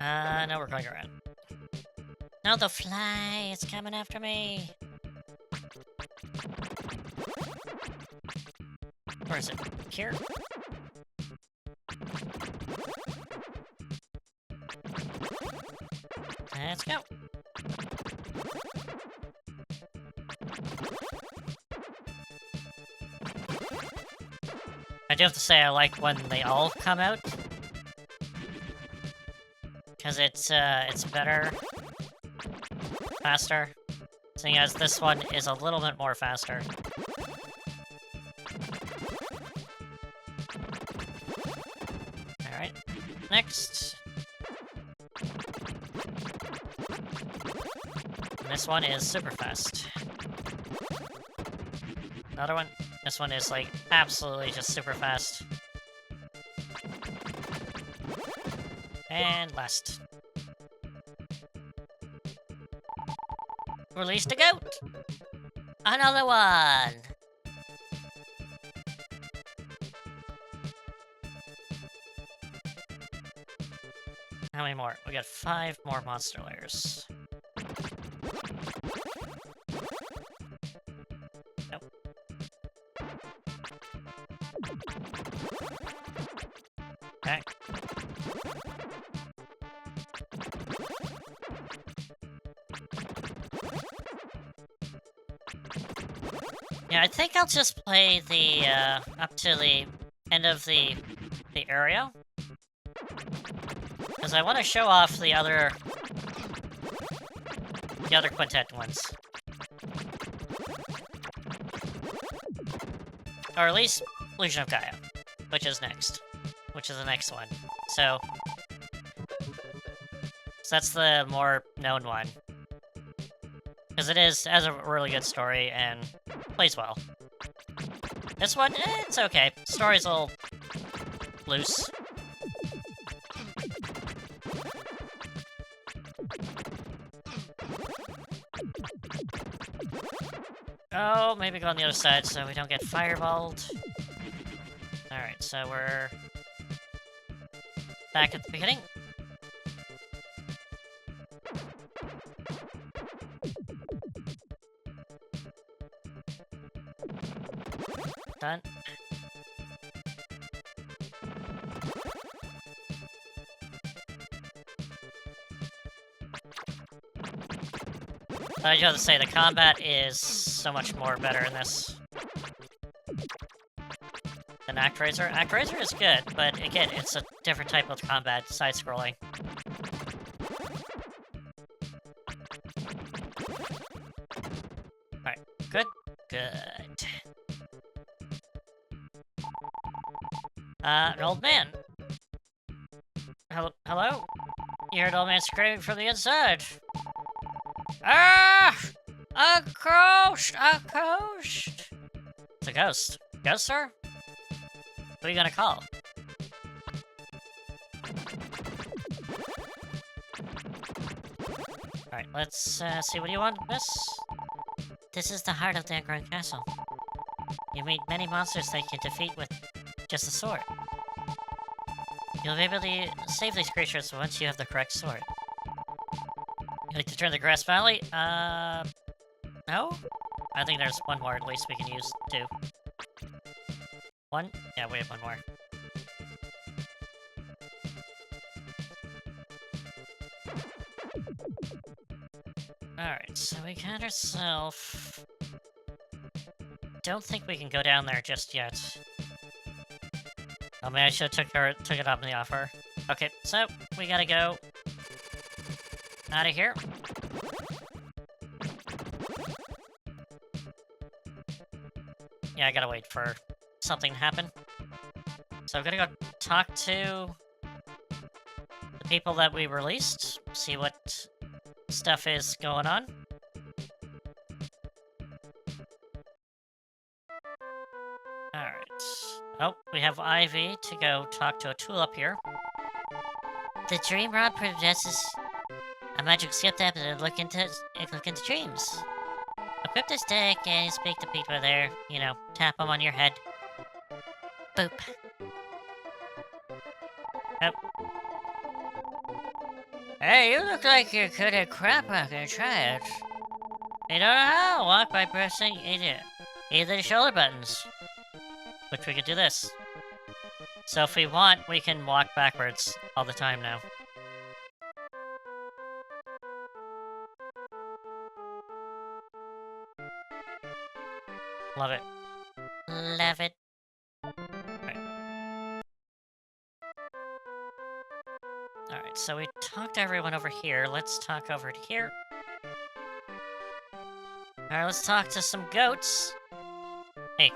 Now we're going around. No, the fly is coming after me. Where is it? Here? Let's go. I do have to say I like when they all come out. Because it's better. Faster. Seeing as this one is a little bit more faster. Alright. Next. And this one is super fast. Another one. This one is like absolutely just super fast. And last. Released a goat! Another one! How many more? We got 5 more monster layers. Nope. Okay. Yeah, I think I'll just play the, up to the end of the area. Because I want to show off the other Quintet ones. Or at least Illusion of Gaia, which is next. Which is the next one. So that's the more known one. Because it has a really good story and plays well. This one, it's okay. Story's a little loose. Oh, maybe go on the other side so we don't get fireballed. Alright, so we're back at the beginning. Done. I just have to say, the combat is so much more better in this than Actraiser. Actraiser is good, but again, it's a different type of combat, side-scrolling. Alright, good? Good. An old man. Hello? You heard old man screaming from the inside. Ah! A ghost! A ghost! It's a ghost. Ghost, sir? Who are you gonna call? Alright, let's see what you want, miss. This is the heart of the underground castle. You meet many monsters that you can defeat with just a sword. You'll be able to save these creatures once you have the correct sword. You like to turn the grass valley? No? I think there's one more at least we can use, too. One? Yeah, we have one more. Alright, so we got ourselves... Don't think we can go down there just yet. Oh man, I should have took it up in the offer. Okay, so we gotta go out of here. Yeah, I gotta wait for something to happen. So I'm gonna go talk to the people that we released, see what stuff is going on. Alright. Oh, we have Ivy to go talk to a tool up here. The dream rod possesses a magic skill tab to look into dreams. Equip this deck and speak to people there. You know, tap them on your head. Boop. Oh. Hey, you look like you're good at crap rocking. Try it. You don't know how? Walk by pressing either the shoulder buttons. which we could do this. So if we want, we can walk backwards all the time now. Love it. Love it. Alright, so we talked to everyone over here. Let's talk over to here. Alright, let's talk to some goats. Hey.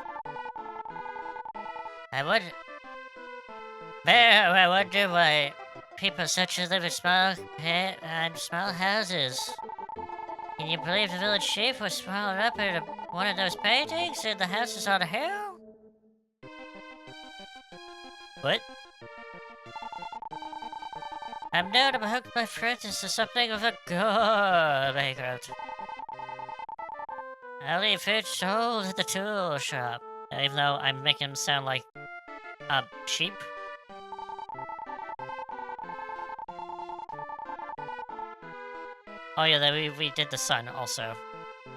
I wonder why people such as live in small houses. Can you believe the village chief was swallowed up in one of those paintings and the house is on a hill? What? I'm known to hook my friends into something of a bankrupt. I'll leave food sold at the tool shop. Even though I'm making him sound like sheep. Oh yeah, we did the sun also.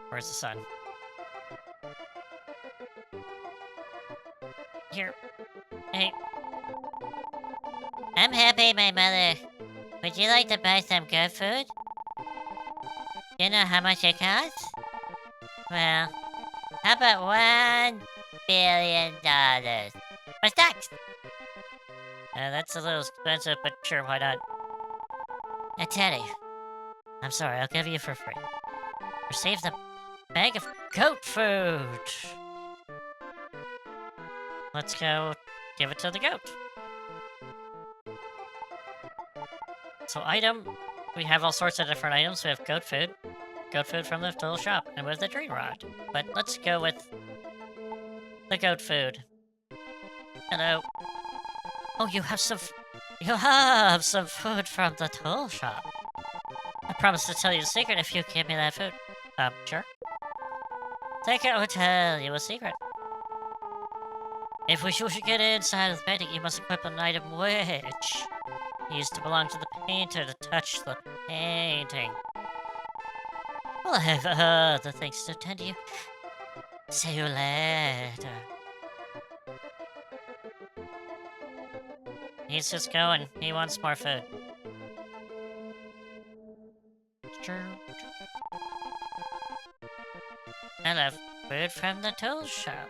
Where's the sun? Here. Hey. I'm happy, my mother. Would you like to buy some good food? You know how much it costs? Well, how about $1 billion? What's that? That's a little expensive, but sure, why not? Teddy. I'm sorry, I'll give you for free. Receive the bag of goat food. Let's go give it to the goat. So item, we have all sorts of different items. We have goat food from the tool shop, and with the dream rod. But let's go with the goat food. Hello. Oh, you have some food from the tool shop. I promise to tell you a secret if you give me that food. Sure. Take it, I will tell you a secret. If we should get inside of the painting, you must equip an item which used to belong to the painter to touch the painting. Well, I have other things to attend to you. See you later. He's just going. He wants more food. Hello, food from the tool shop.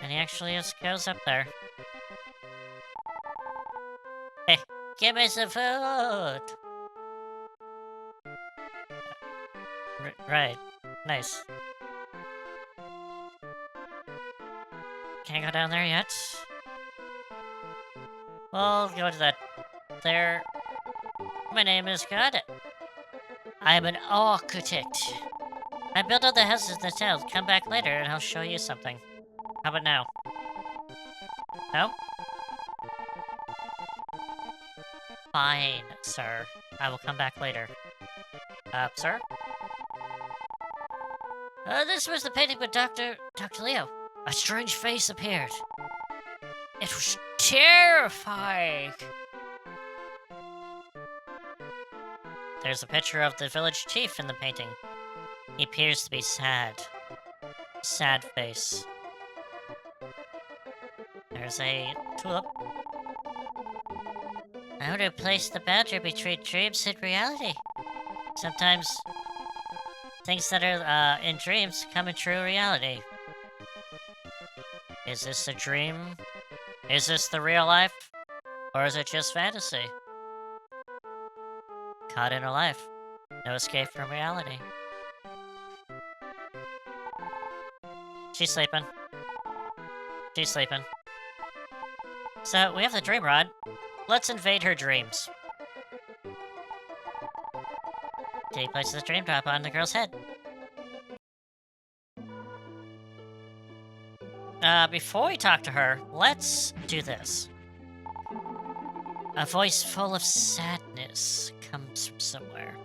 And he actually just goes up there. Hey, give me some food! Right. Nice. Can't go down there yet. We'll go to that there. My name is Gaia. I'm an architect. I built all the houses in the town. Come back later and I'll show you something. How about now? No? Fine, sir. I will come back later. Sir? This was the painting with Dr. Leo. A strange face appeared. It was terrifying. There's a picture of the village chief in the painting. He appears to be sad. Sad face. There's a tulip. How to place the boundary between dreams and reality? Sometimes things that are in dreams come in true reality. Is this a dream? Is this the real life? Or is it just fantasy? Caught in a life. No escape from reality. She's sleeping. She's sleeping. So, we have the dream rod. Let's invade her dreams. Didi places the dream drop on the girl's head. Before we talk to her, let's do this. A voice full of sadness comes from somewhere.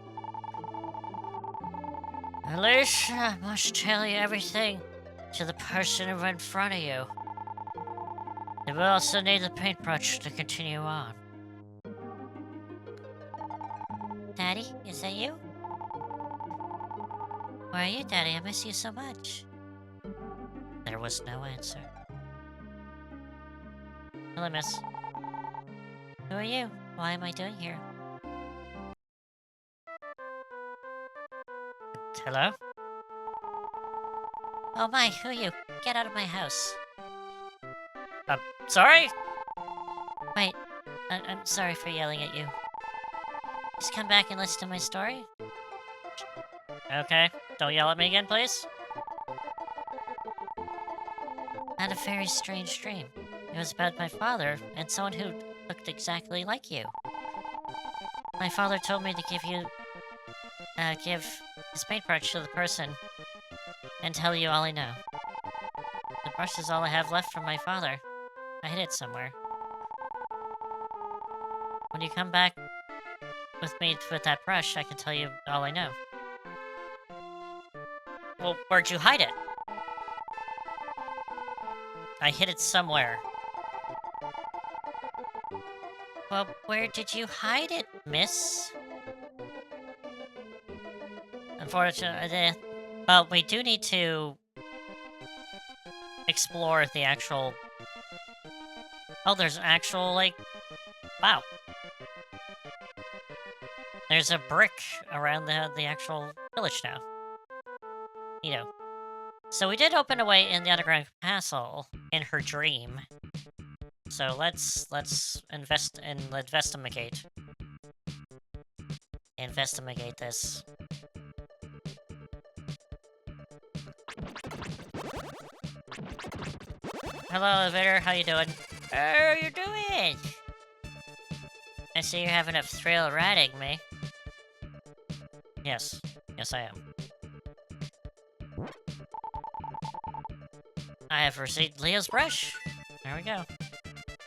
Alicia, I must tell you everything to the person in front of you. You will also need the paintbrush to continue on. Daddy, is that you? Where are you, Daddy? I miss you so much. There was no answer. Hello, miss. Who are you? Why am I doing here? Hello? Oh my, who are you? Get out of my house. Sorry? Wait, I'm sorry for yelling at you. Just come back and listen to my story? Okay, don't yell at me again, please. I had a very strange dream. It was about my father and someone who looked exactly like you. My father told me to give his paintbrush to the person and tell you all I know. The brush is all I have left from my father. I hid it somewhere. When you come back with me with that brush, I can tell you all I know. Well, where'd you hide it? I hid it somewhere. Well, where did you hide it, miss? Unfortunately, well, we do need to explore the actual... Oh, there's actual, like... Wow. There's a brick around the actual village now. You know. So we did open a way in the underground castle in her dream. So let's investigate. Investigate this. Hello, elevator. How you doing? How you doing? I see you're having a thrill riding me. Yes. Yes, I am. I have received Leo's brush. There we go.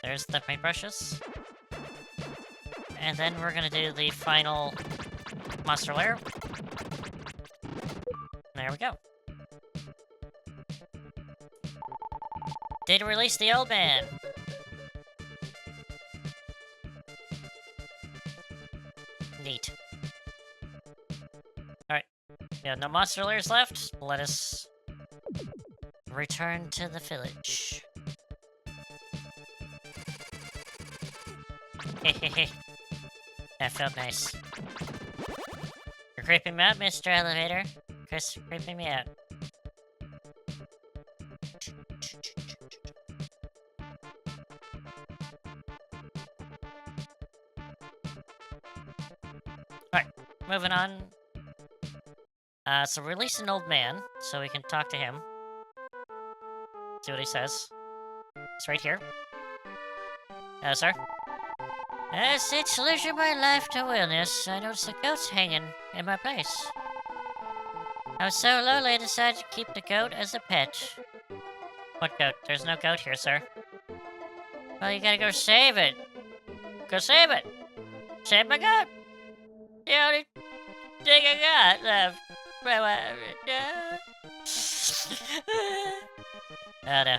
There's the paintbrushes. And then we're gonna do the final monster lair. There we go. Did release the old man. Neat. Alright. Yeah, no monster lairs left. Let us return to the village. Hehehe. That felt nice. You're creeping me out, Mr. Elevator. Chris, creeping me out. Alright, moving on. So release an old man, so we can talk to him. See what he says. It's right here. Hello, sir. Since losing my life to illness, I noticed the goats hanging in my place. I was so lonely I decided to keep the goat as a pet. What goat? There's no goat here, sir. Well, you gotta go save it. Go save it! Save my goat! The only thing I got left. Oh no.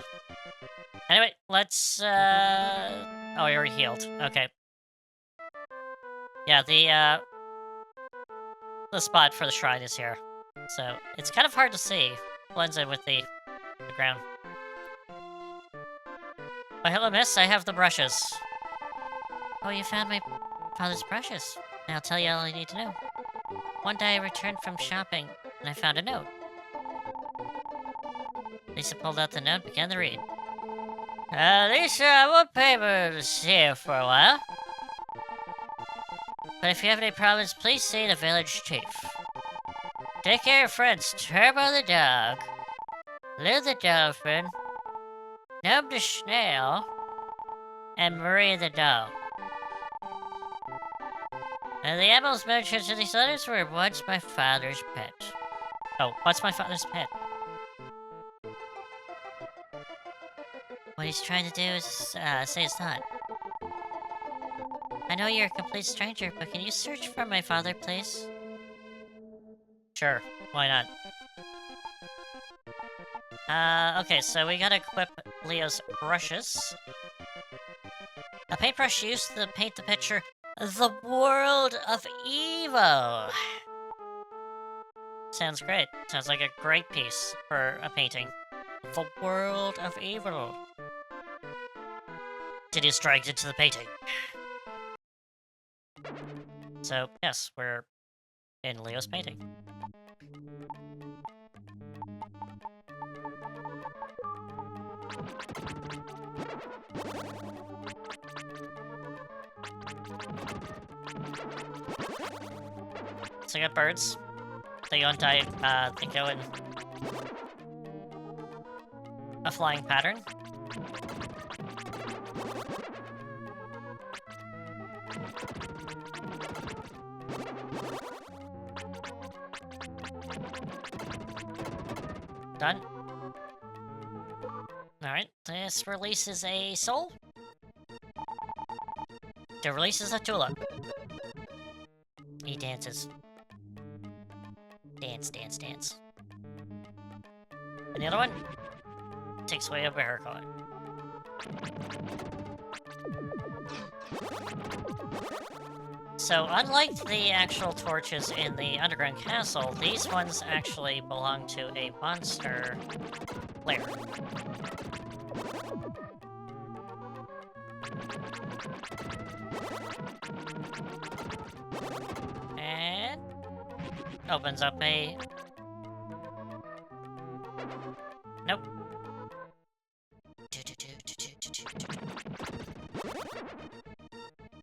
Anyway, let's, Oh, he already healed. Okay. Yeah, the spot for the shrine is here. So, it's kind of hard to see. Blends in with the ground. Oh, hello, miss. I have the brushes. Oh, you found my father's brushes. I'll tell you all I need to know. One day I returned from shopping, and I found a note. Lisa pulled out the note and began to read. Lisa, I won't papers here for a while. But if you have any problems, please see the village chief. Take care of friends, Turbo the dog, Lou the dolphin, Nub the snail, and Marie the doll. And the animals mentioned in these letters were once my father's pet. Oh, what's my father's pet? What he's trying to do is say it's not. I know you're a complete stranger, but can you search for my father, please? Sure, why not? Okay, so we gotta equip Leo's brushes. A paintbrush used to paint the picture, The World of Evil. Sounds great. Sounds like a great piece for a painting. The World of Evil. Didi's dragged into the painting. So, yes, we're in Leo's painting. So I got birds. They go in a flying pattern. Done. Alright, this releases a soul. It releases a tulip. He dances. Dance, dance, dance. And the other one takes away a bear color. So, unlike the actual torches in the underground castle, these ones actually belong to a monster lair. And opens up a... Nope.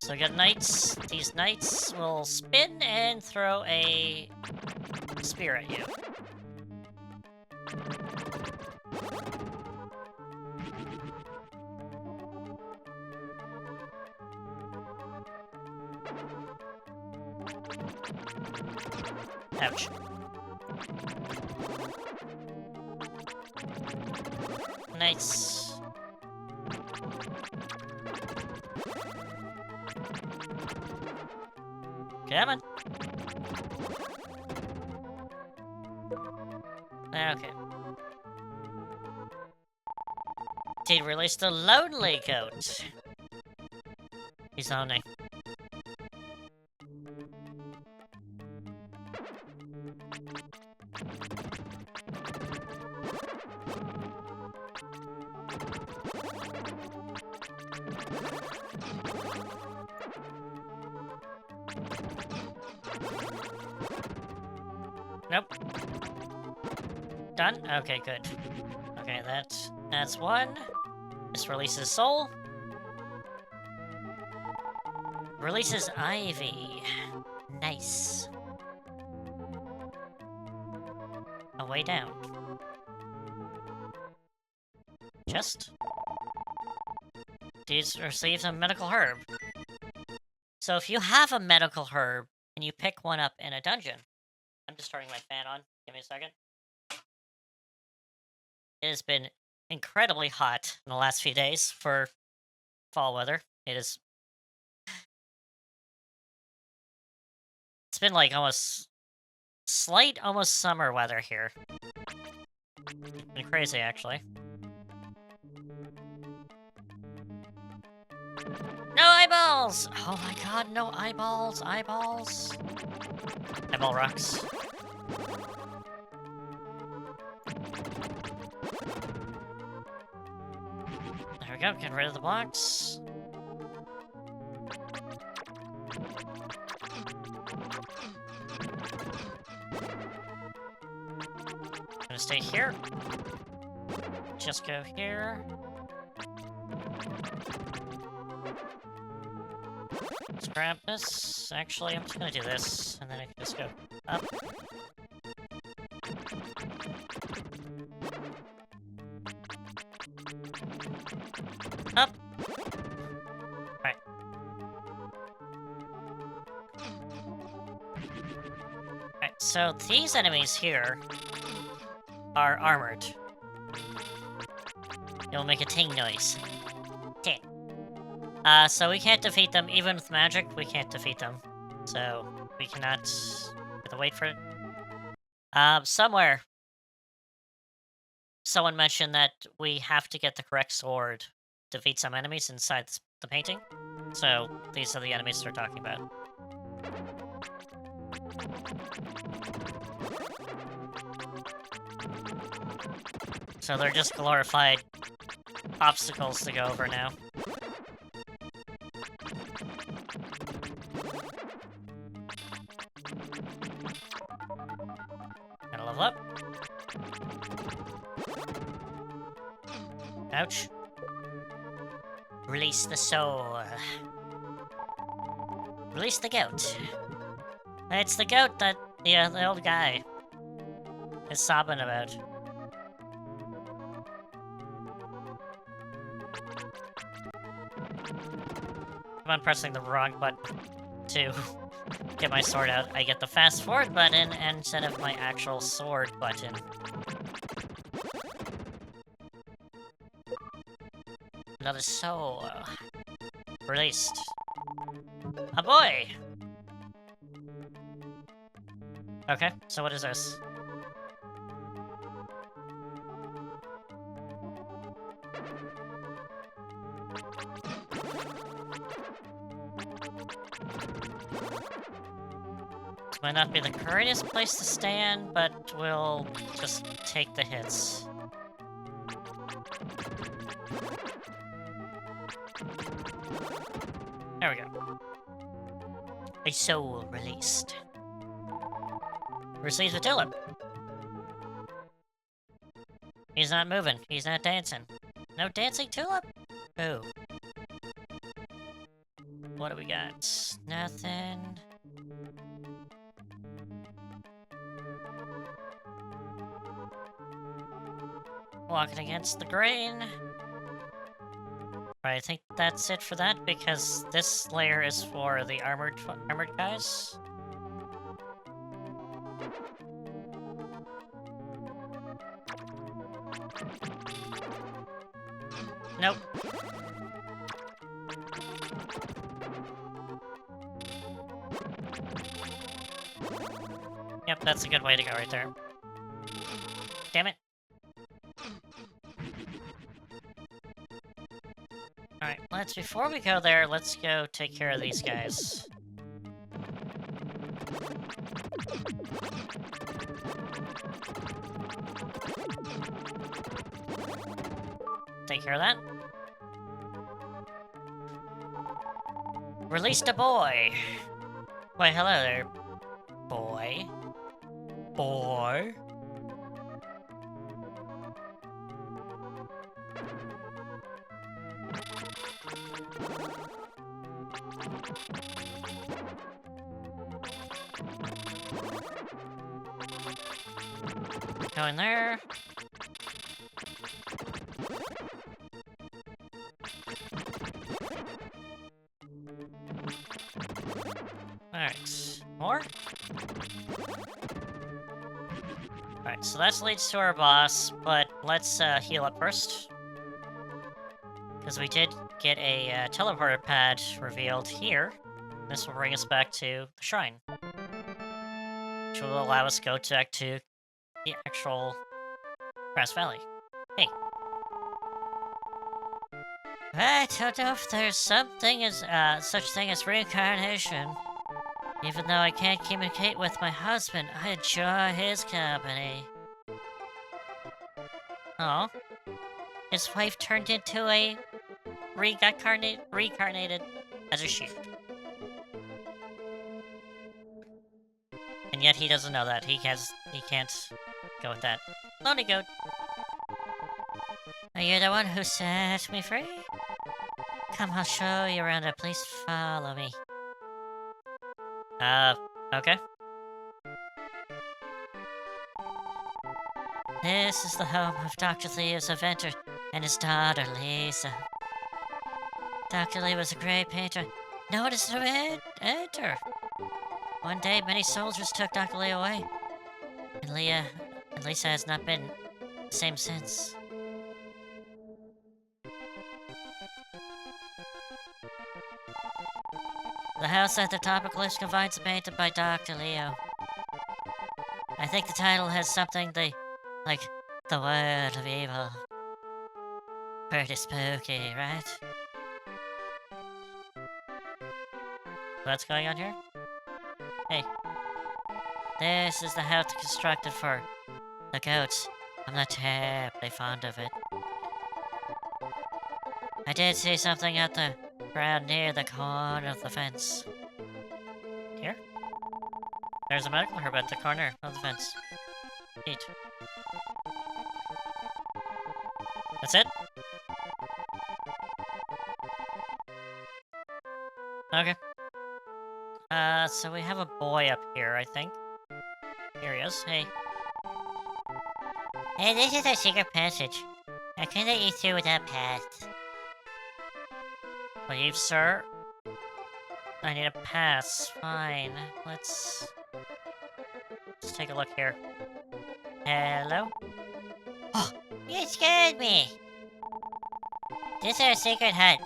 So we got knights. These knights will spin and throw a spear at you. Ouch. Knights. Come on. Okay. Did release the lonely goat. He's lonely. Nope. Done? Okay, good. Okay, that's one. This releases soul. Releases Ivy. Nice. A way down. Chest. These receives a medical herb. So if you have a medical herb and you pick one up in a dungeon, I'm just turning my fan on. Give me a second. It has been incredibly hot in the last few days for fall weather. It's been like almost summer weather here. It's been crazy, actually. No eyeballs! Oh my god, no eyeballs! Eyeballs! Eyeball rocks. There we go, get rid of the blocks. Gonna stay here. Just go here. Let's grab this. Actually, I'm just gonna do this, and then I can just go up. Up. Alright. Alright, so these enemies here are armored. It'll make a ting noise. Ting. So we can't defeat them. Even with magic, we can't defeat them. So, we cannot... have to wait for it. Somewhere, someone mentioned that we have to get the correct sword to defeat some enemies inside the painting. So, these are the enemies they're talking about. So they're just glorified obstacles to go over now. Release the soul. Release the goat. It's the goat that the old guy is sobbing about. If I'm pressing the wrong button to get my sword out, I get the fast forward button instead of my actual sword button. Another soul. Released. A boy! Okay, so what is this? This might not be the greatest place to stand, but we'll just take the hits. There we go. A soul released. Receives a tulip. He's not moving. He's not dancing. No dancing tulip? Boo. What do we got? Nothing. Walking against the grain. Right, I think that's it for that, because this layer is for the armored guys. Nope. Yep, that's a good way to go right there. Damn it. Alright, before we go there, let's go take care of these guys. Take care of that. Released a boy. Why, hello there, boy. Boy. Go in there. Alright, more? Alright, so that leads to our boss, but let's heal up first. Because we did get a teleporter pad revealed here. This will bring us back to the shrine. Which will allow us to go back to the actual Grass Valley. Hey. I don't know if there's such thing as reincarnation. Even though I can't communicate with my husband, I enjoy his company. Oh. His wife turned into a reincarnated as a sheep. And yet he doesn't know that. He can't go with that. Lonely goat. Are you the one who set me free? Come, I'll show you around. Please follow me. Okay. This is the home of Dr. Leo's inventor and his daughter, Lisa. Dr. Lee was a great painter. No one is to enter. One day, many soldiers took Dr. Lee away. And Lisa has not been the same since. The house at the top of Cliffs Confides painted by Dr. Leo. I think the title has something like the world of evil. Pretty spooky, right? What's going on here? Hey. This is the house constructed for the goats. I'm not terribly fond of it. I did see something at the ground near the corner of the fence. Here? There's a medical herb at the corner of the fence. Neat. That's it? Okay. So we have a boy up here, I think. Here he is. Hey. Hey, this is a secret passage. I can't let you through without pass. Leave, sir. I need a pass. Fine. Let's take a look here. Hello? Oh, you scared me! This is our secret hut.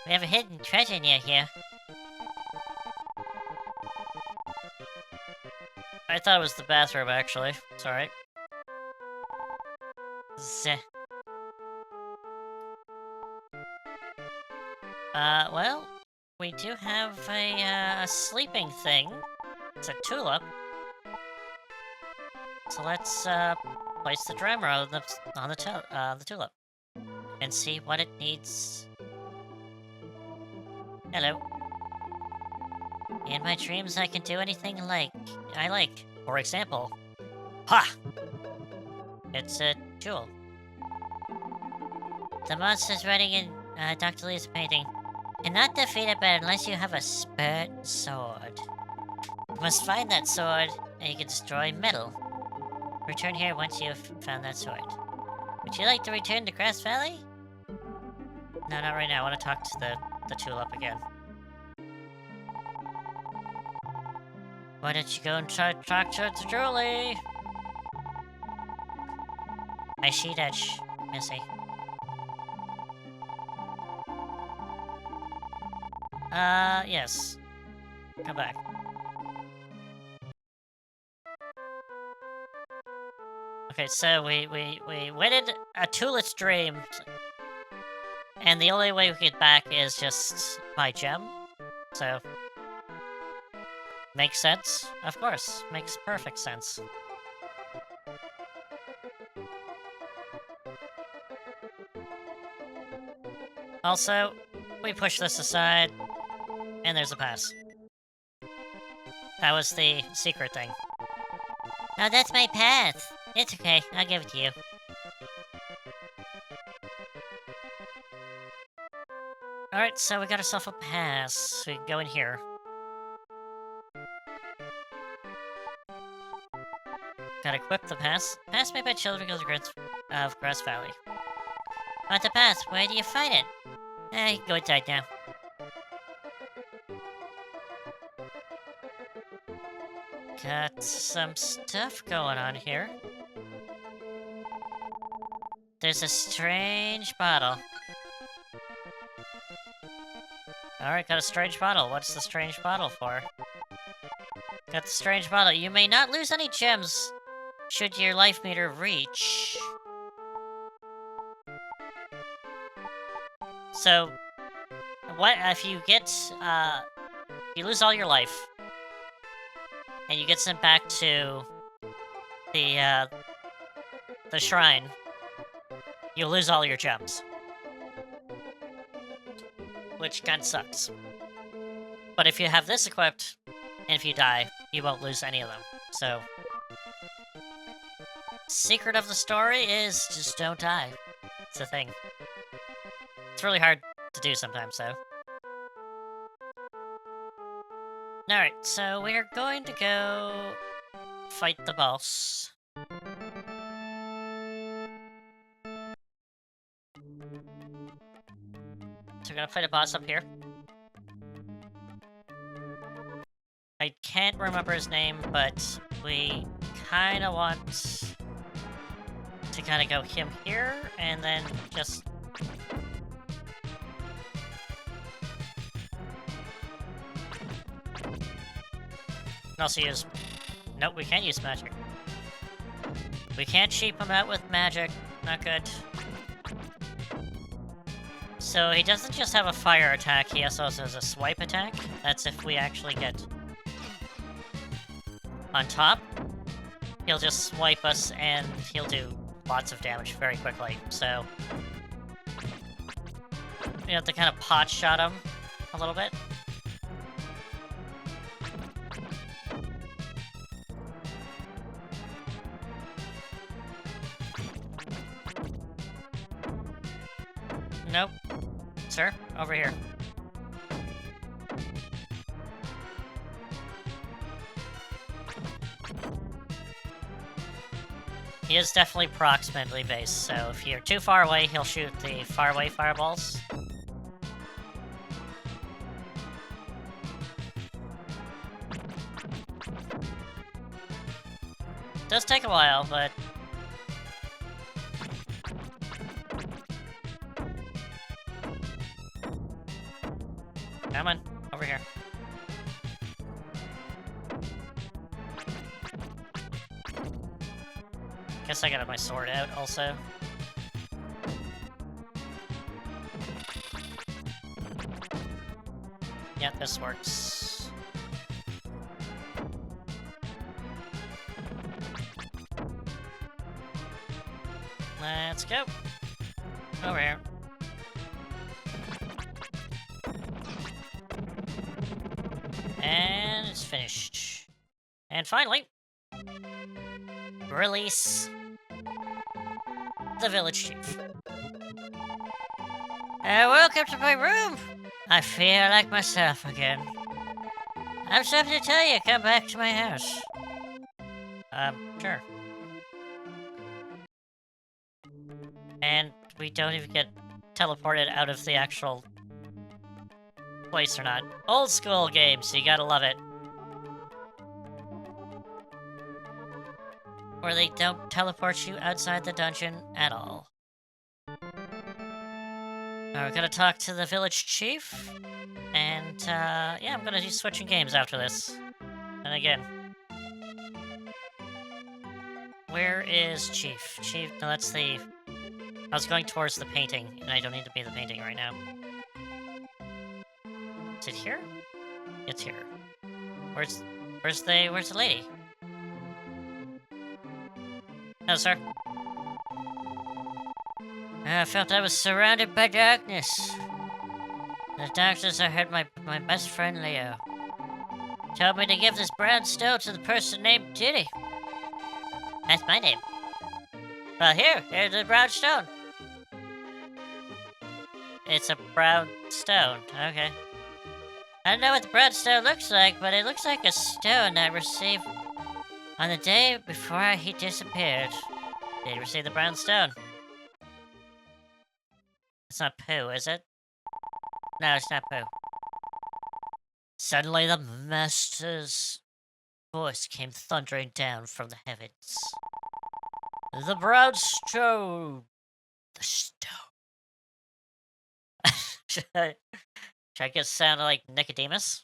We have a hidden treasure near here. I thought it was the bathroom, actually. It's alright. Well, we do have a sleeping thing. It's a tulip. So let's, place the drummer on the tulip. And see what it needs. Hello. In my dreams, I can do anything I like. For example, ha! It's a jewel. The monster's running in Dr. Lee's painting. Cannot defeat it, but unless you have a spurt sword. You must find that sword, and you can destroy metal. Return here once you've found that sword. Would you like to return to Grass Valley? No, not right now. I want to talk to the tulip again. Why don't you go and try to talk to Julie? I see that, Missy. Yes. Come back. Okay, so we waited a tulip's dream. And the only way we get back is just by gem. So... makes sense? Of course. Makes perfect sense. Also, we push this aside, and there's a pass. That was the secret thing. Oh, that's my path. It's okay, I'll give it to you. Alright, so we got ourselves a pass. We can go in here. Gotta equip the pass. Pass made by children of Grass Valley. Want the pass? Where do you find it? You can go inside now. Got some stuff going on here. There's a strange bottle. Alright, got a strange bottle. What's the strange bottle for? Got the strange bottle. You may not lose any gems should your life meter reach. So, what if you get, you lose all your life, and you get sent back to the shrine, you'll lose all your gems. Which kinda sucks. But if you have this equipped, and if you die, you won't lose any of them. So, secret of the story is just don't die. It's a thing. It's really hard to do sometimes, though. Alright, so we're going to go fight the boss. So we're gonna fight a boss up here. I can't remember his name, but we kinda want to kinda go him here, and then just... can also use... nope, we can't use magic. We can't cheap him out with magic. Not good. So he doesn't just have a fire attack, he also has a swipe attack. That's if we actually get on top. He'll just swipe us and he'll do lots of damage very quickly. So we have to kind of pot shot him a little bit. Nope. Sir, over here. He is definitely proximately based, so if you're too far away, he'll shoot the far away fireballs. Does take a while, but... Come on, over here. Guess I got my sword out, also. Yeah, this works. Let's go. Over here. And it's finished. And finally, release the village chief. Welcome to my room. I feel like myself again. I have something to tell you. Come back to my house. Sure. And we don't even get teleported out of the actual place or not. Old school games, you gotta love it. Where they don't teleport you outside the dungeon at all. We're gonna talk to the village chief, and yeah, I'm gonna be switching games after this. And again, where is Chief? Chief, no, that's the... I was going towards the painting, and I don't need to be the painting right now. Is it here? It's here. Where's the lady? No, sir. I felt I was surrounded by darkness. The darkness I heard my best friend Leo. Told me to give this brown stone to the person named Didi. That's my name. Well, here's the brown stone. It's a brown stone, okay. I don't know what the brown stone looks like, but it looks like a stone I received on the day before he disappeared. Did he receive the brown stone? It's not Pooh, is it? No, it's not Pooh. Suddenly the master's voice came thundering down from the heavens. The brown stone! The stone. Should I get sound like Nicodemus?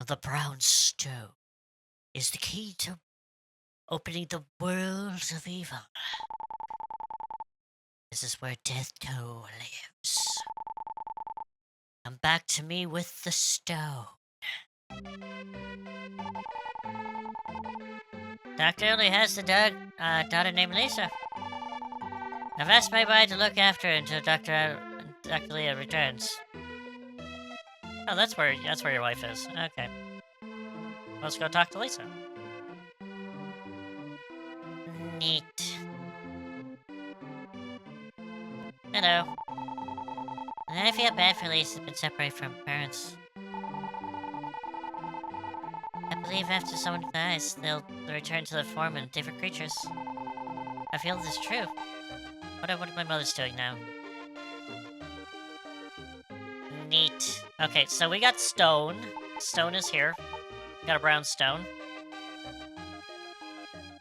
The brown stone is the key to opening the world of evil. This is where Death Toe lives. Come back to me with the stone. Doctor only has the daughter named Lisa. I've asked my boy to look after her until Dr. Leah returns. Oh, that's where your wife is. Okay. Let's go talk to Lisa. Neat. Hello. I feel bad for Lisa's been separated from her parents. I believe after someone dies, they'll return to their form in different creatures. I feel this is true. What are my mother's doing now? Neat. Okay, so we got stone. Stone is here. We got a brown stone.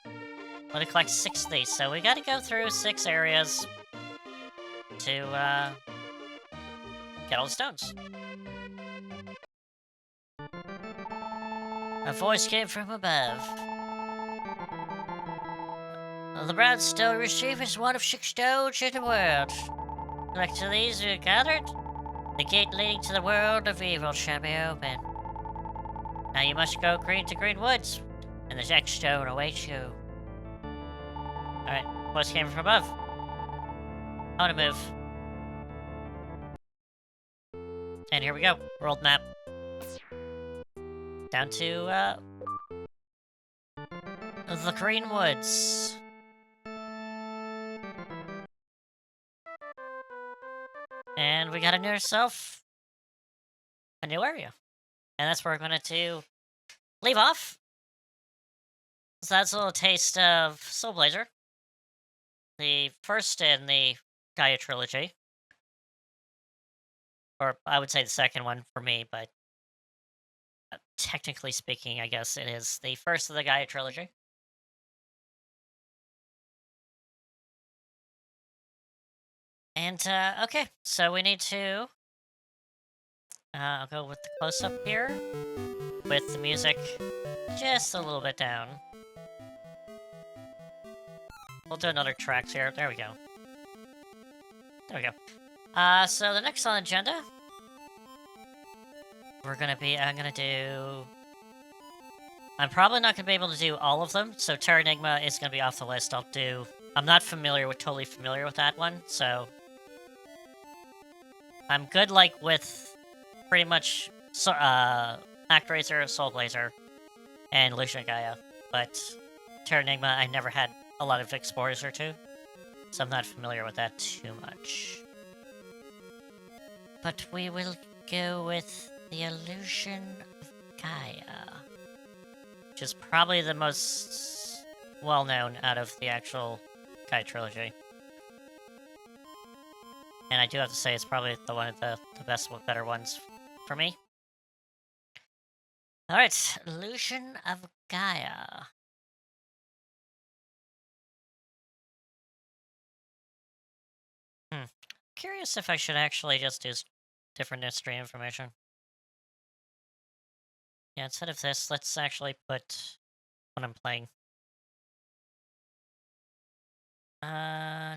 I'm gonna collect 6 of these, so we gotta go through 6 areas to get all the stones. A voice came from above. The brown stone retrieved is one of 6 stones in the world. Collect these we gathered. The gate leading to the world of evil shall be open. Now you must go green to green woods, and the next stone awaits you. Alright, voice came from above. I want to move. And here we go. World map. Down to, the Green Woods. And we got a new ourselves a new area. And that's where we're going to leave off. So that's a little taste of Soul Blazer, the first in the Gaia trilogy. Or I would say the second one for me, but technically speaking, I guess it is the first of the Gaia trilogy. And, okay, so we need to I'll go with the close-up here, with the music just a little bit down. We'll do another track here. There we go. There we go. So the next on the agenda, I'm probably not gonna be able to do all of them, so Terra Enigma is gonna be off the list. I'm not totally familiar with that one, so I'm good, like, with pretty much, Actraiser, Soul Blazer, and Illusion of Gaia, but Terra Enigma I never had a lot of exposure to, so I'm not familiar with that too much. But we will go with the Illusion of Gaia, which is probably the most well-known out of the actual Gaia trilogy. And I do have to say, it's probably one of the better ones for me. Alright, Illusion of Gaia. Curious if I should actually just do different history information. Yeah, instead of this, let's actually put what I'm playing. Oh,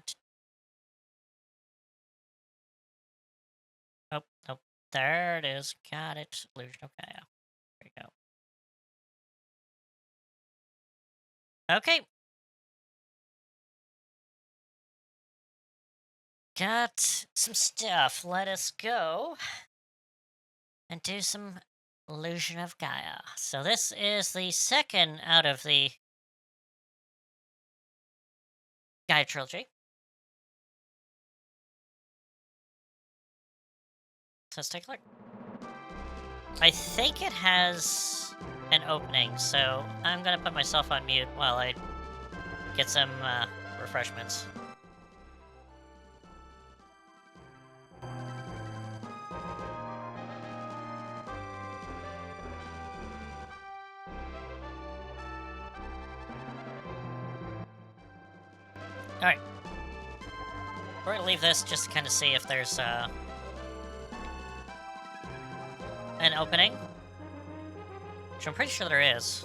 nope. There it is. Got it. Illusion of Gaia. There you go. Okay. Got some stuff. Let us go and do some Illusion of Gaia. So this is the second out of the Gaia trilogy. So let's take a look. I think it has an opening, so I'm gonna put myself on mute while I get some refreshments. Alright. We're gonna leave this just to kind of see if there's an opening, which I'm pretty sure there is.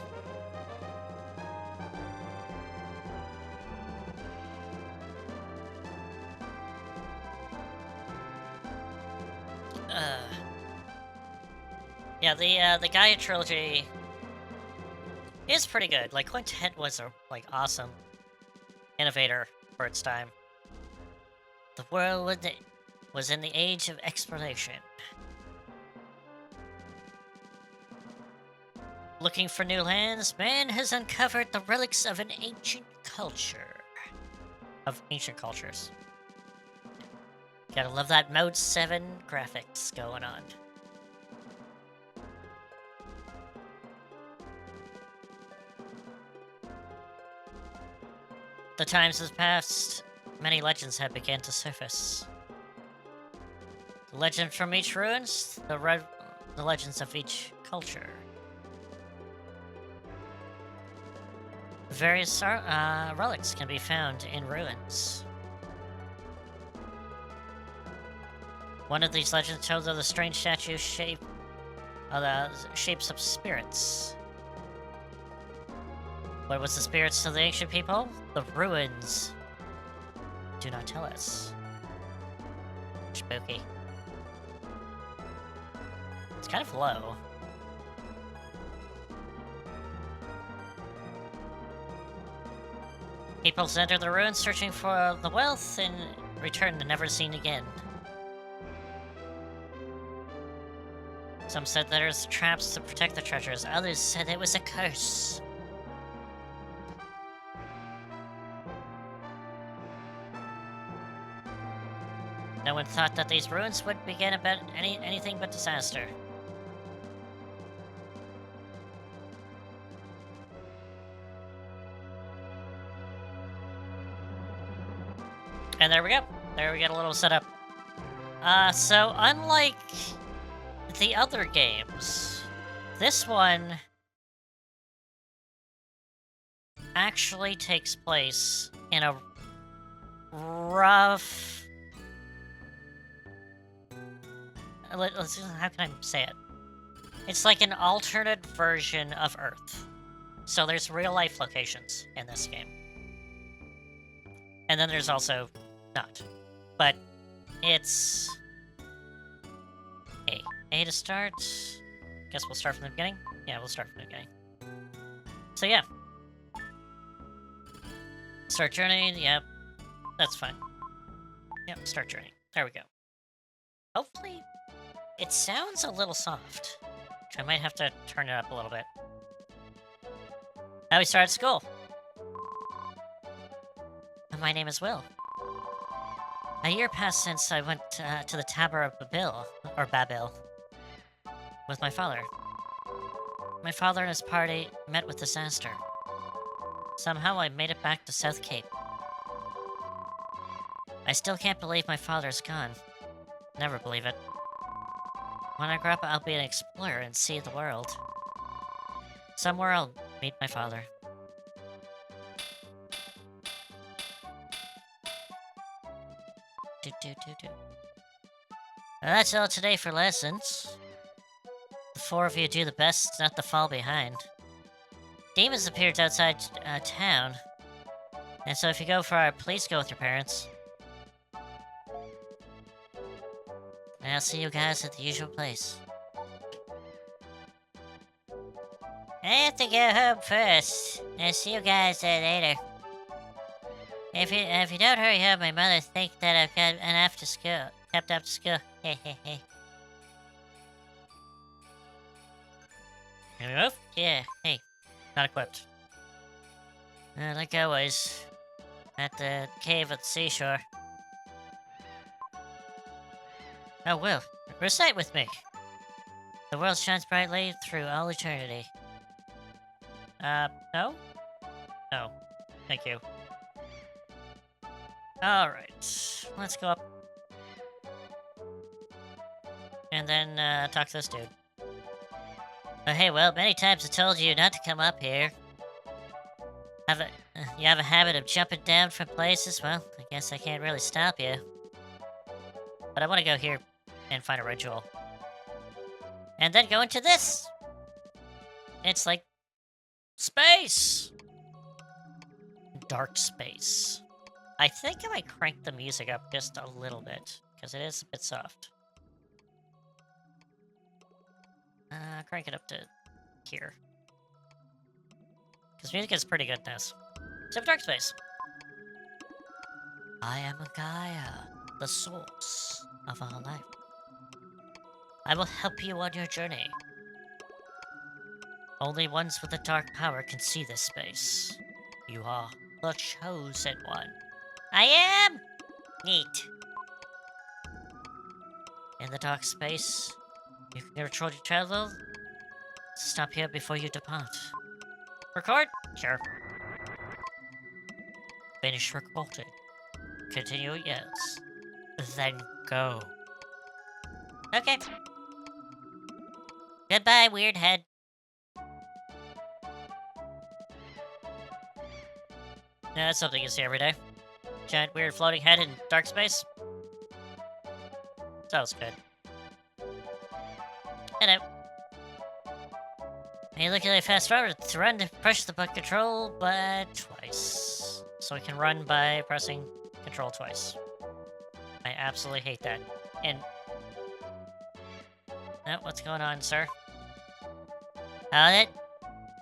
Yeah, the Gaia trilogy is pretty good. Like, Quintet was a awesome innovator for its time. The world was in the age of exploration. Looking for new lands, man has uncovered the relics of an ancient culture. Of ancient cultures. Gotta love that Mode 7 graphics going on. The times have passed, many legends have begun to surface. The legend from each ruins, the legends of each culture. Various relics can be found in ruins. One of these legends tells of the strange statue shapes of spirits. What was the spirits to the ancient people? The ruins do not tell us. Spooky. It's kind of low. Peoples enter the ruins searching for the wealth and return to never seen again. Some said there's traps to protect the treasures, others said it was a curse. No one thought that these ruins would begin about anything but disaster. And there we go. There we get a little setup. So unlike the other games, this one actually takes place in a rough... how can I say it? It's like an alternate version of Earth. So there's real-life locations in this game. And then there's also not. But it's... A to start. Guess we'll start from the beginning? Yeah, we'll start from the beginning. So yeah. Start journey, yep. That's fine. Yep, start journey. There we go. Hopefully, it sounds a little soft. I might have to turn it up a little bit. Now we start school. My name is Will. A year passed since I went to the Tower of Babil, with my father. My father and his party met with disaster. Somehow I made it back to South Cape. I still can't believe my father's gone. Never believe it. When I grow up, I'll be an explorer and see the world. Somewhere I'll meet my father. Well, that's all today for lessons. The four of you do the best not to fall behind. Demons appeared outside town, and so if you go far, please go with your parents. And I'll see you guys at the usual place. I have to go home first. I'll see you guys later. If you don't hurry home, my mother thinks that I've got kept after school. Hehehe. Can we move? Yeah, hey. Not equipped. Like always. At the cave at the seashore. Oh, Will, recite with me. The world shines brightly through all eternity. No? No. Thank you. Alright. Let's go up. And then, talk to this dude. Oh, hey, Will, many times I told you not to come up here. You have a habit of jumping down from places? Well, I guess I can't really stop you. But I want to go here and find a ritual. And then go into this! It's like... space! Dark space. I think I might crank the music up just a little bit, because it is a bit soft. Crank it up to here. Because music is pretty good in this. Except dark space. I am a Gaia, the source of our life. I will help you on your journey. Only ones with a dark power can see this space. You are the chosen one. I am! Neat. In the dark space, you can control your travel. Stop here before you depart. Record? Sure. Finish recording. Continue, yes. Then go. Okay. Goodbye, weird head. Yeah, that's something you see every day. Giant weird floating head in dark space. That was good. Hello. When you look at a fast forward to run to push the button control but twice. So we can run by pressing control twice. I absolutely hate that. And oh, what's going on, sir? Hold it.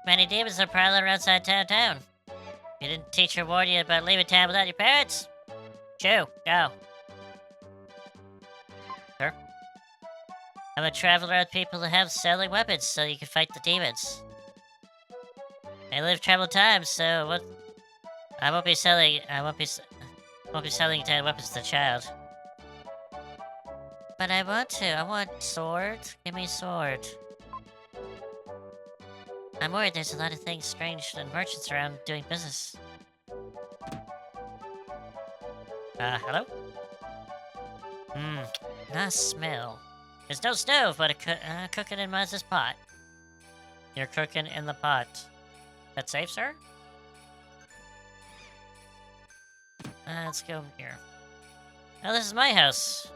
Many demons are prowling outside town. You didn't teach or warn you about leaving town without your parents? Shoo, go. Sir? I'm a traveler with people that have selling weapons so you can fight the demons. I live travel time, so what? I won't be selling weapons to the child. But I want to. I want sword. Give me sword. I'm worried there's a lot of things strange and merchants around doing business. Hello? Nice smell. There's no stove, but cooking in Maz's pot. You're cooking in the pot. That safe, sir? Let's go here. Oh, this is my house.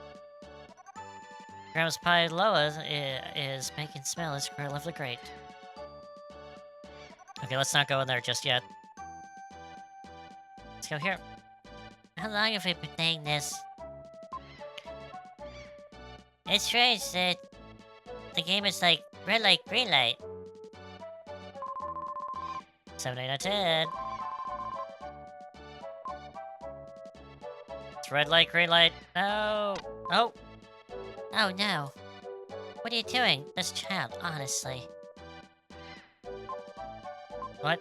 Grandma's pie Loa is making smell. It's lovely great. Okay, let's not go in there just yet. Let's go here. How long have we been playing this? It's strange that the game is like red light, green light. 7, 8 out of 10. It's red light, green light. No. Oh. Oh no. What are you doing? This child, honestly. What?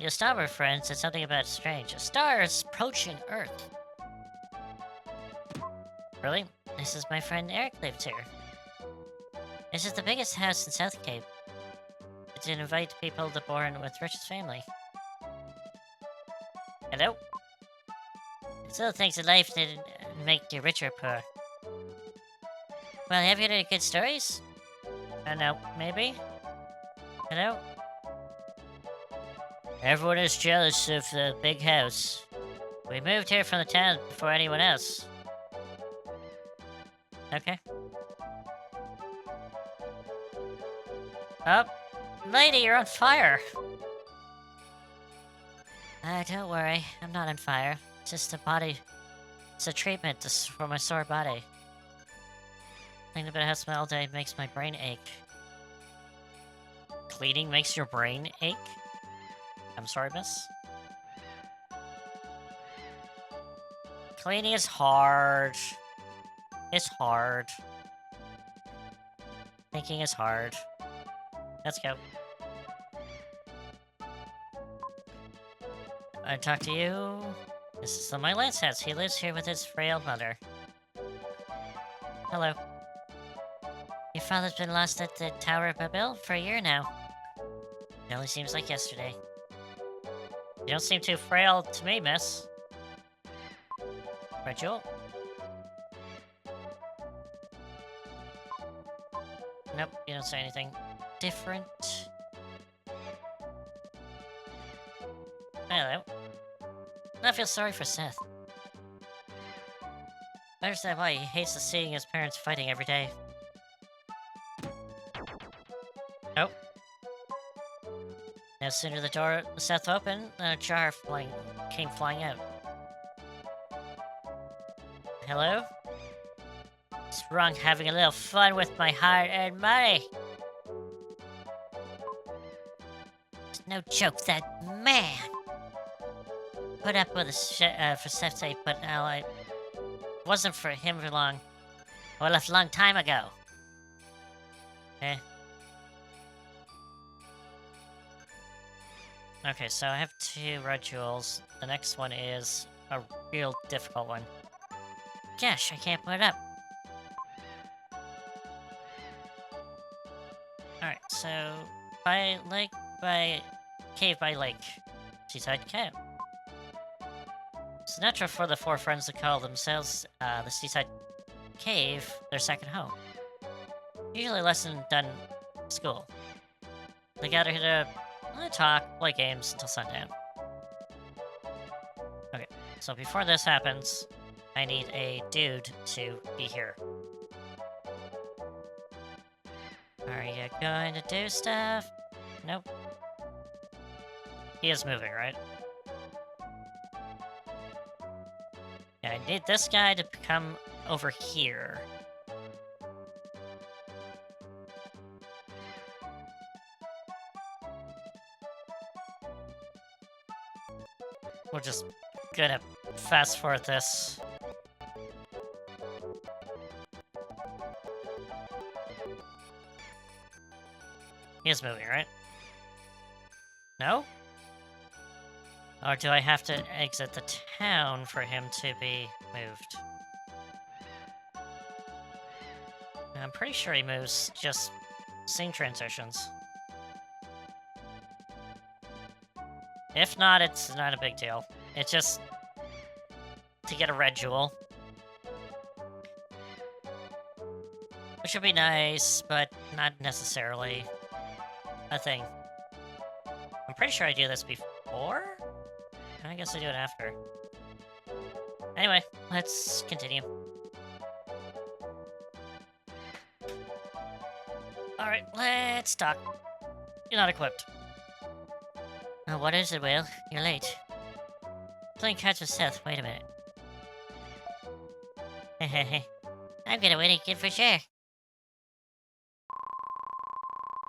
Your starboard friend said something about strange. A star is approaching Earth. Really? This is my friend Eric lives here. This is the biggest house in South Cape. It's to invite people to born with richest family. Hello? It's little things in life that make you rich or poor. Well, have you any good stories? I don't know, maybe? Hello? Everyone is jealous of the big house. We moved here from the town before anyone else. Okay. Oh, lady, you're on fire! Don't worry, I'm not on fire. It's just a body... It's a treatment for my sore body. Thinking about how smell all day makes my brain ache. Cleaning makes your brain ache? I'm sorry, miss? Cleaning is hard. It's hard. Thinking is hard. Let's go. I talk to you. This is my Lance house. He lives here with his frail mother. Hello. Your father's been lost at the Tower of Babel for a year now. It only seems like yesterday. You don't seem too frail to me, miss. Right, Jewel? Nope, you don't say anything different. Hello. I feel sorry for Seth. I understand why he hates seeing his parents fighting every day. Oh. No sooner the door Seth opened than a jar came flying out. Hello? What's wrong having a little fun with my hard-earned money? It's no joke, that man! Put up with for Seth's sake, but now it wasn't for him for long. I left a long time ago. Eh. Okay, so I have 2 red jewels. The next one is a real difficult one. Gosh, I can't put it up. Alright, so... Cave by lake. Seaside camp. It's natural for the 4 friends to call themselves, the Seaside Cave, their second home. Usually less than done school. They gather here to talk, play games until sundown. Okay, so before this happens, I need a dude to be here. Are you going to do stuff? Nope. He is moving, right? Yeah, I need this guy to come over here. We're just gonna fast forward this. He is moving, right? No? Or do I have to exit the town for him to be moved? I'm pretty sure he moves just scene transitions. If not, it's not a big deal. It just to get a red jewel. Which would be nice, but not necessarily a thing. I'm pretty sure I do this before? I guess I do it after. Anyway, let's continue. Alright, let's talk. You're not equipped. Oh, what is it, Will? You're late. Playing cards with Seth. Wait a minute. Hehehe. I'm gonna win again for sure.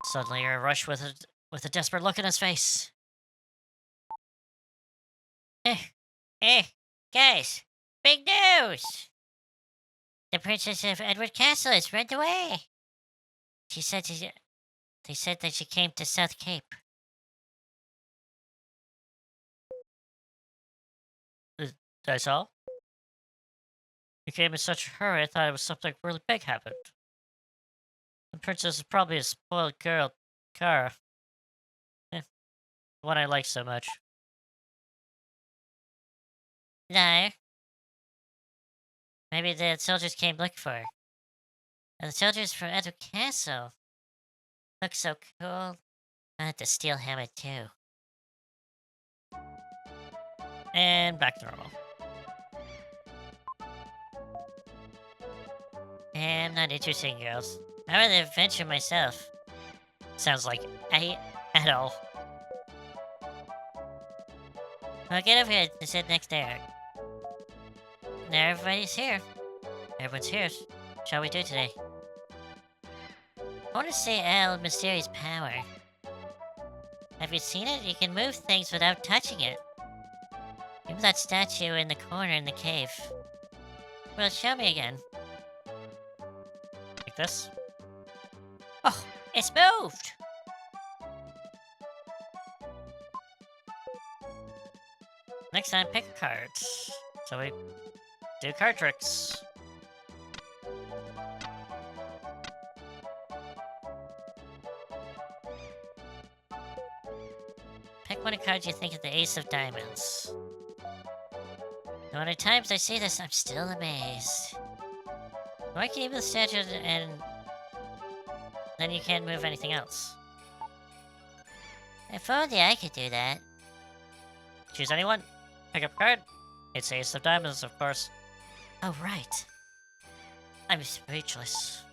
Suddenly, you're rushed with a desperate look in his face. Guys, big news! The Princess of Edward Castle has run away. They said that she came to South Cape. That's all? You came in such a hurry, I thought it was something really big happened. The princess is probably a spoiled girl, Kara. The one I like so much. No. Maybe the soldiers came looking for her. And the soldiers from Edward Castle. Look so cool. I have to steal him too. And back to normal. I'm not interested in girls. I rather adventure myself. Sounds like at all. Well, get over here to sit next to Eric. Now everybody's here. Everyone's here. Shall we do today? I want to see El's mysterious power. Have you seen it? You can move things without touching it. Even that statue in the corner in the cave. Well, show me again. Like this? Oh, it's moved! Next time, pick a card. So we do card tricks. Pick one of the cards you think of the Ace of Diamonds. No matter times I see this, I'm still amazed. Why can you move the statue and then you can't move anything else? If only I could do that. Choose anyone. Pick up a card. It's Ace of Diamonds, of course. Oh, right. I'm speechless.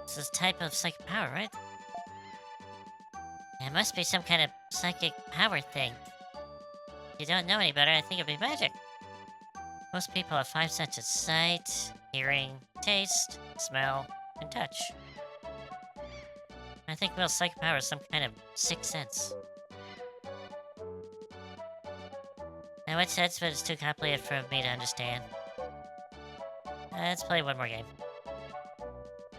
This is a type of psychic power, right? It must be some kind of psychic power thing. If you don't know any better, I think it'd be magic. Most people have 5 senses: sight, hearing, taste, smell, and touch. I think Will's psychic power is some kind of 6th sense. In what sense, but it's too complicated for me to understand. Let's play one more game.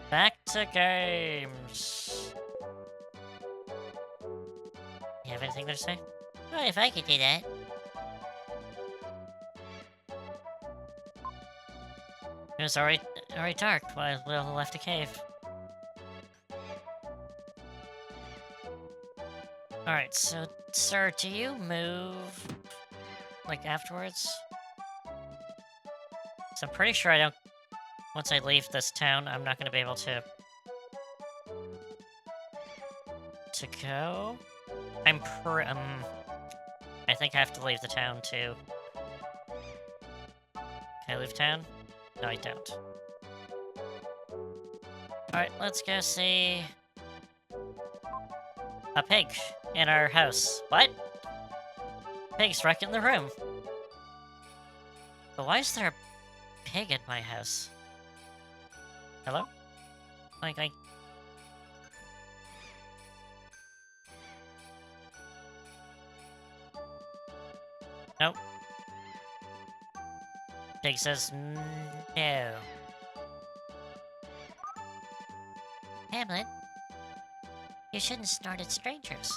Back to games. You have anything to say? Well, if I could do that. It was already dark while Will left the cave. Alright, so, sir, do you move, like, afterwards? So I'm pretty sure I don't... Once I leave this town, I'm not gonna be able to go? I think I have to leave the town, too. Can I leave town? No, I don't. Alright, let's go see... a pig in our house. What? Pig's wrecking the room. But why is there a pig in my house? Hello? Oink, oink. Nope. Pig says no. Hamlet, you shouldn't snort at strangers.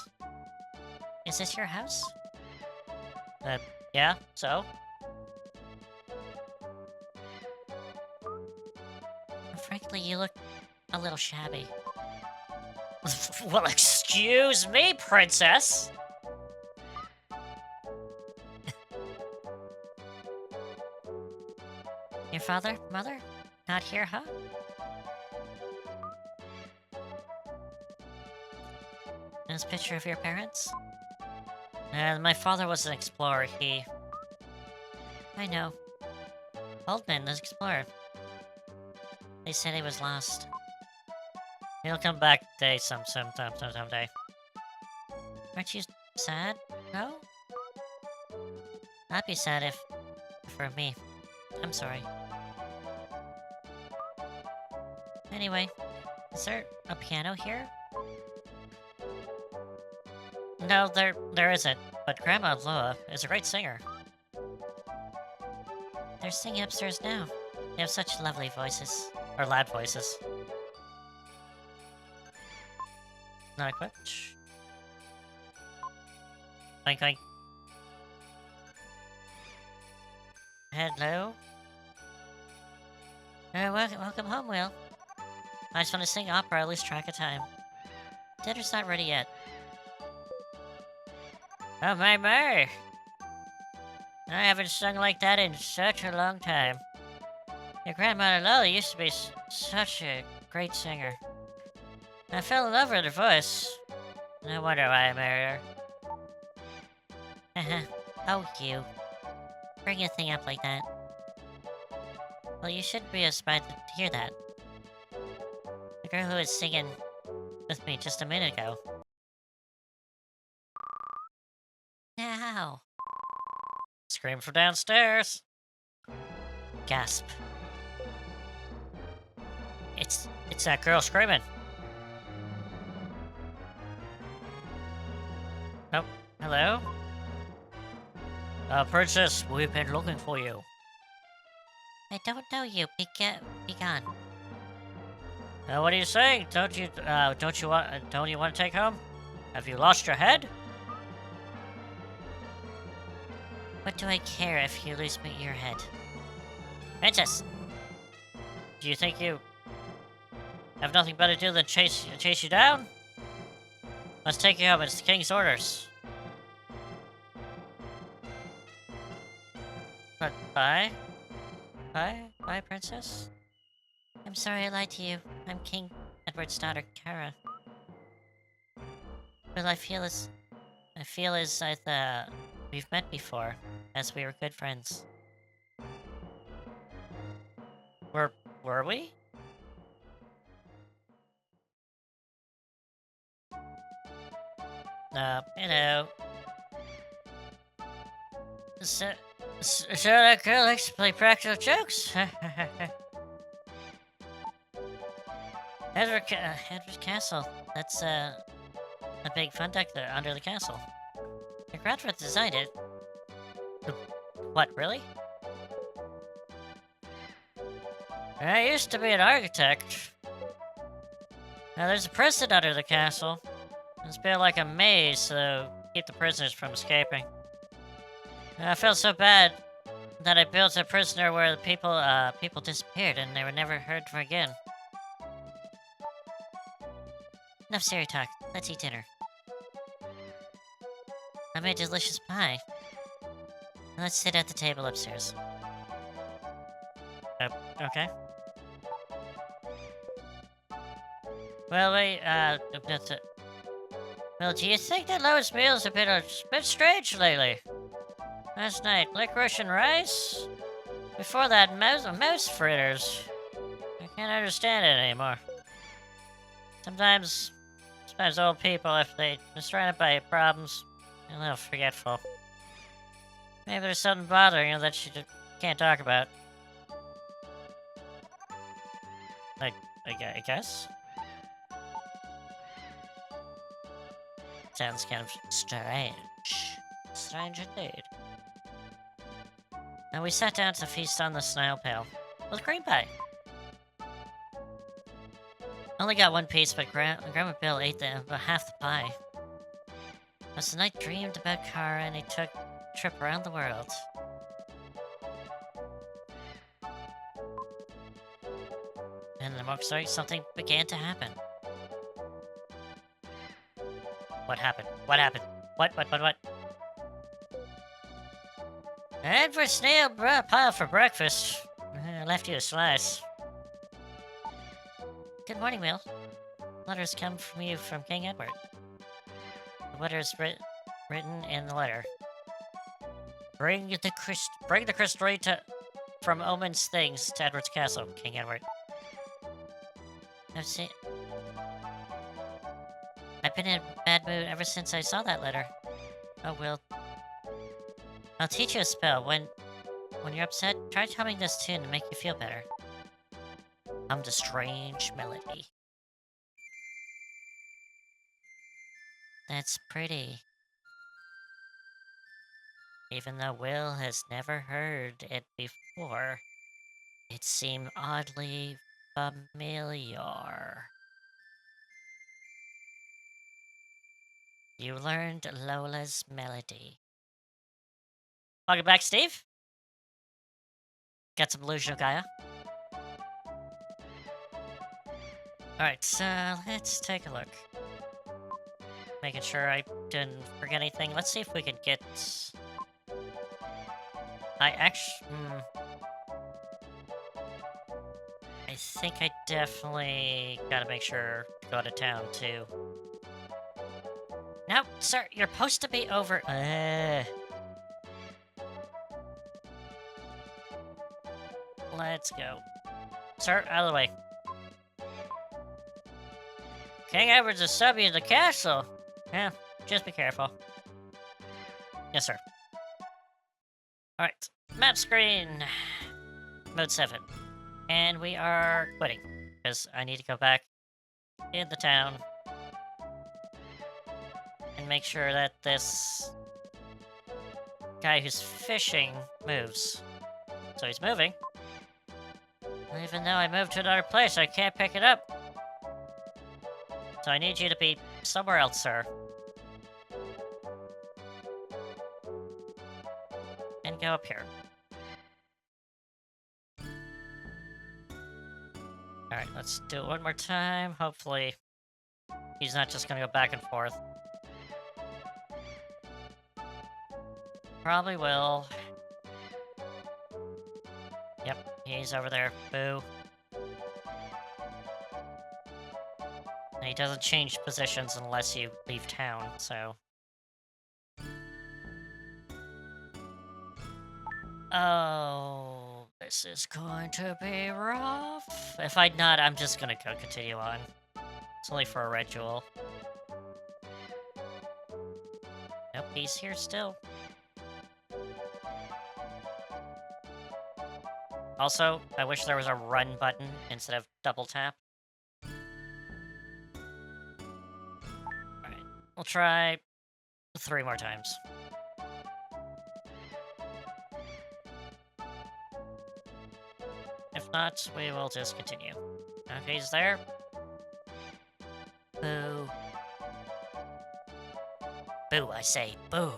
Is this your house? Yeah, so? Frankly, you look a little shabby. Well, excuse me, princess! Your father, mother? Not here, huh? And this picture of your parents? My father was an explorer, I know. Old man, the explorer. They said he was lost. He'll come back someday. Aren't you sad? No? I'd be sad if... for me. I'm sorry. Anyway, is there a piano here? No, there isn't, but Grandma Loa is a great singer. They're singing upstairs now. They have such lovely voices. Or loud voices. Not equipped. Oink oink. Hello? Welcome home, Will. I just want to sing opera, I lose track of time. Dinner's not ready yet. Oh my! I haven't sung like that in such a long time. Your grandmother Lola used to be such a great singer. I fell in love with her voice. No wonder why I married her. Oh, you. Bring a thing up like that. Well, you shouldn't be surprised to hear that. The girl who was singing with me just a minute ago. Now! Scream from downstairs! Gasp. It's that girl screaming. Oh, hello? Princess, we've been looking for you. I don't know you. Be gone. What are you saying? Don't you want to take home? Have you lost your head? What do I care if you lose your head? Princess! Do you think you have nothing better to do than chase you down? Let's take you home. It's the king's orders. But bye? Bye, princess? I'm sorry I lied to you. I'm King Edward's daughter, Kara. Well, I feel as we've met before, as we were good friends. Were we? Hello. So that girl likes to play practical jokes? Edward's castle. That's, a big fun deck there under the castle. Your grandfather designed it. What, really? I used to be an architect. Now, there's a prison under the castle. It's built like a maze to keep the prisoners from escaping. I felt so bad that I built a prisoner where the people disappeared and they were never heard from again. Enough serious talk. Let's eat dinner. I made delicious pie. Let's sit at the table upstairs. Okay. Well, well, do you think that Lois meals have been a bit strange lately? Last night, licorice and rice? Before that, mouse fritters. I can't understand it anymore. Sometimes old people, if they're surrounded by problems, they're a little forgetful. Maybe there's something bothering you that you can't talk about. I guess? Sounds kind of strange. Strange indeed. And we sat down to feast on the snail pail with green pie. Only got one piece, but Grandma Bill ate about half the pie. As the night dreamed about Kara and he took a trip around the world. And in the next story, something began to happen. What happened? What happened? What? And for snail pile for breakfast. I left you a slice. Good morning, Will. Letters come from you from King Edward. The letter is written in the letter. Bring the crystal from Omen's things to Edward's castle, King Edward. I've been in a bad mood ever since I saw that letter. Oh, Will. I'll teach you a spell. When you're upset, try humming this tune to make you feel better. Hum the strange melody. That's pretty. Even though Will has never heard it before, it seemed oddly familiar. You learned Lola's melody. Welcome back, Steve. Got some illusion of Gaia. Alright, so let's take a look. Making sure I didn't forget anything. Let's see if we can get... I think I definitely gotta make sure to go to town, too. No, sir, you're supposed to be over... Let's go. Sir, out of the way. King Edward's a subby in the castle. Yeah, just be careful. Yes, sir. Alright, map screen. Mode 7. And we are quitting, because I need to go back in the town and make sure that this guy who's fishing moves. So he's moving. Even though I moved to another place, I can't pick it up. So I need you to be somewhere else, sir. And go up here. Alright, let's do it one more time. Hopefully, he's not just gonna go back and forth. Probably will. Yep, he's over there. Boo. And he doesn't change positions unless you leave town, so... Oh, this is going to be rough. If I'm not, I'm just gonna go continue on. It's only for a red jewel. Nope, he's here still. Also, I wish there was a run button instead of double tap. Alright, we'll try 3 more times. If not, we will just continue. Okay, he's there. Boo. Boo, I say. Boo.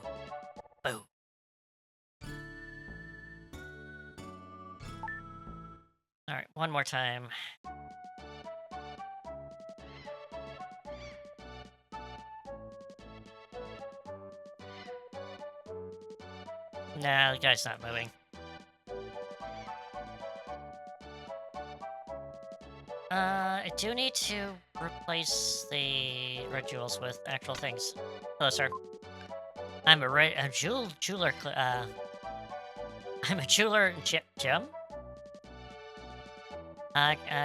Boo. Alright, one more time. Nah, the guy's not moving. I do need to replace the red jewels with actual things. Hello, sir. I'm a jeweler, I'm a jeweler gem?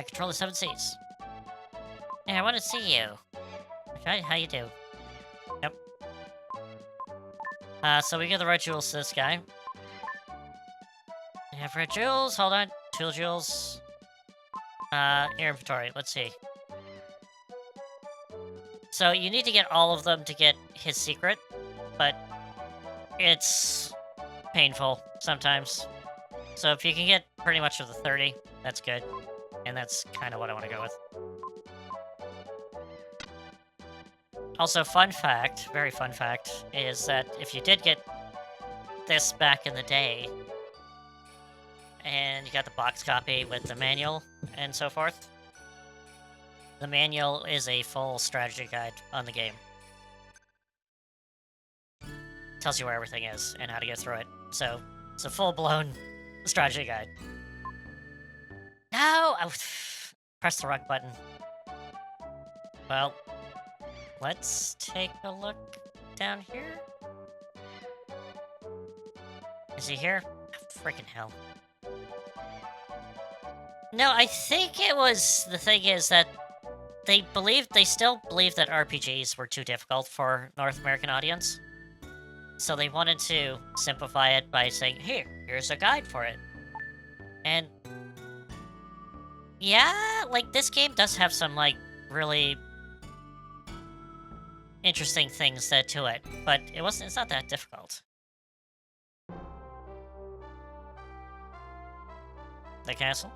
Control the 7 seas. Yeah, I want to see you. Okay, how you do? Yep. So we get the red jewels to this guy. We have red jewels, hold on. 2 jewels. Your inventory, let's see. So you need to get all of them to get his secret, but it's painful sometimes. So if you can get pretty much of the 30, that's good. And that's kind of what I want to go with. Also, fun fact, very fun fact, is that if you did get this back in the day, and you got the box copy with the manual and so forth, the manual is a full strategy guide on the game. Tells you where everything is and how to get through it. So, it's a full-blown strategy guide. Oh! I pressed the wrong button. Well, let's take a look down here. Is he here? Oh, freaking hell. No, I think it was... The thing is that they still believed that RPGs were too difficult for North American audience. So they wanted to simplify it by saying, here's a guide for it. And... yeah, like, this game does have some, like, really interesting things to it, but it's not that difficult. The castle?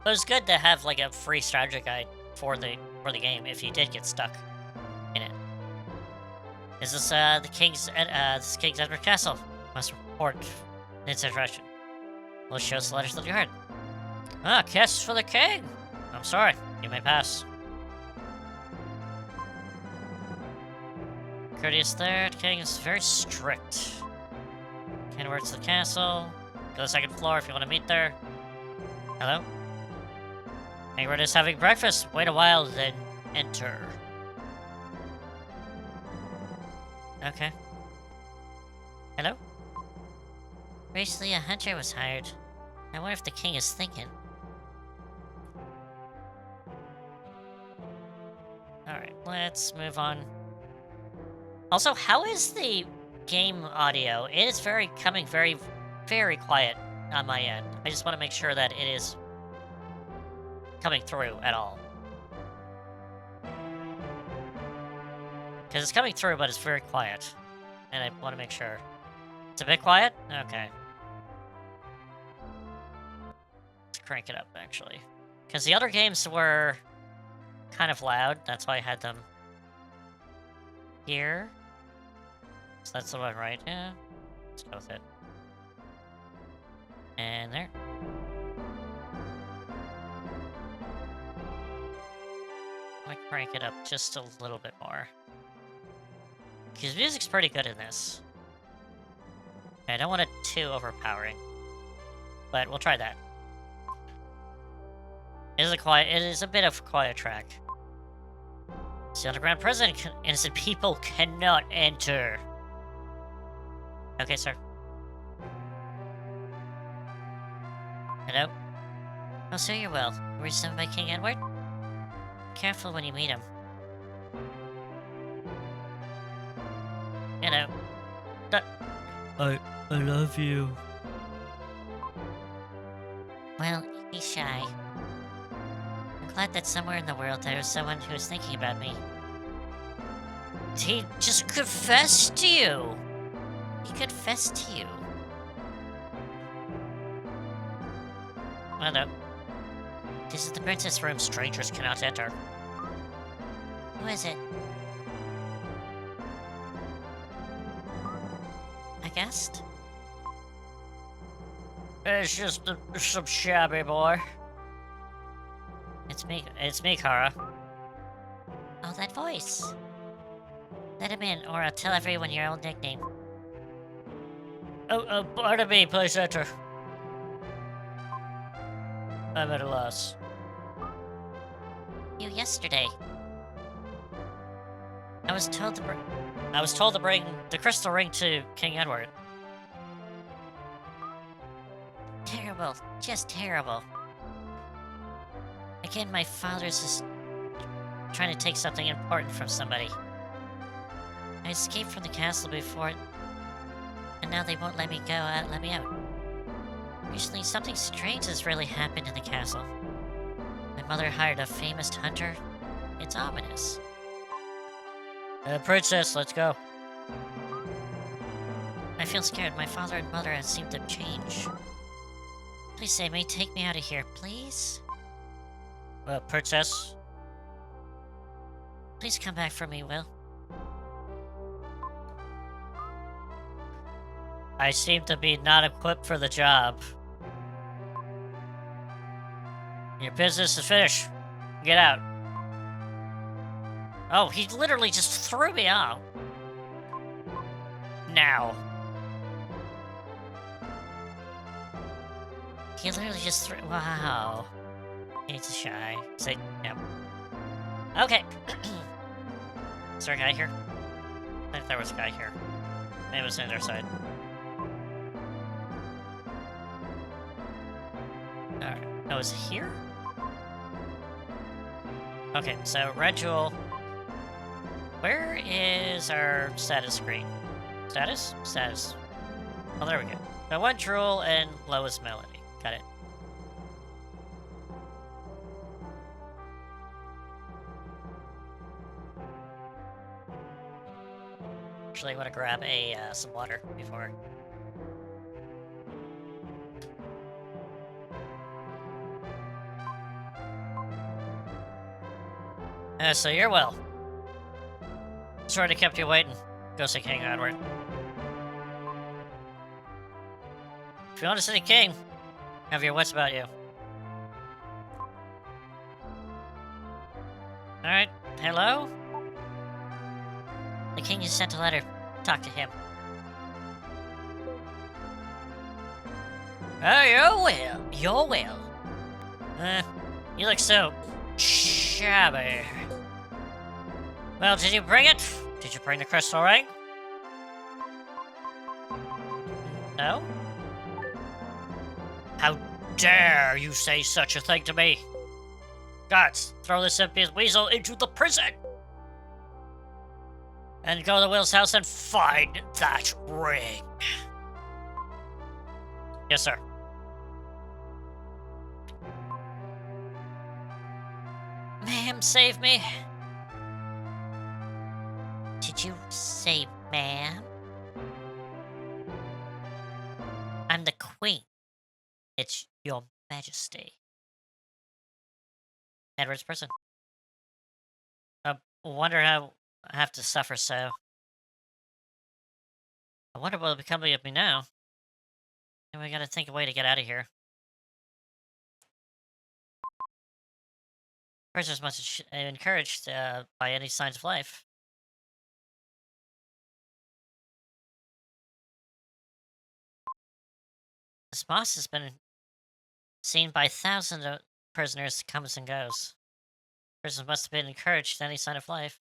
But it's good to have, like, a free strategy guide for the game if you did get stuck in it. Is this, King's Edward Castle? Must report its direction. Will show us the letters of the yard. Ah, kiss for the king! I'm sorry, you may pass. Courteous there, the king is very strict. Can't work to the castle. Go to the second floor if you want to meet there. Hello? Edward is having breakfast. Wait a while, then enter. Okay. Hello? Recently, a hunter was hired. I wonder if the king is thinking. Alright, let's move on. Also, how is the game audio? It is coming very, very quiet on my end. I just want to make sure that it is coming through at all. Because it's coming through, but it's very quiet. And I want to make sure. It's a bit quiet? Okay. Let's crank it up, actually. Because the other games were kind of loud. That's why I had them here. So that's the one, right? Yeah. Let's go with it. And there. I might crank it up just a little bit more. Because music's pretty good in this. I don't want it too overpowering. But we'll try that. It is a bit of a quiet track. The underground prison, innocent people cannot enter. Okay, sir. Hello? Oh, sir, you're well. Were you summoned by King Edward? Careful when you meet him. Hello. I love you. Well, he's shy. I'm glad that somewhere in the world there is someone who is thinking about me. He just confessed to you! He confessed to you. Hello. This is the princess room. Strangers cannot enter. Who is it? A guest? It's just some shabby boy. It's me, Kara. Oh, that voice. Let him in, or I'll tell everyone your old nickname. Oh, pardon me, please enter. I'm at a loss. You yesterday. I was told to bring the crystal ring to King Edward. Terrible, just terrible. Again, my father's just trying to take something important from somebody. I escaped from the castle before, and now they won't let me out. Recently, something strange has really happened in the castle. My mother hired a famous hunter. It's ominous. Princess, let's go. I feel scared. My father and mother have seemed to change. Please say, may take me out of here, please? Princess? Please come back for me, Will. I seem to be not equipped for the job. Your business is finished. Get out. Oh, he literally just threw me out. Now. He literally just threw. Wow. He's a shy. Say, yep. Okay. Is there a guy here? I think there was a guy here. Maybe it was on the other side. Alright. Oh, is it here? Okay, so red jewel. Where is our status screen? Status? Status. Oh, there we go. So one jewel and lowest melody. Got it. Actually, I want to grab a some water before. So you're well. Sorry to kept you waiting. Go see King Edward. If you want to see the king, have your wits about you. Alright, hello? The king has sent a letter. Talk to him. Oh, you're well. You're well. You look so shabby. Well, did you bring it? Did you bring the crystal ring? No? How dare you say such a thing to me? Guards, throw this impious weasel into the prison! And go to Will's house and find that ring. Yes, sir. Ma'am, save me. Did you say ma'am? I'm the queen. It's your majesty. Edward's prison. I wonder how I have to suffer so. I wonder what will become of me now. And we gotta think a way to get out of here. Prisoners must be encouraged by any signs of life. This moss has been seen by thousands of prisoners, comes and goes. Prisoners must have been encouraged to any sign of life.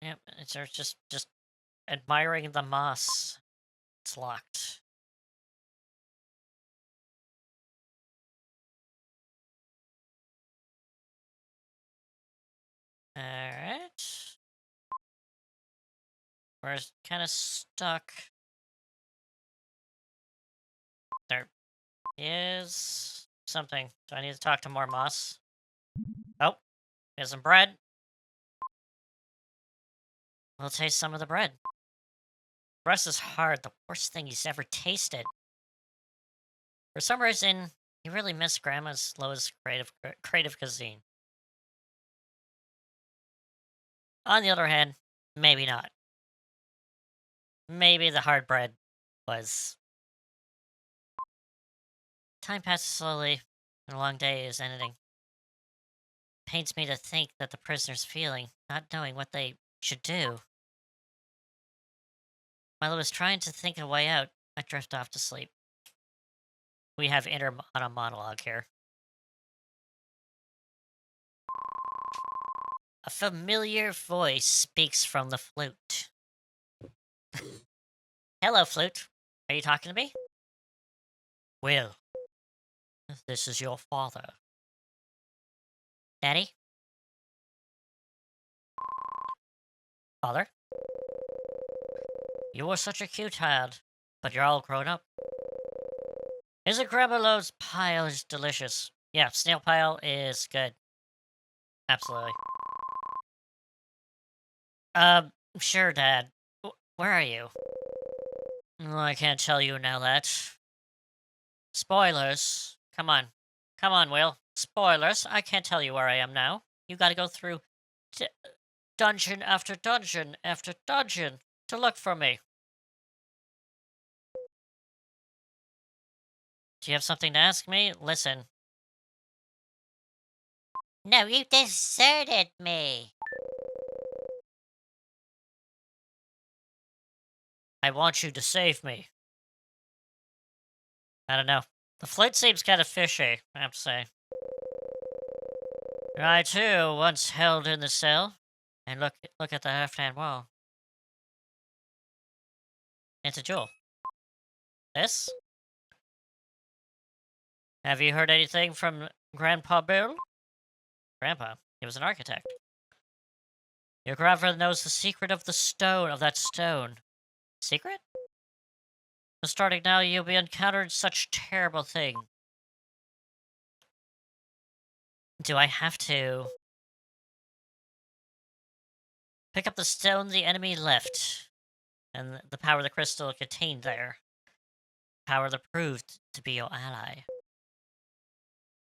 Yep, it's just admiring the moss. It's locked. Alright. We're kind of stuck. There is something. Do I need to talk to more moss? Oh, here's some bread. We'll taste some of the bread. Breast is hard, the worst thing he's ever tasted. For some reason, he really missed Grandma's lowest creative cuisine. On the other hand, maybe not. Maybe the hard bread was. Time passes slowly, and a long day is ending. Pains me to think that the prisoner's feeling, not knowing what they should do. While I was trying to think a way out, I drift off to sleep. We have on a monologue here. A familiar voice speaks from the flute. Hello, flute. Are you talking to me? Will, this is your father. Daddy? Father? You were such a cute child, but you're all grown up. Isn't Grandma Lowe's pile is delicious? Yeah, snail pile is good. Absolutely. Sure, Dad. Where are you? Oh, I can't tell you now that. Spoilers. Come on. Come on, Will. Spoilers. I can't tell you where I am now. You gotta go through dungeon after dungeon after dungeon to look for me. Do you have something to ask me? Listen. No, you deserted me. I want you to save me. I don't know. The flute seems kind of fishy, I have to say. I too once held in the cell, and look at the left-hand wall. It's a jewel. This? Have you heard anything from Grandpa Bill? Grandpa, he was an architect. Your grandfather knows the secret of that stone. Secret? So starting now, you'll be encountering such terrible thing. Do I have to pick up the stone the enemy left, and the power of the crystal contained there? Power that proved to be your ally.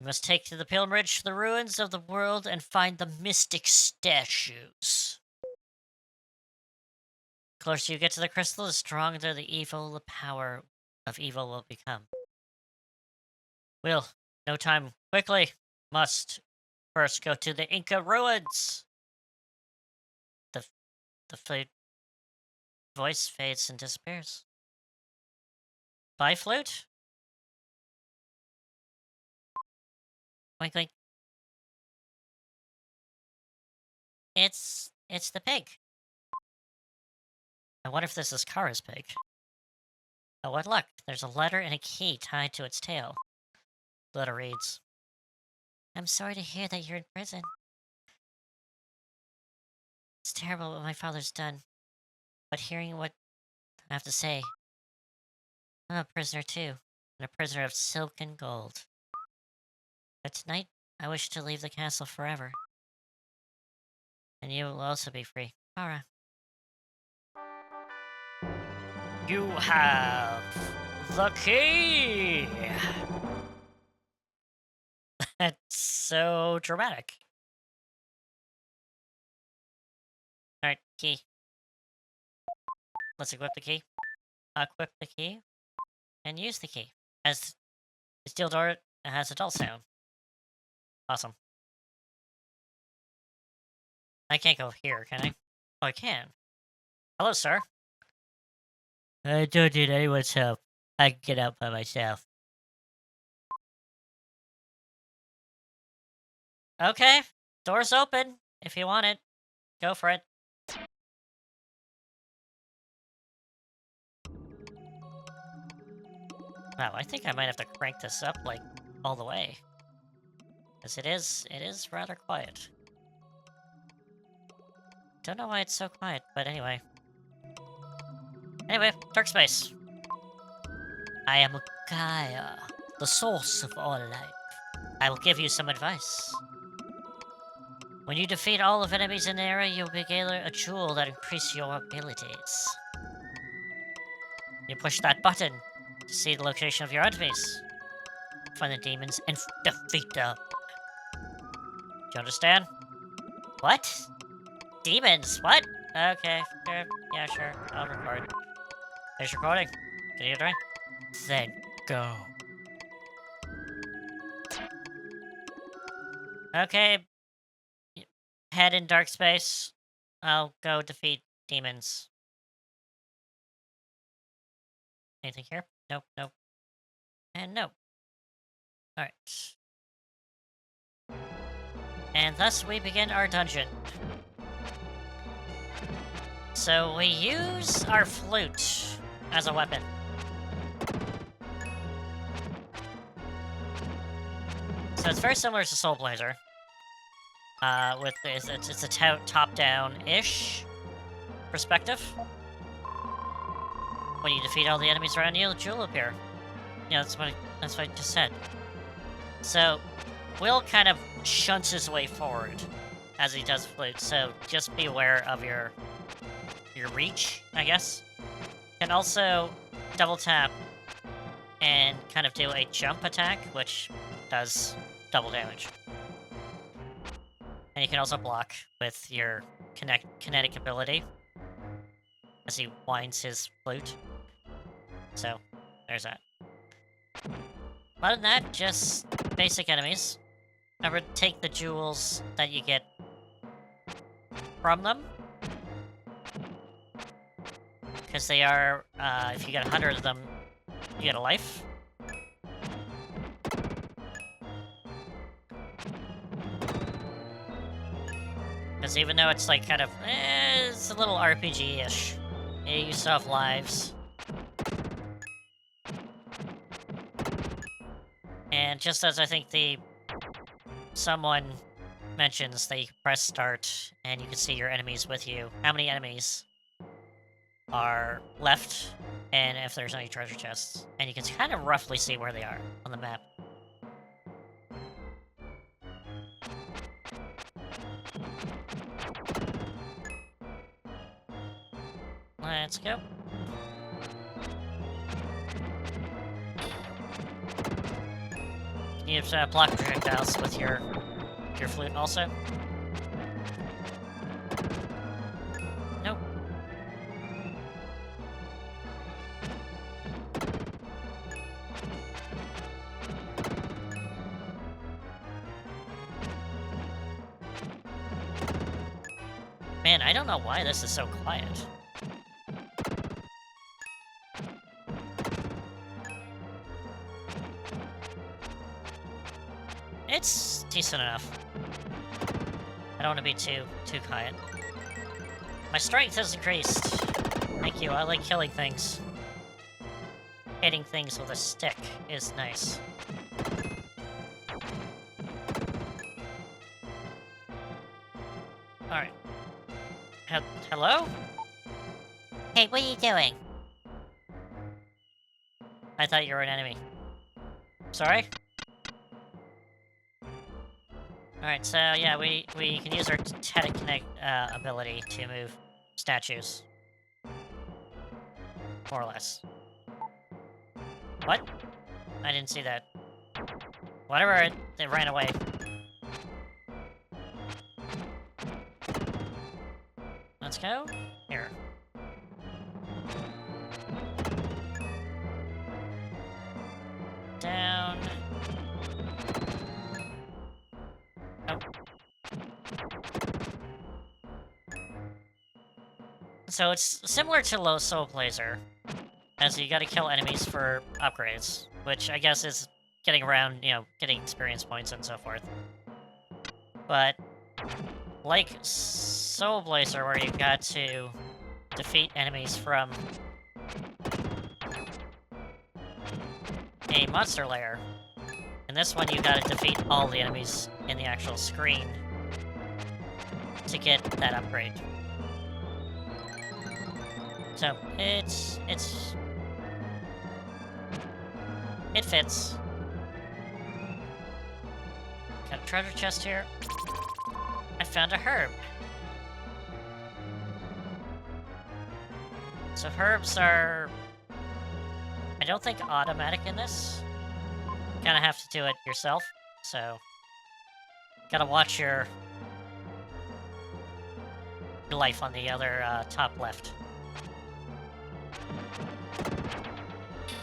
You must take to the pilgrimage to the ruins of the world and find the mystic statues. The closer you get to the crystal, the stronger the power of evil will become. Will, no time, quickly, must first go to the Inca ruins. The voice fades and disappears. Bye, flute? Wink, wink. It's the pig. I wonder if this is Kara's pig. Oh, what luck. There's a letter and a key tied to its tail. The letter reads, I'm sorry to hear that you're in prison. It's terrible what my father's done. But hearing what I have to say, I'm a prisoner too, and a prisoner of silk and gold. But tonight, I wish to leave the castle forever. And you will also be free. Kara. You have the key! That's so dramatic. Alright, key. Let's equip the key. Equip the key. And use the key. As the steel door has a dull sound. Awesome. I can't go here, can I? Oh, I can. Hello, sir. I don't need anyone's help. I can get out by myself. Okay. Door's open. If you want it, go for it. Wow, I think I might have to crank this up, like, all the way. Because it is rather quiet. Don't know why it's so quiet, but anyway. Anyway, dark space. I am Gaia, the source of all life. I will give you some advice. When you defeat all of enemies in the area, you'll be given a jewel that increases your abilities. You push that button to see the location of your enemies. Find the demons and defeat them. Do you understand? What? Demons? What? Okay, sure. Yeah, sure. I'll record. There's recording. Can you hear me? Then go. Okay. Head in dark space. I'll go defeat demons. Anything here? Nope, nope. And nope. Alright. And thus we begin our dungeon. So we use our flute as a weapon. So it's very similar to Soul Blazer. With this, it's a top-down-ish perspective. When you defeat all the enemies around you, the jewel will appear. Yeah, that's what I just said. So, Will kind of shunts his way forward as he does flute, so just be aware of your reach, I guess. Can also double tap and kind of do a jump attack, which does double damage. And you can also block with your kinetic ability as he winds his flute. So, there's that. Other than that, just basic enemies. Remember, take the jewels that you get from them. Because they are, if you get 100 of them, you get a life. Because even though it's like kind of, it's a little RPG-ish. You still have lives. And just as I think someone mentions that you can press start and you can see your enemies with you, how many enemies are left, and if there's any treasure chests. And you can kind of roughly see where they are on the map. Let's go. You have to block projectiles with your flute also. Nope. Man, I don't know why this is so quiet. It's decent enough. I don't want to be too quiet. My strength has increased. Thank you, I like killing things. Hitting things with a stick is nice. Alright. Hello? Hey, what are you doing? I thought you were an enemy. Sorry? Alright, so yeah, we can use our telekinetic ability to move statues. More or less. What? I didn't see that. Whatever, it ran away. Let's go. Here. Down. Nope. So it's similar to Low Soul Blazer, as you gotta kill enemies for upgrades, which I guess is getting around, you know, getting experience points and so forth. But, like Soul Blazer, where you got to defeat enemies from a monster lair, in this one you gotta defeat all the enemies in the actual screen to get that upgrade. So, it fits. Got a treasure chest here. I found a herb. So herbs are, I don't think, automatic in this. You kind of have to do it yourself, so gotta watch your life on the other top left.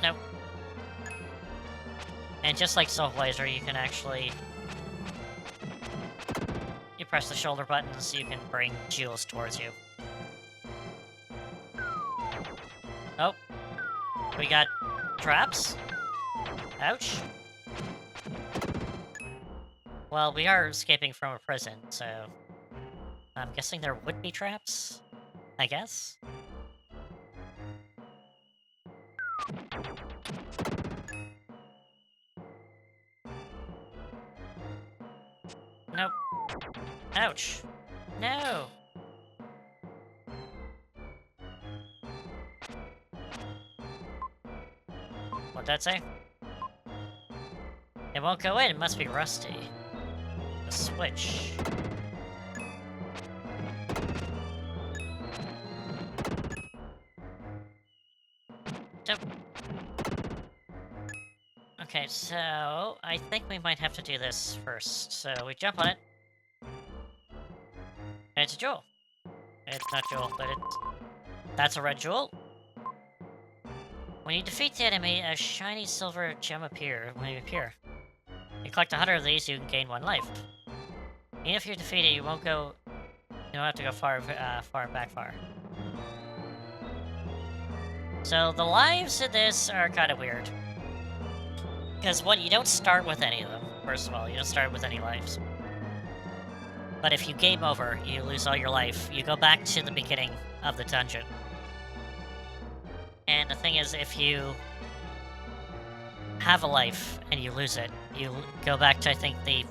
Nope. And just like Soul Blazer, you can actually, you press the shoulder buttons, you can bring jewels towards you. Oh, we got traps. Ouch. Well, we are escaping from a prison, so I'm guessing there would be traps, I guess. Nope. Ouch. No! What'd that say? It won't go in, it must be rusty. A switch. Nope. Okay, so I think we might have to do this first. So we jump on it. And it's a jewel. It's not jewel, but that's a red jewel. When you defeat the enemy, a shiny silver gem when you appear. You collect 100 of these, you can gain 1 life. Even if you're defeated, you don't have to go far. So the lives in this are kind of weird. Because one, you don't start with any of them, first of all. You don't start with any lives. But if you game over, you lose all your life, you go back to the beginning of the dungeon. And the thing is, if you have a life and you lose it, you go back to, I think, the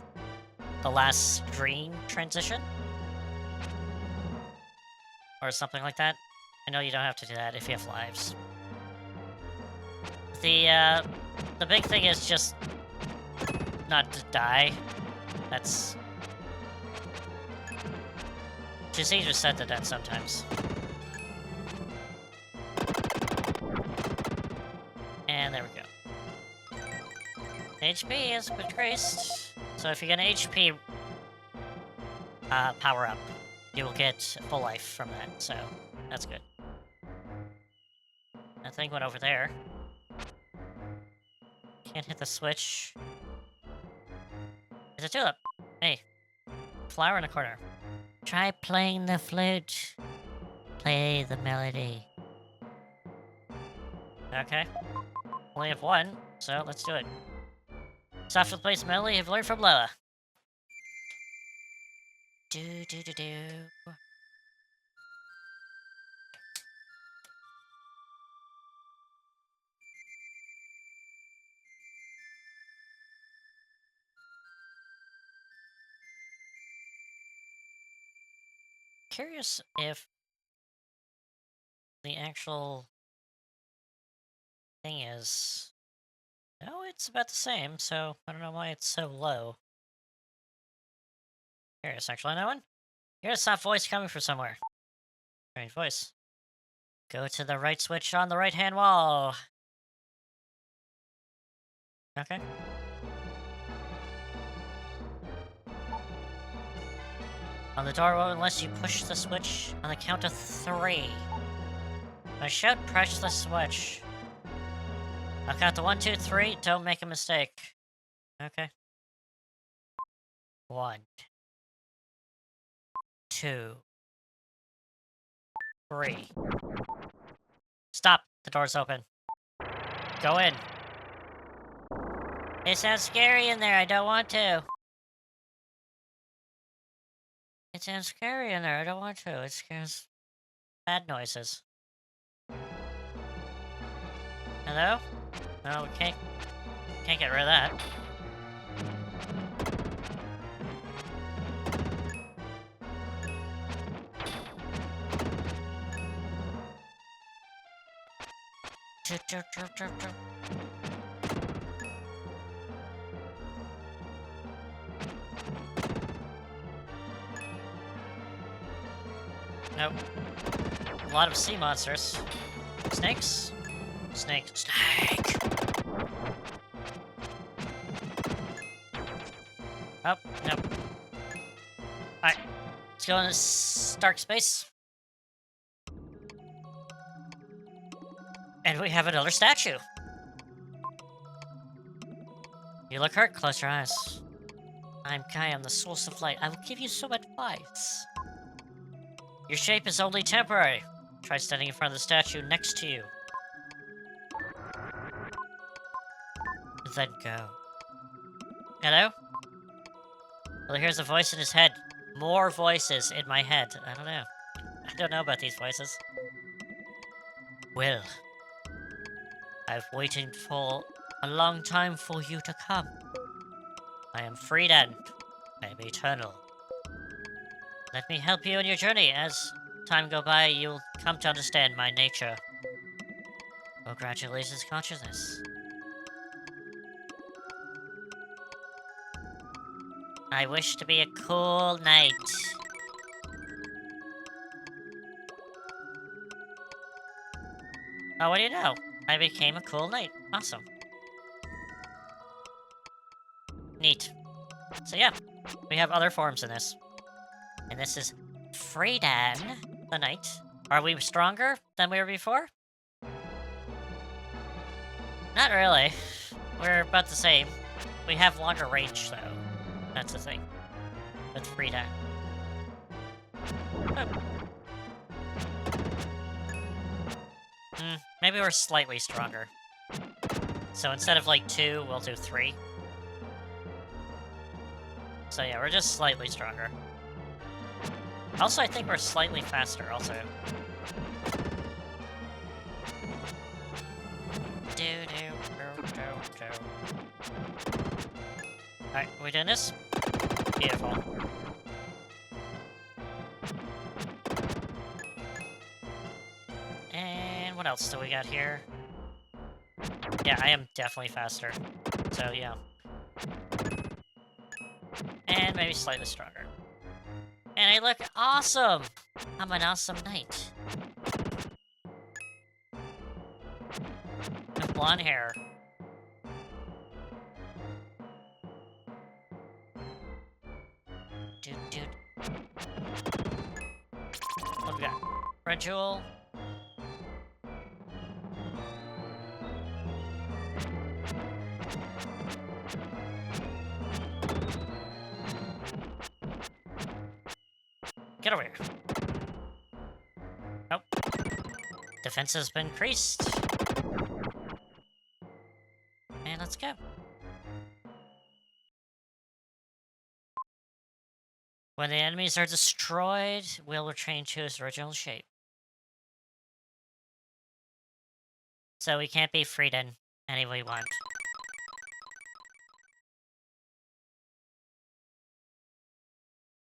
last screen transition? Or something like that. I know you don't have to do that if you have lives. The big thing is just not to die. That's... Just easier said than done sometimes. And there we go. HP has been traced. So if you get an HP power up, you will get full life from that, so that's good. That thing went over there. Can't hit the switch. It's a tulip. Hey. Flower in the corner. Try playing the flute. Play the melody. Okay. Only have one, so let's do it. Soft to place melody have learned from Loa. Do do do do. Curious if the actual thing is... No, it's about the same, so I don't know why it's so low. Curious, actually, I know one. Here's a soft voice coming from somewhere. Strange voice. Go to the right switch on the right-hand wall. Okay. On the door unless you push the switch on the count of 3. I should press the switch. I'll count to 1, 2, 3. Don't make a mistake. Okay. 1, 2, 3. Stop. The door's open. Go in. It sounds scary in there. I don't want to. It sounds scary in there. I don't want to. It scares bad noises. Hello? No, we can't get rid of that. Nope. A lot of sea monsters. Snakes? Snake. Snake! Oh, nope. Alright. Let's go in this dark space. And we have another statue. You look hurt. Close your eyes. I'm Gaia. I'm the source of light. I will give you some advice. Your shape is only temporary. Try standing in front of the statue next to you. Then go. Hello? Well, here's a voice in his head. More voices in my head. I don't know. I don't know about these voices. Well, I've waited for a long time for you to come. I am Freedan. I am eternal. Let me help you in your journey. As time go by, you'll come to understand my nature. Congratulations, consciousness. I wish to be a cool knight. Oh, what do you know? I became a cool knight. Awesome. Neat. So yeah, we have other forms in this. And this is Freedan, the knight. Are we stronger than we were before? Not really. We're about the same. We have longer range, though. That's the thing. With Freedan. Oh. maybe we're slightly stronger. So instead of like 2, we'll do 3. So yeah, we're just slightly stronger. Also, I think we're slightly faster also. Alright, we doing this? Beautiful. And what else do we got here? Yeah, I am definitely faster. So, yeah. And maybe slightly stronger. And I look awesome! I'm an awesome knight. With blonde hair. Dude. What we got? Red jewel. Get over here. Nope. Defense has been increased. And let's go. When the enemies are destroyed, we'll return to its original shape. So we can't be freed in any way we want.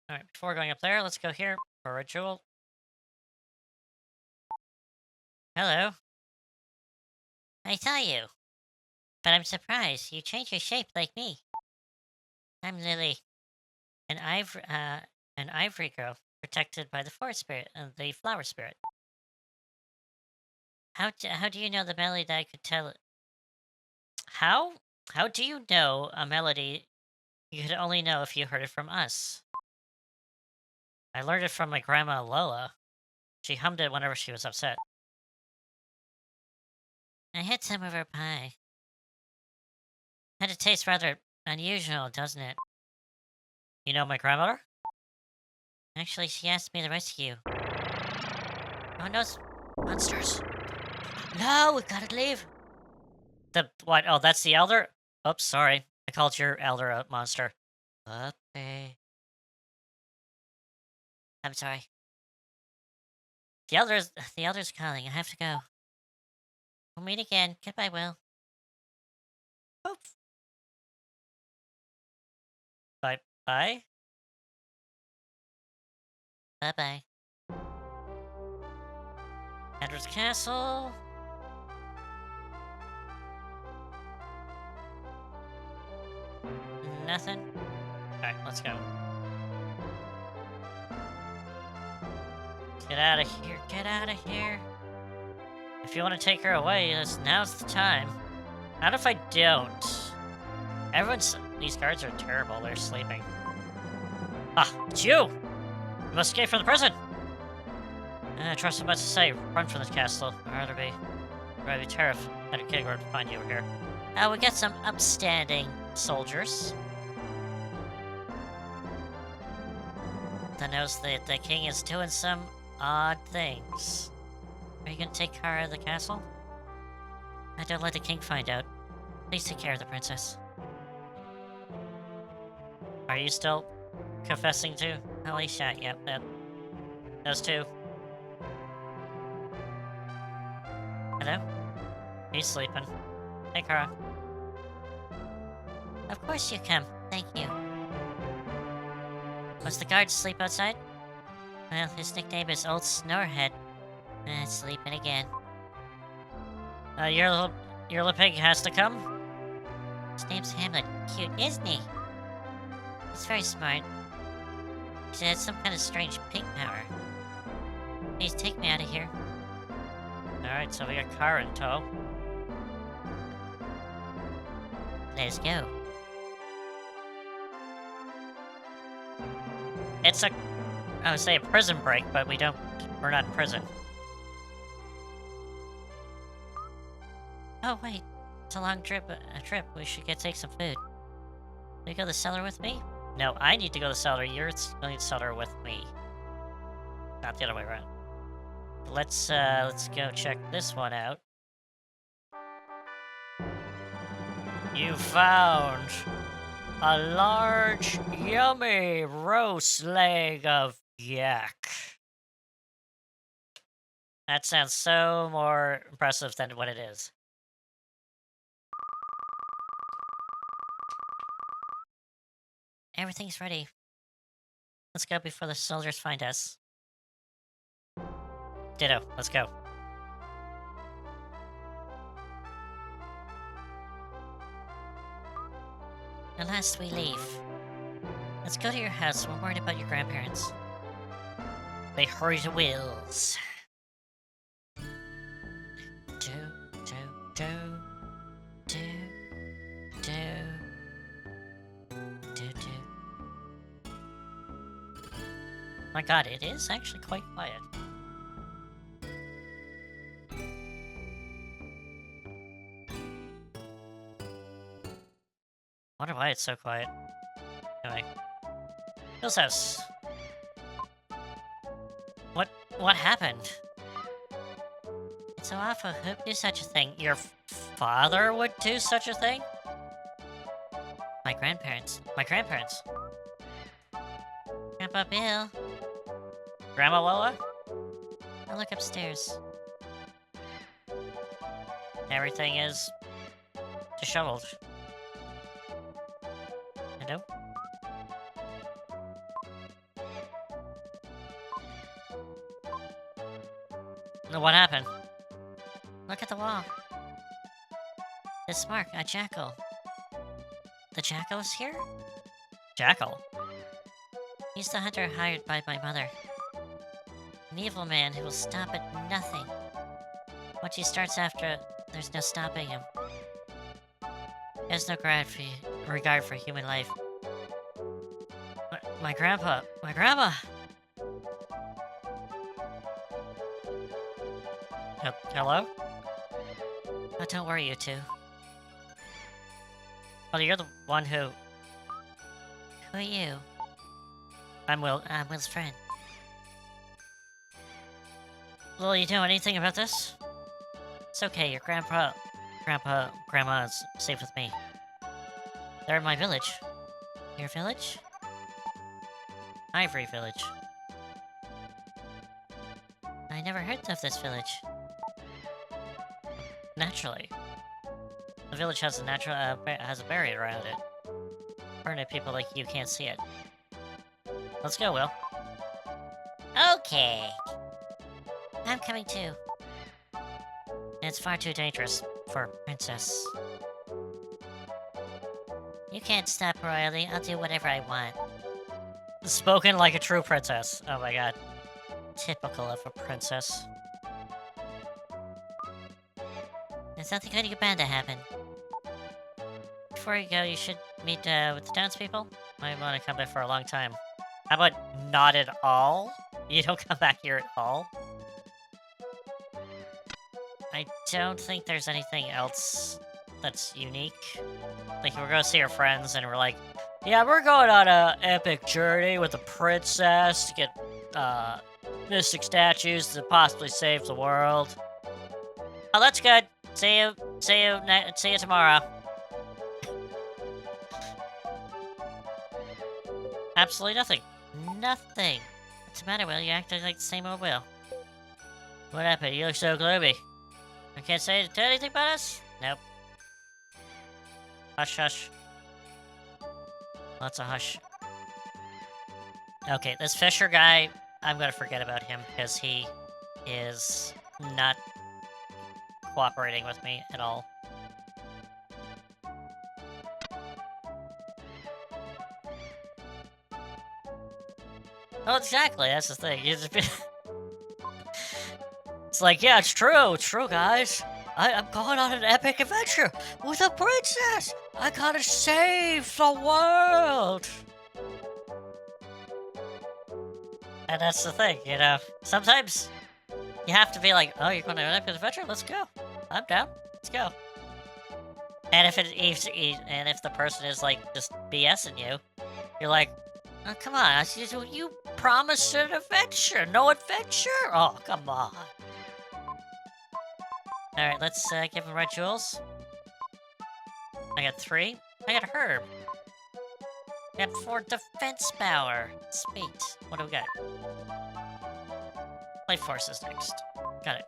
Alright, before going up there, let's go here for a jewel. Hello. I saw you. But I'm surprised. You changed your shape like me. I'm Lily. An ivory girl protected by the forest spirit and the flower spirit. How do you know the melody that I could tell it? How do you know a melody you could only know if you heard it from us? I learned it from my grandma Lola. She hummed it whenever she was upset. I had some of her pie. And it tastes rather unusual, doesn't it? You know my grandmother? Actually, she asked me to rescue. Oh no, monsters. No, we gotta leave. The what? Oh, that's the elder? Oops, sorry. I called your elder a monster. Okay. I'm sorry. The elder's calling. I have to go. We'll meet again. Goodbye, Will. Oops. Bye. Bye. Bye-bye. Edward's castle. Nothing. Alright, let's go. Get out of here. Get out of here. If you want to take her away, now's the time. Not if I don't. These guards are terrible. They're sleeping. Ah, it's you! You must escape from the prison! I trust I'm about to say, run from this castle. I'd rather be terrified of Kidgord to find you over here. We got some upstanding soldiers. That knows that the king is doing some odd things. Are you gonna take her out of the castle? Don't let the king find out. Please take care of the princess. Are you still confessing to Alicia? Yep, those two. Hello? He's sleeping. Hey, Kara. Of course you come. Thank you. Was the guard asleep outside? Well, his nickname is Old Snorehead. Sleeping again. Your little pig has to come? His name's Hamlet. Cute, isn't he? He's very smart. He has some kind of strange pink power. Please take me out of here. Alright, so we got car in tow. Let's go. It's I would say a prison break, but we're not in prison. Oh wait, it's a long trip. We should take some food. Will you go to the cellar with me? No, I need to go to the cellar. You're going to the cellar with me. Not the other way around. Let's go check this one out. You found a large, yummy roast leg of yak. That sounds so more impressive than what it is. Everything's ready. Let's go before the soldiers find us. Ditto, let's go. At last we leave. Let's go to your house. We're worried about your grandparents. They hurry to Will's. Do, do, do, do, do, do, do. My god, it is actually quite quiet. Wonder why it's so quiet. Anyway. Bill's house. What happened? It's so awful. Who'd do such a thing? Your father would do such a thing? My grandparents. My grandparents. Grandpa Bill. Grandma Lola? I'll look upstairs. Everything is disheveled. Hello? What happened? Look at the wall. This mark, a jackal. The jackal is here? Jackal? He's the hunter hired by my mother. An evil man who will stop at nothing. Once he starts after, there's no stopping him. He has no regard for human life. My grandpa! My grandma! Hello? Oh, don't worry, you two. Well, you're the one who... Who are you? I'm Will's friend. Will you know anything about this? It's okay, your grandma is safe with me. They're in my village. Your village? Ivory Village. I never heard of this village. Naturally. The village has a has a barrier around it. Permanent people like you can't see it. Let's go, Will. Okay. I'm coming too. It's far too dangerous for a princess. You can't stop royalty. I'll do whatever I want. Spoken like a true princess. Oh my god. Typical of a princess. There's something good bound to happen. Before you go, you should meet with the townspeople. Might want to come back for a long time. How about not at all? You don't come back here at all? I don't think there's anything else that's unique. Like, we're gonna see our friends and we're like, yeah, we're going on a epic journey with a princess to get, mystic statues to possibly save the world. Oh, that's good. See you tomorrow. Absolutely nothing. Nothing. What's the matter, Will? You acting like the same old Will. What happened? You look so gloomy. I can't say anything about us? Nope. Hush, hush. Lots of hush. Okay, this Fisher guy, I'm gonna forget about him because he is not cooperating with me at all. Oh, exactly, that's the thing. It's like, yeah, it's true, guys. I'm going on an epic adventure with a princess. I gotta save the world. And that's the thing, you know. Sometimes you have to be like, oh, you're going on an epic adventure? Let's go. I'm down. Let's go. And if the person is like just BSing you, you're like, oh, come on, you promised an adventure. No adventure? Oh, come on. Alright, let's give him red jewels. I got 3. I got Herb. I got 4 defense power. Sweet. What do we got? Life Force is next. Got it.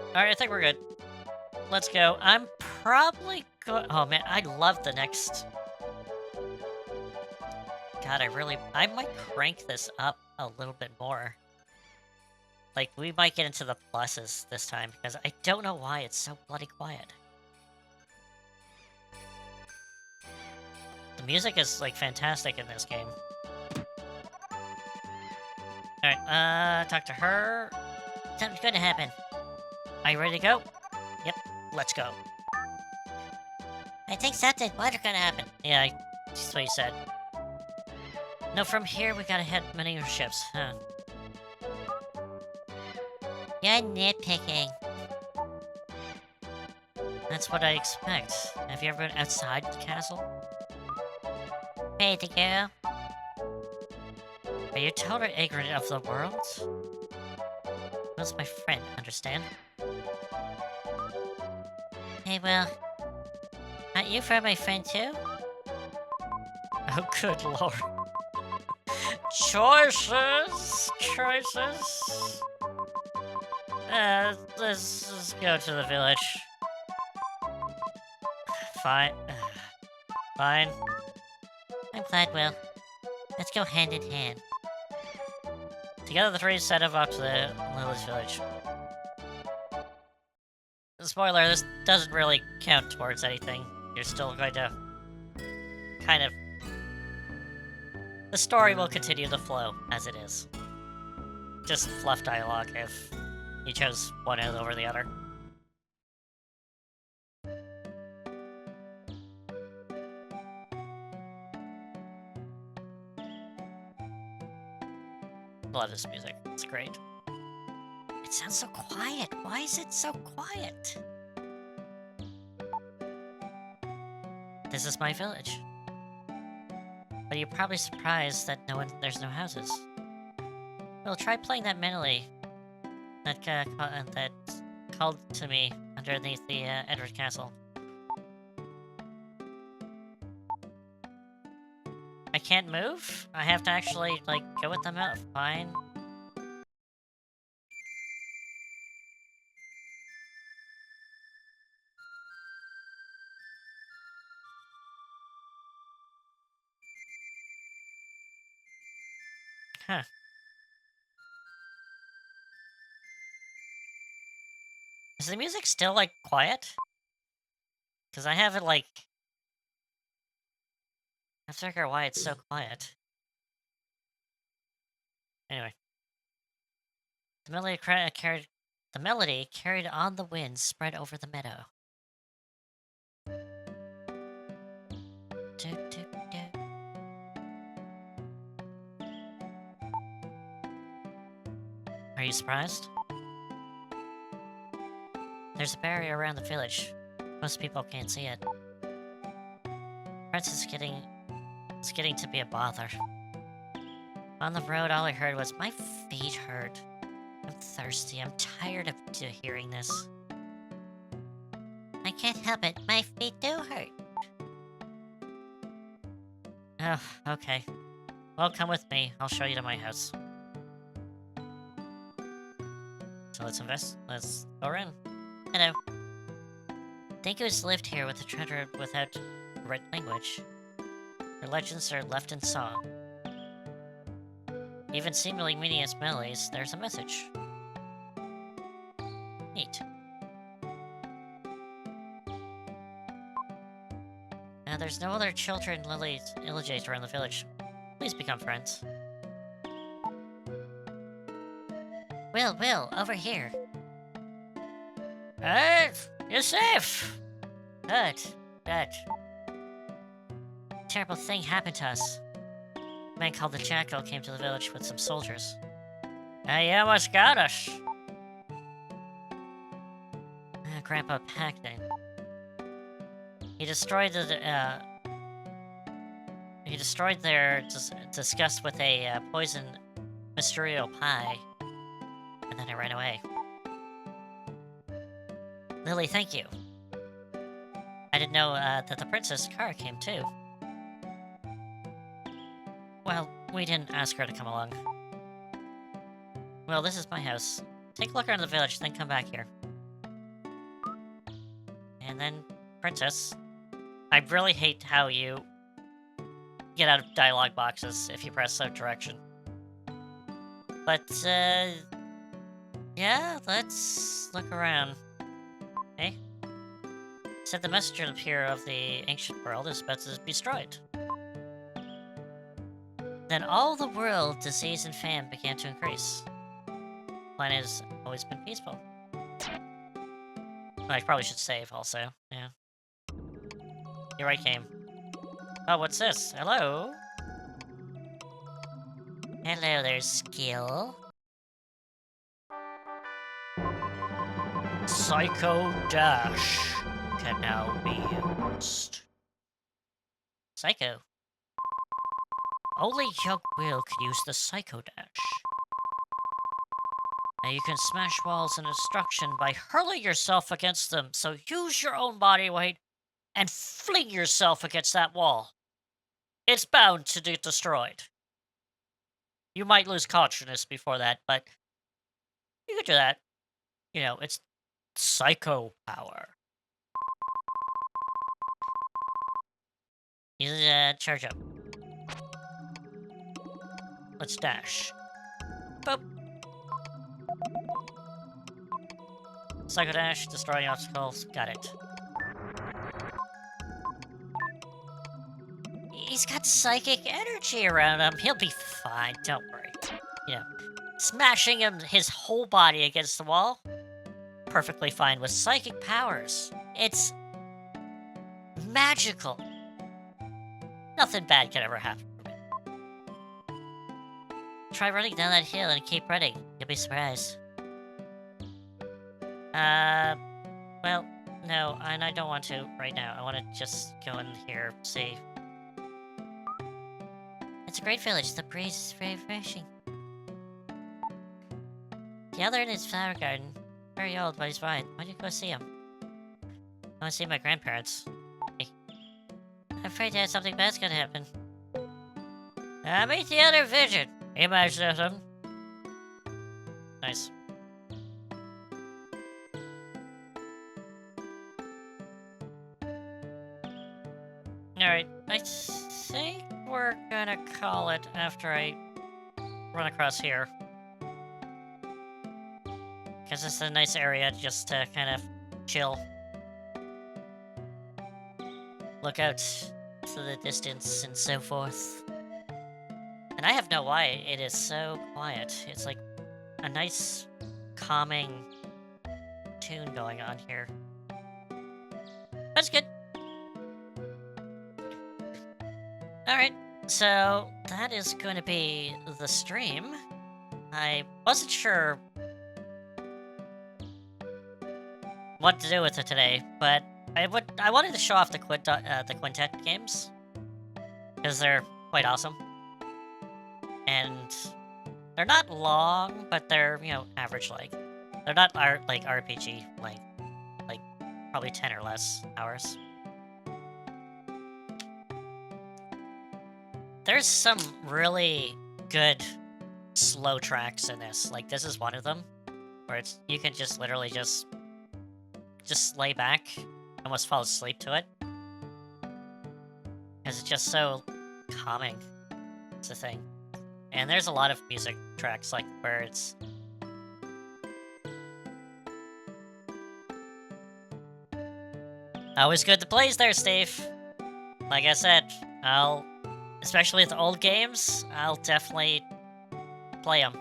Alright, I think we're good. Let's go. I'm probably go- Oh man, I love the next... God, I might crank this up a little bit more. Like, we might get into the pluses this time, because I don't know why it's so bloody quiet. The music is, like, fantastic in this game. Alright, talk to her. Something's gonna happen. Are you ready to go? Yep, let's go. I think something might gonna happen. Yeah, that's what you said. No, from here we gotta head many of ships, huh? You're nitpicking. That's what I expect. Have you ever been outside the castle? Hey, the girl. Are you totally ignorant of the world? Who's my friend, understand? Hey, well... Aren't you for my friend, too? Oh, good lord. Choices! Choices! Let's just go to the village. Fine. Fine. I'm glad, Will. Let's go hand in hand. Together the three set off to the Lily's village. Spoiler, this doesn't really count towards anything. You're still going to... kind of... The story will continue to flow, as it is. Just fluff dialogue if you chose one over the other. Love this music. It's great. It sounds so quiet. Why is it so quiet? This is my village. But you're probably surprised that there's no houses. Well, try playing that melody that called to me underneath the Edward Castle. I can't move? I have to actually, like, go with them out. Fine. Huh. Is the music still, like, quiet? Because I have it, like... I have to figure out why it's so quiet. Anyway. The melody carried on the wind spread over the meadow. Are you surprised? There's a barrier around the village. Most people can't see it. Prince is getting to be a bother. On the road, all I heard was, "My feet hurt. I'm thirsty. I'm tired of hearing this." I can't help it. My feet do hurt. Oh, okay. Well, come with me. I'll show you to my house. So let's go in. Hello. Dingoes lived here with a treasure without written language. Their legends are left in song. Even seemingly meaningless melodies, there's a message. Neat. Now, there's no other children Lilies around the village. Please become friends. Will, over here. You're safe! Good. Terrible thing happened to us. A man called the Jackal came to the village with some soldiers. He almost got us. Grandpa packed it. He destroyed their disgust with a poison Mysterio pie, and then I ran away. Lily, thank you. I didn't know that the Princess Kara came too. Well, we didn't ask her to come along. Well, this is my house. Take a look around the village, then come back here. And then, Princess, I really hate how you get out of dialogue boxes if you press out direction. But, yeah, let's look around. Hey? Said the messenger here of the ancient world is about to be destroyed. Then all the world, disease and famine began to increase. The planet has always been peaceful. Well, I probably should save also, yeah. Here I came. Oh, what's this? Hello? Hello there, skill. Psycho Dash can now be used. Psycho. Only young Will can use the Psycho Dash. Now you can smash walls in destruction by hurling yourself against them, so use your own body weight and fling yourself against that wall. It's bound to get destroyed. You might lose consciousness before that, but you could do that. You know, it's psycho power. Use charge up. Let's dash. Boop. Psycho dash, destroying obstacles. Got it. He's got psychic energy around him. He'll be fine. Don't worry. You know, smashing his whole body against the wall. Perfectly fine with psychic powers. It's magical. Nothing bad can ever happen from it. Try running down that hill and keep running. You'll be surprised. Well, no, and I don't want to right now. I want to just go in here, see. It's a great village. The breeze is very refreshing. The other in his flower garden. Very old, but he's fine. Why don't you go see him? I want to see my grandparents. Hey. I'm afraid that something bad's gonna happen. Meet the other vision. Imagine them. Nice. Alright, I think we're gonna call it after I run across here. Because it's a nice area just to kind of chill. Look out to the distance and so forth. And I have no why it is so quiet. It's like a nice, calming tune going on here. That's good. Alright, so that is going to be the stream. I wasn't sure what to do with it today, but I wanted to show off the Quintet games because they're quite awesome, and they're not long, but they're, you know, average length. They're not like RPG length, like probably 10 or less hours. There's some really good slow tracks in this. Like this is one of them, where you can just literally just lay back, almost fall asleep to it, because it's just so calming. It's the thing. And there's a lot of music tracks like where it's always good to plays there, Steve. Like I said, especially with old games, I'll definitely play them.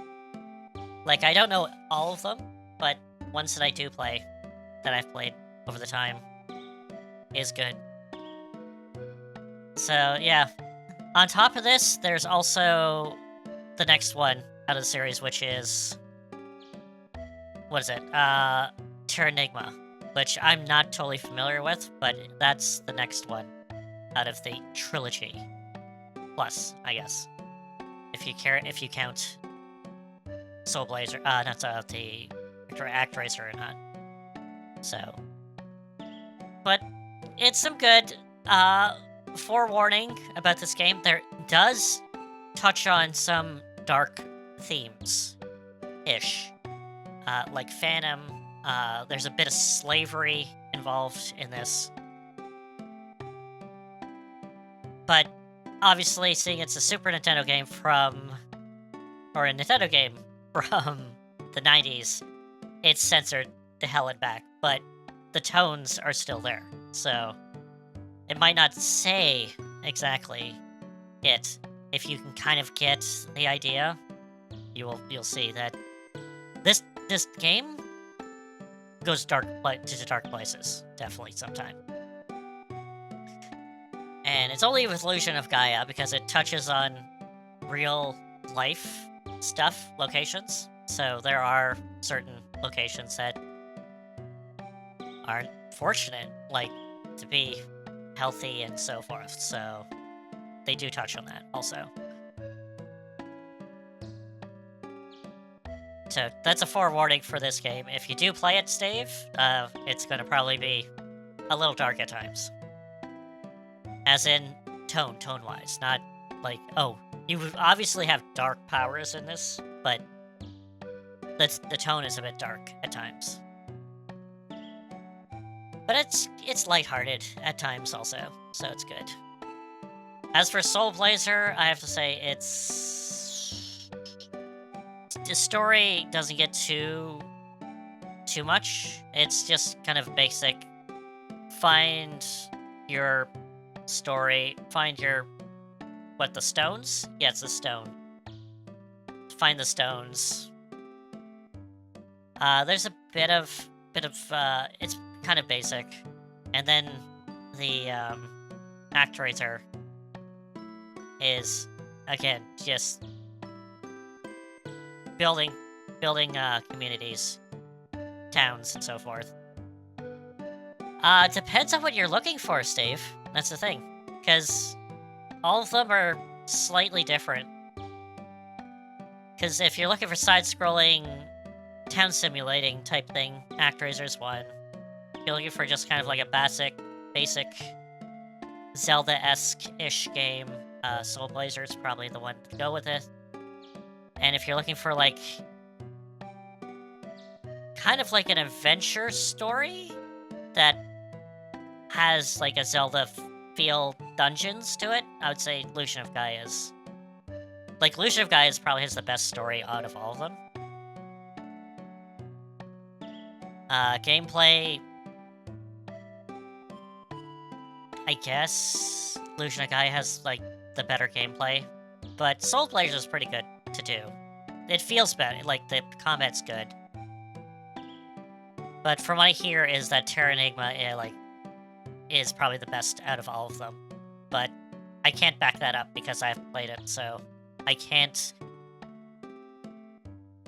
Like, I don't know all of them, but ones that I do play, that I've played over the time, is good. So, yeah. On top of this, there's also the next one out of the series, which is... what is it? Terranigma, which I'm not totally familiar with, but that's the next one out of the trilogy. Plus, I guess. If you count Soul Blazer, not the Actraiser or not. So, but it's some good. Forewarning about this game, there does touch on some dark themes-ish. Like Phantom, there's a bit of slavery involved in this. But obviously, seeing it's a Super Nintendo game or a Nintendo game from the 90s, it's censored the hell and back, but the tones are still there, so it might not say exactly it. If you can kind of get the idea, you'll see that this game goes to dark places, definitely sometime. And it's only with Illusion of Gaia because it touches on real life stuff, locations. So there are certain locations that aren't fortunate, like to be healthy and so forth. So they do touch on that also. So that's a forewarning for this game. If you do play it, Stave, it's going to probably be a little dark at times. As in tone-wise, not like, oh, you obviously have dark powers in this, but the tone is a bit dark at times. But it's lighthearted at times also, so it's good. As for Soul Blazer, I have to say the story doesn't get too much. It's just kind of basic. Find your story. Find your the stones? Yeah, it's the stone. Find the stones. There's a bit of it's kind of basic, and then the Actraiser is again just building communities, towns, and so forth. Depends on what you're looking for, Steve. That's the thing, because all of them are slightly different. Because if you're looking for side-scrolling, town simulating type thing, Actraiser's one. If you're looking for just kind of like a basic Zelda-esque-ish game, Soul Blazer's probably the one to go with it. And if you're looking for like kind of like an adventure story that has like a Zelda feel dungeons to it, I would say Illusion of Gaia's. Like, Illusion of Gaia probably has the best story out of all of them. Gameplay, I guess Illusion of Gaia has like the better gameplay, but Soul Blazer is pretty good to do. It feels better, like the combat's good. But from what I hear is that Terra Enigma is probably the best out of all of them. But I can't back that up because I haven't played it, so I can't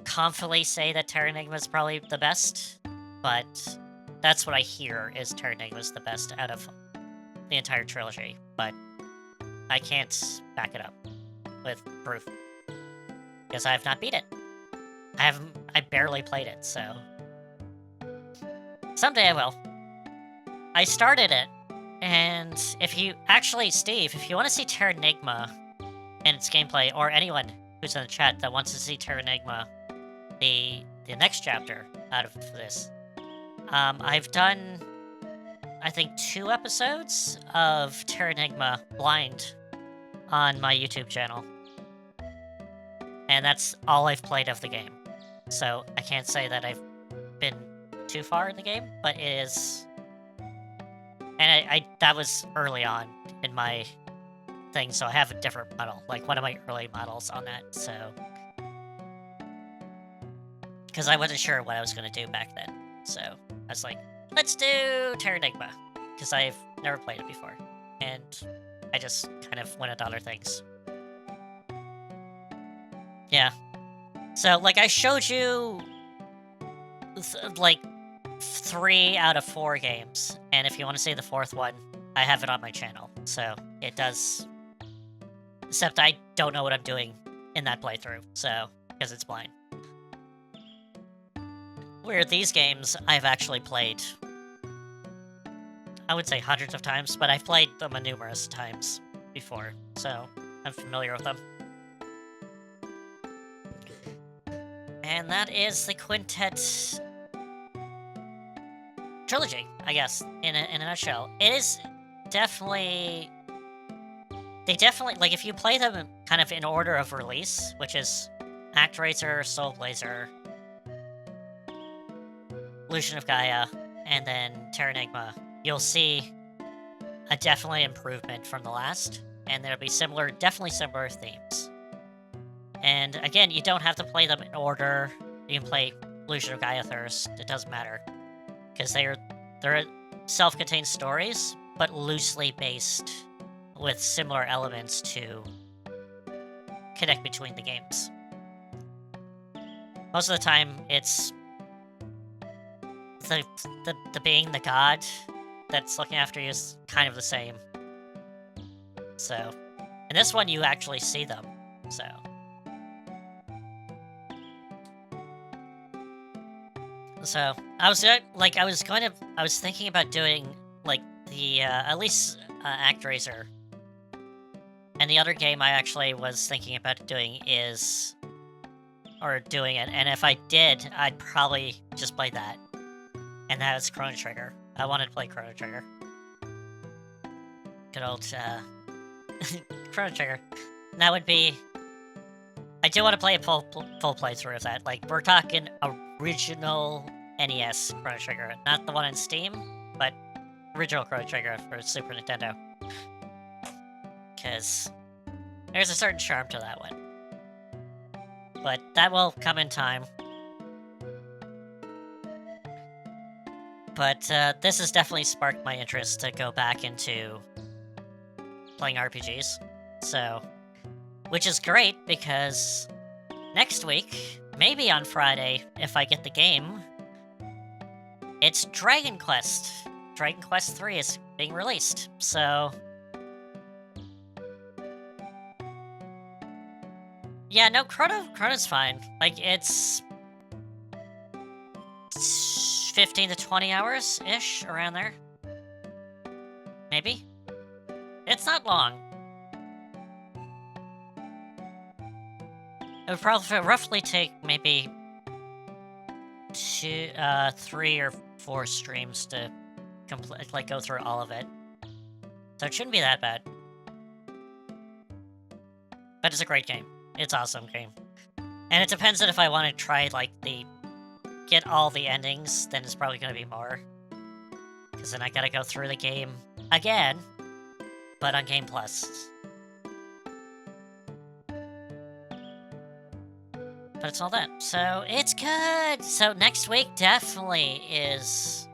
confidently say that Terra Enigma is probably the best, but that's what I hear is Terra Enigma is the best out of the entire trilogy, but I can't back it up with proof because I have not beat it. I barely played it, so someday I will. I started it, and if you actually, Steve, if you want to see Terra Enigma and its gameplay, or anyone who's in the chat that wants to see Terra Enigma, the next chapter out of this, I've done, I think, 2 episodes of Terra Enigma blind on my YouTube channel. And that's all I've played of the game. So I can't say that I've been too far in the game, but it is... And I that was early on in my thing, so I have a different model, like one of my early models on that, so... Because I wasn't sure what I was going to do back then, so I was like, let's do Terra Enigma, because I've never played it before, and I just kind of went into other things. Yeah. So, like, I showed you, like, 3 out of 4 games, and if you want to see the 4th one, I have it on my channel, so it does... Except I don't know what I'm doing in that playthrough, so, because it's blind. Where these games, I've actually played. I would say hundreds of times, but I've played them numerous times before, so I'm familiar with them. And that is the Quintet trilogy, I guess, in a nutshell. It is definitely... They definitely... Like, if you play them kind of in order of release, which is Actraiser, Soul Blazer, Illusion of Gaia, and then Terranigma, you'll see a definitely improvement from the last, and there'll be definitely similar themes. And again, you don't have to play them in order. You can play Illusion of Gaia first. It doesn't matter, because they're self-contained stories, but loosely based with similar elements to connect between the games. Most of the time, it's the being the god that's looking after you is kind of the same. So, in this one, you actually see them. So, I was thinking about doing like the at least Actraiser. And the other game I actually was thinking about doing it, and if I did, I'd probably just play that. And that was Chrono Trigger. I wanted to play Chrono Trigger. Good old, Chrono Trigger. That would be... I do want to play a full playthrough of that. Like, we're talking original NES Chrono Trigger. Not the one on Steam, but original Chrono Trigger for Super Nintendo. Because there's a certain charm to that one. But that will come in time. But this has definitely sparked my interest to go back into playing RPGs. So, which is great because next week, maybe on Friday, if I get the game, it's Dragon Quest. Dragon Quest 3 is being released, so... Yeah, no, Chrono's fine. Like, it's 15 to 20 hours-ish, around there. Maybe? It's not long. It would probably roughly take maybe 3 or 4 streams to go through all of it. So it shouldn't be that bad. But it's a great game. It's an awesome game. And it depends on if I want to try, like, get all the endings, then it's probably going to be more. Because then I gotta go through the game again, but on Game Plus. But it's all that. So, it's good! So, next week definitely is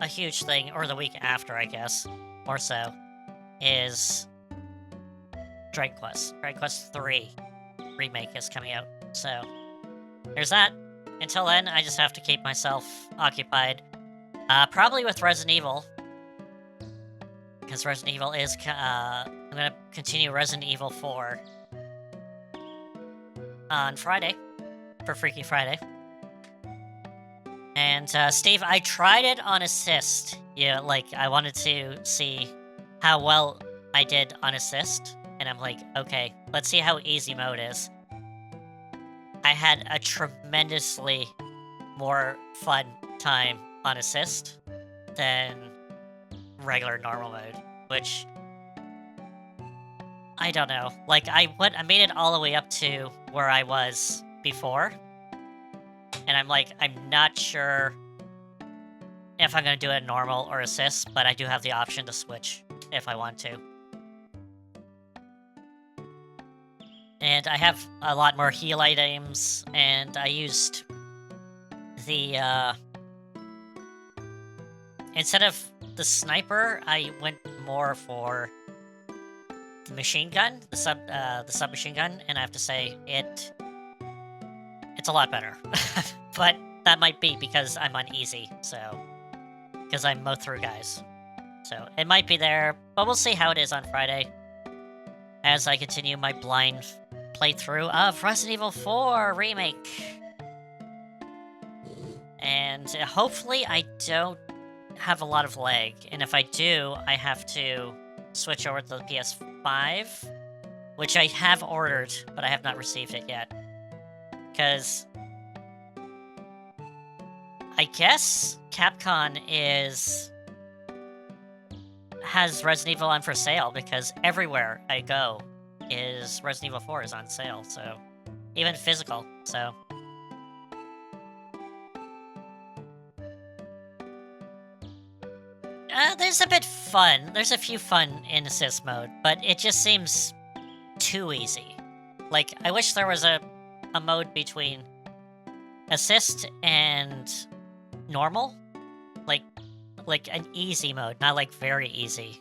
a huge thing, or the week after, I guess, more so, is Dragon Quest. Dragon Quest 3 remake is coming out. So, there's that. Until then, I just have to keep myself occupied. Probably with Resident Evil. Because Resident Evil is... I'm gonna continue Resident Evil 4 on Friday. For Freaky Friday. And, Steve, I tried it on Assist. Yeah, like, I wanted to see how well I did on Assist. And I'm like, okay, let's see how easy mode is. I had a tremendously more fun time on Assist than regular normal mode, which... I don't know. Like, I made it all the way up to where I was before. And I'm like, I'm not sure if I'm going to do it normal or assist, but I do have the option to switch if I want to. And I have a lot more heal items, and I used the, instead of the sniper, I went more for the machine gun, the submachine gun, and I have to say, it's a lot better. But that might be because I'm on easy, so... Because I mow through guys. So, it might be there, but we'll see how it is on Friday. As I continue my blind playthrough of Resident Evil 4 Remake. And hopefully I don't have a lot of lag, and if I do, I have to switch over to the PS5, which I have ordered, but I have not received it yet. Because I guess Capcom has Resident Evil on for sale, because everywhere I go is Resident Evil 4 is on sale, so even physical, so there's a bit fun. There's a few fun in assist mode, but it just seems too easy. Like, I wish there was a mode between assist and normal, like an easy mode, not like very easy.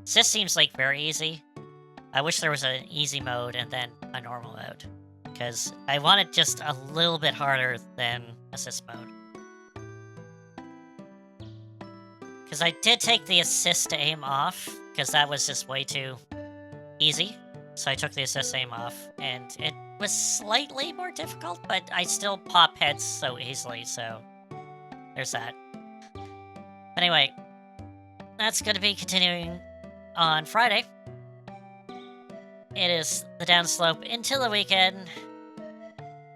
Assist seems like very easy. I wish there was an easy mode and then a normal mode, because I want it just a little bit harder than assist mode. Because I did take the assist to aim off, because that was just way too easy. So I took the assist aim off, and it was slightly more difficult, but I still pop heads so easily, so there's that. Anyway, that's going to be continuing on Friday. It is the downslope into the weekend,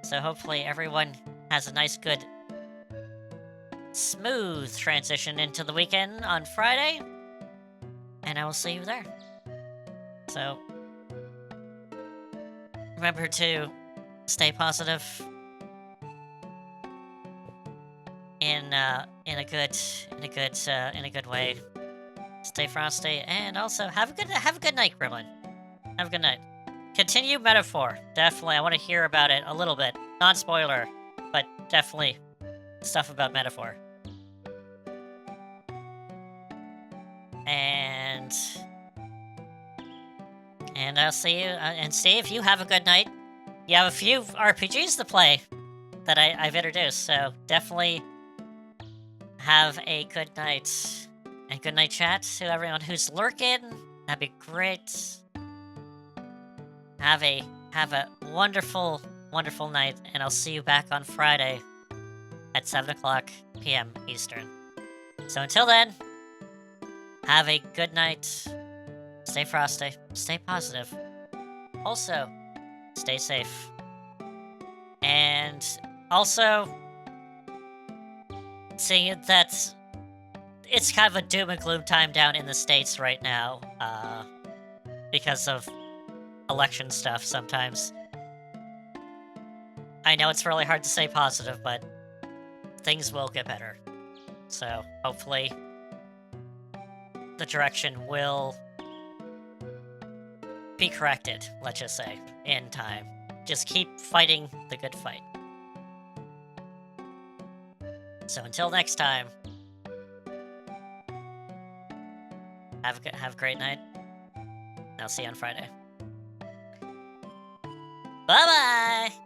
so hopefully everyone has a nice, good, smooth transition into the weekend on Friday, and I will see you there. So, remember to stay positive in a good way. Stay frosty, and also have a good night, Gremlin. Have a good night. Continue Metaphor. Definitely, I want to hear about it a little bit. Non-spoiler, but definitely stuff about Metaphor. And I'll see you. And Steve, you have a good night. You have a few RPGs to play that I've introduced, so definitely have a good night. And good night, chat, to everyone who's lurking. That'd be great. Have a wonderful, wonderful night, and I'll see you back on Friday at 7 o'clock p.m. Eastern. So until then, have a good night. Stay frosty. Stay positive. Also, stay safe. And also, seeing that it's kind of a doom and gloom time down in the States right now, because of election stuff sometimes. I know it's really hard to stay positive, but things will get better. So, hopefully, the direction will be corrected, let's just say, in time. Just keep fighting the good fight. So until next time, have a great night. I'll see you on Friday. Bye-bye!